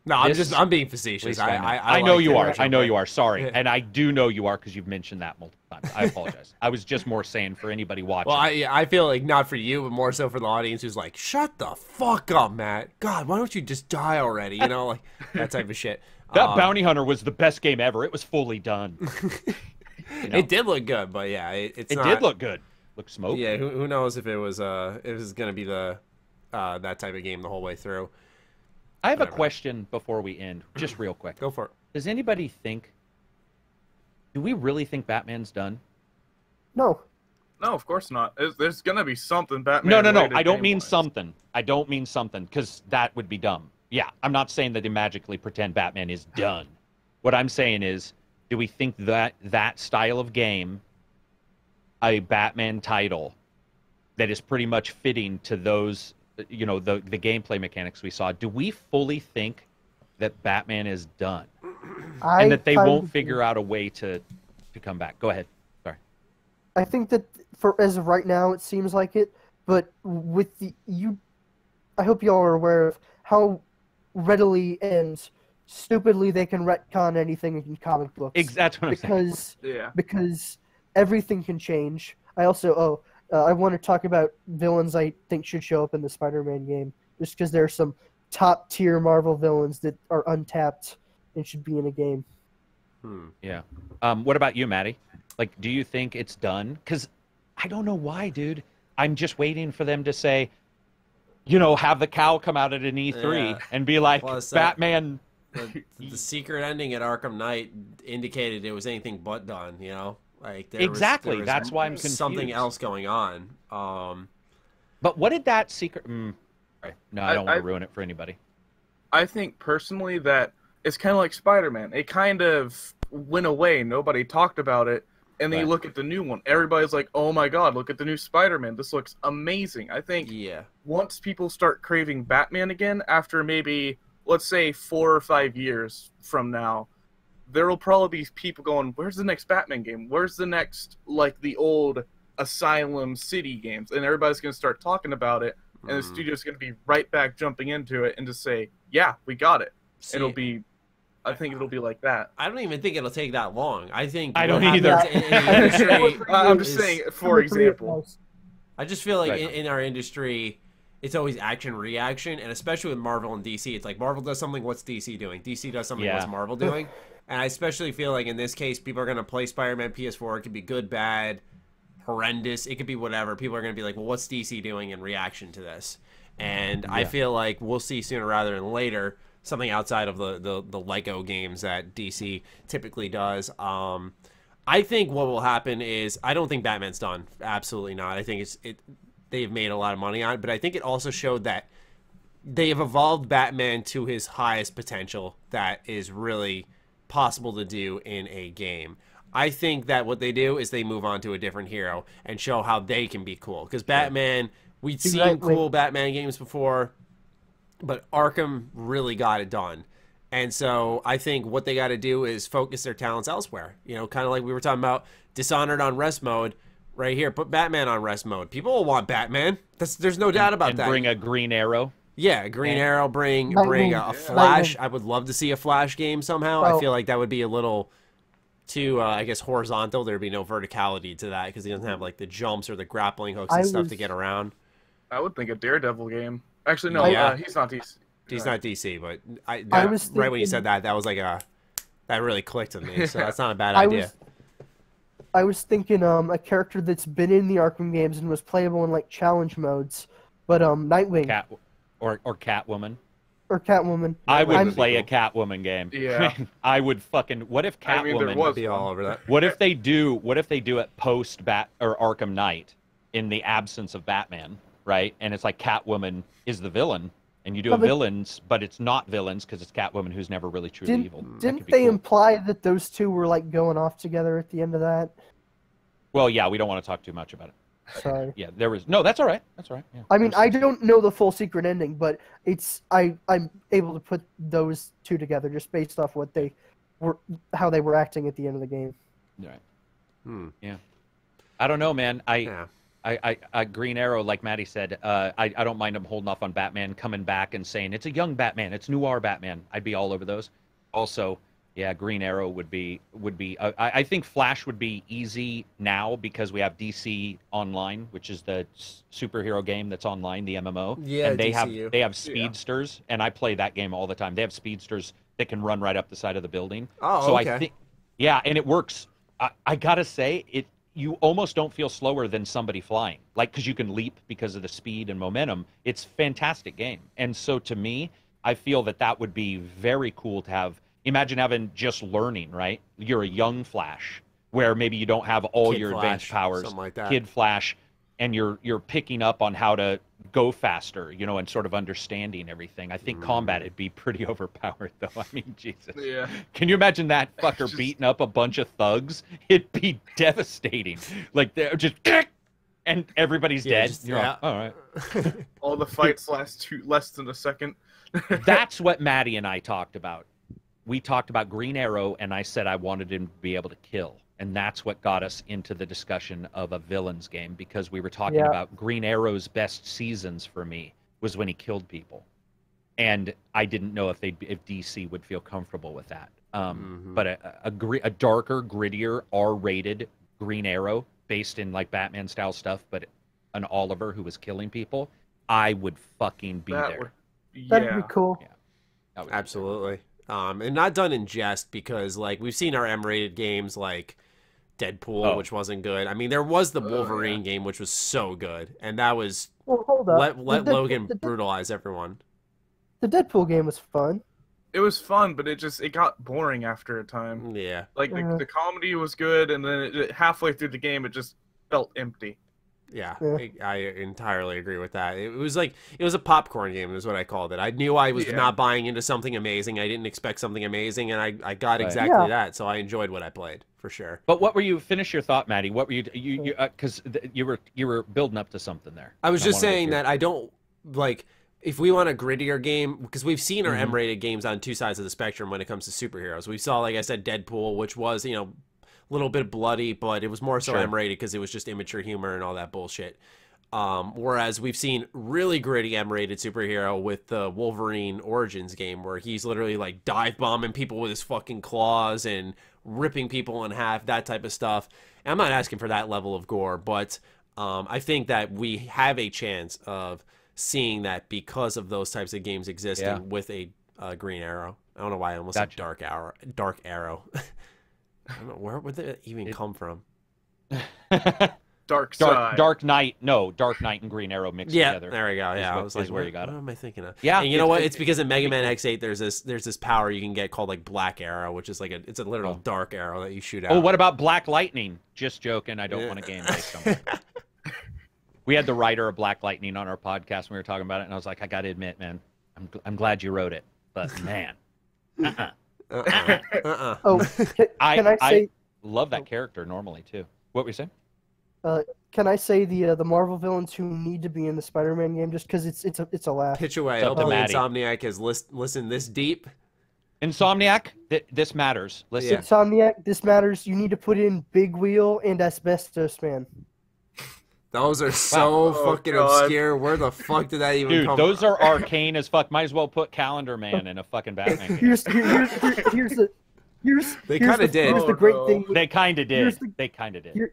No, I'm being facetious. I know you are. I know you are. Sorry. And I do know you are because you've mentioned that multiple times. I apologize. I was just more saying for anybody watching. Well, I feel like not for you, but more so for the audience who's like, shut the fuck up, Matt. God, why don't you just die already? You know, like that type of shit. That Bounty Hunter was the best game ever. It was fully done. You know? It did look good, but yeah, it did look good. Look smoke. Yeah, who knows if it was gonna be the that type of game the whole way through. I have a question before we end, just real quick. Go for it. Does anybody think? Do we really think Batman's done? No. No, of course not. There's gonna be something Batman. No. I don't mean something. I don't mean something because that would be dumb. Yeah, I'm not saying that they magically pretend Batman is done. What I'm saying is, do we think that style of game, a Batman title, that is pretty much fitting to those, you know, the gameplay mechanics we saw, do we fully think that Batman is done? And that they won't figure out a way to come back? Go ahead. Sorry. I think that as of right now, it seems like it, but with I hope y'all are aware of how readily and stupidly they can retcon anything in comic books. That's what I'm saying. Because everything can change. I also, I want to talk about villains I think should show up in the Spider-Man game, just because there are some top-tier Marvel villains that are untapped and should be in a game. Yeah. What about you, Matty? Like, do you think it's done? Because I don't know why, dude. I'm just waiting for them to say, you know, have the cow come out at an E3 and be like, Batman... The secret ending at Arkham Knight indicated it was anything but done, you know? Like there was that's why I'm confused. Something else going on. But what did that secret... No, I don't want to ruin it for anybody. I think personally that it's kind of like Spider-Man. It kind of went away. Nobody talked about it. And then you look at the new one. Everybody's like, oh my god, look at the new Spider-Man. This looks amazing. I think once people start craving Batman again, after maybe, let's say, 4 or 5 years from now, there will probably be people going, where's the next Batman game? Where's the next, like, the old Asylum City games? And everybody's going to start talking about it. And the studio's going to be right back jumping into it and just say, yeah, we got it. I think it'll be like that. I don't even think it'll take that long. I don't either. I'm just saying, for example. I just feel like in our industry, it's always action reaction, and especially with Marvel and DC, it's like Marvel does something, what's DC doing? DC does something, what's Marvel doing? And I especially feel like in this case, people are going to play Spider-Man PS4. It could be good, bad, horrendous. It could be whatever. People are going to be like, well, what's DC doing in reaction to this? And I feel like we'll see sooner rather than later something outside of the Lego games that DC typically does. I think what will happen is, I don't think Batman's done. Absolutely not. I think they've made a lot of money on it, but I think it also showed that they have evolved Batman to his highest potential that is really possible to do in a game. I think that what they do is they move on to a different hero and show how they can be cool. Because Batman, we've seen cool Batman games before, but Arkham really got it done. And so I think what they got to do is focus their talents elsewhere. You know, kind of like we were talking about Dishonored on rest mode. Right here, put Batman on rest mode. People will want Batman. There's no doubt about that. And bring a Green Arrow. Yeah, Green Arrow. Bring a Flash. I would love to see a Flash game somehow. I feel like that would be a little too, I guess, horizontal. There'd be no verticality to that because he doesn't have like the jumps or the grappling hooks and stuff to get around. I would think a Daredevil game. Actually, no, he's not DC. He's not DC, but right when you said that, that was like that really clicked with me. So that's not a bad idea. I was thinking a character that's been in the Arkham games and was playable in like challenge modes, but Nightwing or Catwoman. Or Catwoman. I would play a Catwoman game. Yeah. I would fucking. What if Catwoman would be all over that? What if they do it post Arkham Knight in the absence of Batman? right? And it's like Catwoman is the villain, and you do No, a but- villains, but it's not villains because it's Catwoman who's never really truly evil. That Didn't could be they cool. imply that those two were like going off together at the end of that? Well, yeah, we don't want to talk too much about it. Sorry. Yeah, there was no. That's all right. That's all right. Yeah. I mean, I don't know the full secret ending, but I'm able to put those two together just based off what they were, how they were acting at the end of the game. Right. Yeah. I don't know, man. I Green Arrow, like Maddie said, I don't mind him holding off on Batman coming back and saying it's a young Batman, it's noir Batman. I'd be all over those. Also, yeah, Green Arrow would be. I think Flash would be easy now because we have DC Online, which is the superhero game that's online, the MMO. Yeah, and they DCU. have speedsters, and I play that game all the time. They have speedsters that can run right up the side of the building. Oh, so okay. I think, yeah, and it works. I gotta say it. You almost don't feel slower than somebody flying, like because you can leap because of the speed and momentum. It's a fantastic game, and so to me, I feel that would be very cool to have. Imagine having just learning, right? You're a young Flash, where maybe you don't have all Kid your Flash, advanced powers, something like that. Kid Flash, and you're picking up on how to go faster, and sort of understanding everything. I think combat would be pretty overpowered, though. I mean, Jesus. Yeah. Can you imagine that fucker Just- beating up a bunch of thugs? It'd be devastating. Like they're just and everybody's Yeah, dead. just- You're yeah. like, all right. All the fights last less than a second. That's what Maddie and I talked about. We talked about Green Arrow, and I said I wanted him to be able to kill. And that's what got us into the discussion of a villains game, because we were talking Yeah. about Green Arrow's best seasons for me was when he killed people. And I didn't know if DC would feel comfortable with that. But a darker, grittier, R-rated Green Arrow based in like Batman-style stuff, but an Oliver who was killing people, I would fucking be That there. would, That'd yeah. be cool. Yeah. That would be Absolutely. And not done in jest, because like we've seen our M-rated games like Deadpool, which wasn't good. I mean, there was the Wolverine game, which was so good, and that was Well, hold up. let The Logan the brutalize everyone. The Deadpool game was fun. It was fun, but it got boring after a time. Yeah. Like the comedy was good, and then halfway through the game, it just felt empty. Yeah, Yeah. I entirely agree with that. It was like, it was a popcorn game is what I called it. I knew I was not buying into something amazing. I didn't expect something amazing, and I got exactly that. So I enjoyed what I played, for sure. But what were you? Finish your thought, Maddie. What were you? Because you were building up to something there. I was And just wanted to saying hear- that I don't like, if we want a grittier game, because we've seen our M-rated games on two sides of the spectrum when it comes to superheroes. We saw, like I said, Deadpool, which was, a little bit bloody, but it was more so M-rated because it was just immature humor and all that bullshit. Whereas we've seen really gritty M-rated superhero with the Wolverine Origins game, where he's literally like dive bombing people with his fucking claws and ripping people in half, that type of stuff. And I'm not asking for that level of gore, but I think that we have a chance of seeing that because of those types of games existing with a Green Arrow. I don't know why I almost said Dark Arrow. I don't know, where would that even come from? Dark Side. Dark Knight. No, Dark Knight and Green Arrow mixed together. There we go. Yeah, I was like, where you got it. What am I thinking of? Yeah, and you know what? It's because in Mega Man X8, there's this power you can get called like Black Arrow, which is like it's a literal dark arrow that you shoot out. Oh, what about Black Lightning? Just joking. I don't want a game based on that. We had the writer of Black Lightning on our podcast when we were talking about it, and I was like, I got to admit, man, I'm glad you wrote it, but man, Oh, can I say? I love that character normally too. What were you saying? Can I say the Marvel villains who need to be in the Spider-Man game just because it's a laugh? Pitch away. It's up to Hopefully Maddie. Insomniac has listened this deep. Insomniac, this matters. Listen, Insomniac, this matters. You need to put in Big Wheel and Asbestos Man. Those are so fucking God. obscure. Where the fuck did that even come those from? are arcane as fuck. Might as well put Calendar Man in a fucking Batman game. Here's the They kinda did. Here's the great thing. They kind of did. Here's the- They kind of did.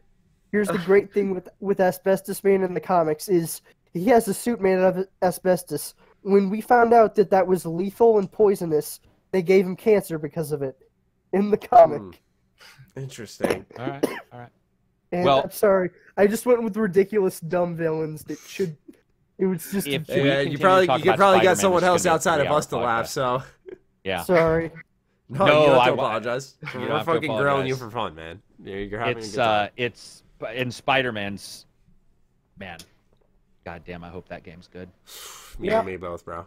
Here's the great thing with Asbestos Man in the comics is he has a suit made out of asbestos. When we found out that was lethal and poisonous, they gave him cancer because of it in the comic. Interesting. All right. And Well- I'm sorry, I just went with ridiculous dumb villains that should. It was just. If a we joke. Yeah, continue you to probably talk got about Spider-Man, someone this is else gonna be a outside of 3-hour us to laugh. podcast. So Yeah. Sorry. no, No, you don't have I to wa- apologize. you don't We're have to fucking grilling you apologize. for fun, man. You're having a It's good time. it's in Spider-Man's, man. God damn, I hope that game's good. Me and me both, bro.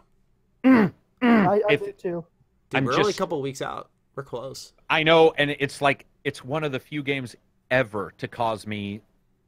I do too. Dude, we're only a couple weeks out. We're close. I know, and it's like it's one of the few games ever to cause me,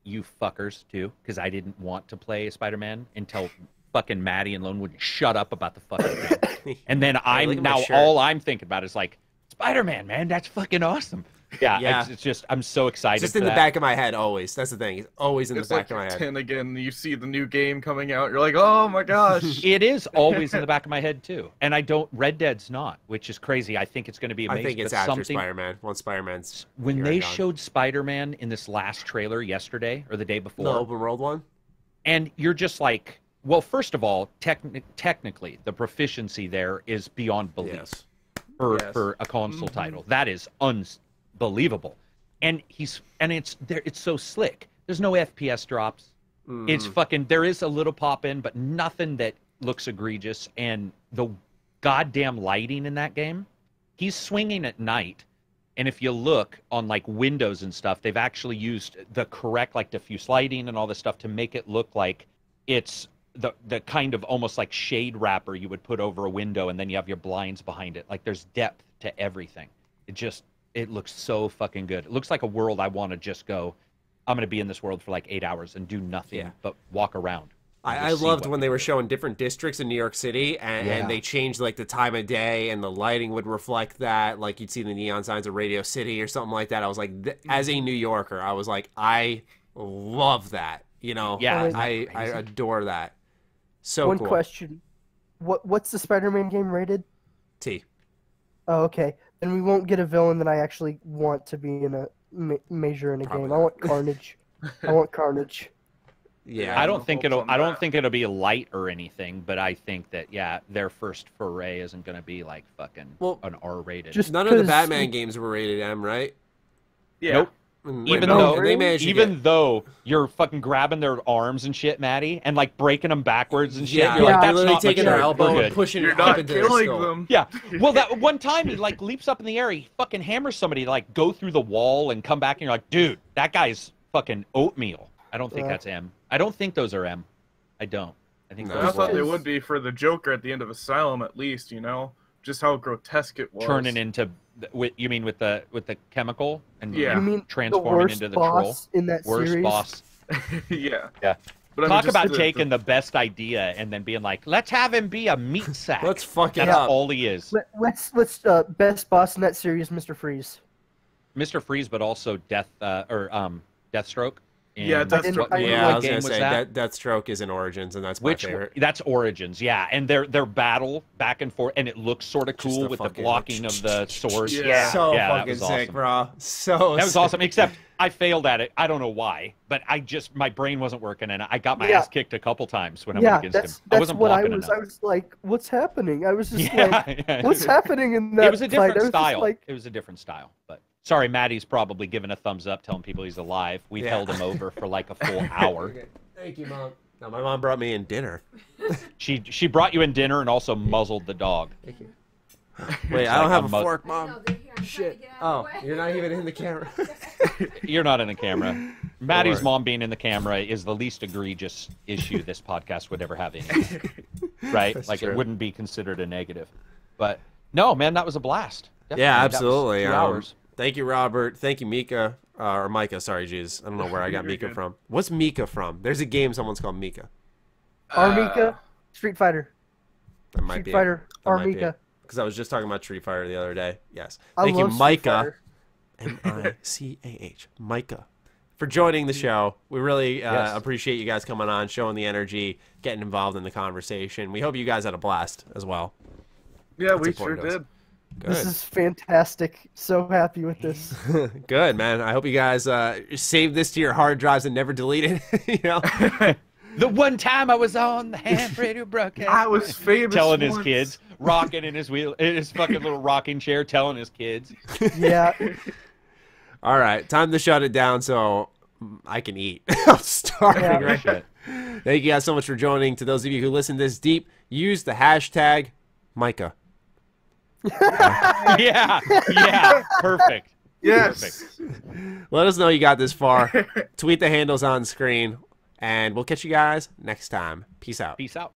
you fuckers too, because I didn't want to play Spider-Man until fucking Maddie and Lone would shut up about the fucking game. And then all I'm thinking about is like, Spider-Man, man, that's fucking awesome. Yeah. It's just, I'm so excited. Just in the back of my head, always. That's the thing. It's always in the back of my head. 10 again, you see the new game coming out, you're like, oh my gosh. It is always in the back of my head too. And Red Dead's not, which is crazy. I think it's going to be amazing. I think it's after Spider-Man. Once Spider-Man's when they showed Spider-Man in this last trailer yesterday or the day before. The open world one? And you're just like, well, first of all, technically, the proficiency there is beyond belief for a console title. That is unbelievable. And it's so slick. There's no FPS drops. It's fucking, there is a little pop in, but nothing that looks egregious. And the goddamn lighting in that game, he's swinging at night. And if you look on like windows and stuff, they've actually used the correct like diffuse lighting and all this stuff to make it look like it's the kind of almost like shade wrapper you would put over a window, and then you have your blinds behind it. Like there's depth to everything. It looks so fucking good. It looks like a world I want to just go, I'm going to be in this world for like 8 hours and do nothing but walk around. I loved when they were showing different districts in New York City, and they changed like the time of day, and the lighting would reflect that. Like you'd see the neon signs of Radio City or something like that. I was like, as a New Yorker, I was like, I love that. You know, I adore that. So One cool. question: what's the Spider-Man game rated? T. Oh, okay. Then we won't get a villain that I actually want to be in a major in a game. I want Carnage. I want Carnage. Yeah, I don't think it'll be light or anything, but I think that their first foray isn't going to be like fucking an R-rated. Just none of the Batman games were rated M, right? Yeah. Nope. Even though you're fucking grabbing their arms and shit, Maddie, and like breaking them backwards and shit, you're like, that's literally not taking mature. their elbow and pushing it up into their skull. Them. Yeah. Well, that one time he like leaps up in the air, he fucking hammers somebody to like go through the wall and come back, and you're like, dude, that guy's fucking oatmeal. I don't think that's M. I don't think those are M. I don't. I think I thought they would be for the Joker at the end of Asylum, at least. You know, just how grotesque it was. Turning into, you mean with the chemical and You mean transforming into the troll? In that worst series? boss. Yeah. But talk about taking the best idea and then being like, let's have him be a meat sack. Let's fuck it That's up. all he is. Let's best boss in that series, Mr. Freeze. Mr. Freeze, but also Deathstroke. Yeah, Deathstroke. I was gonna say Deathstroke is in Origins, and that's my favorite. That's Origins, yeah, and their battle back and forth, and it looks sort of cool with the blocking of the swords. Yeah, so fucking sick, awesome. bro. That was awesome. Except I failed at it. I don't know why, but my brain wasn't working, and I got my ass kicked a couple times when I went against him. I wasn't blocking enough. I was like, "What's happening?" I was just "What's happening in that?" It was a different fight? style. It was a different style, but. Sorry, Maddie's probably giving a thumbs up, telling people he's alive. We've held him over for like a full hour. Okay. Thank you, Mom. No, my mom brought me in dinner. She brought you in dinner and also muzzled the dog. Thank you. Wait, I don't have a fork, Mom. Shit. Oh, you're not even in the camera. You're not in the camera. Maddie's mom being in the camera is the least egregious issue this podcast would ever have anyway. Right? That's like true. It wouldn't be considered a negative. But no, man, that was a blast. Definitely. Yeah, absolutely. 2 hours. Thank you, Robert. Thank you, Mika. Or Micah, sorry, jeez. I don't know where I got Mika from. What's Mika from? There's a game someone's called Mika. Mika? Street Fighter. That might Street Fighter. Mika. Because I was just talking about Street Fighter the other day. Yes. I Thank you, love Micah. M-I-C-A-H. Micah. For joining the show. We really appreciate you guys coming on, showing the energy, getting involved in the conversation. We hope you guys had a blast as well. Yeah, we sure did. Good. This is fantastic. So happy with this. Good, man. I hope you guys save this to your hard drives and never delete it. You know? The one time I was on the Ham Radio Broadcast. I was famous telling his kids, rocking in his fucking little rocking chair, telling his kids. Yeah. All right, time to shut it down so I can eat. I'm starving right now. Thank you guys so much for joining. To those of you who listen this deep, use the hashtag Micah. Yeah, perfect. Yes. Perfect. Let us know you got this far. Tweet the handles on screen. And we'll catch you guys next time. Peace out. Peace out.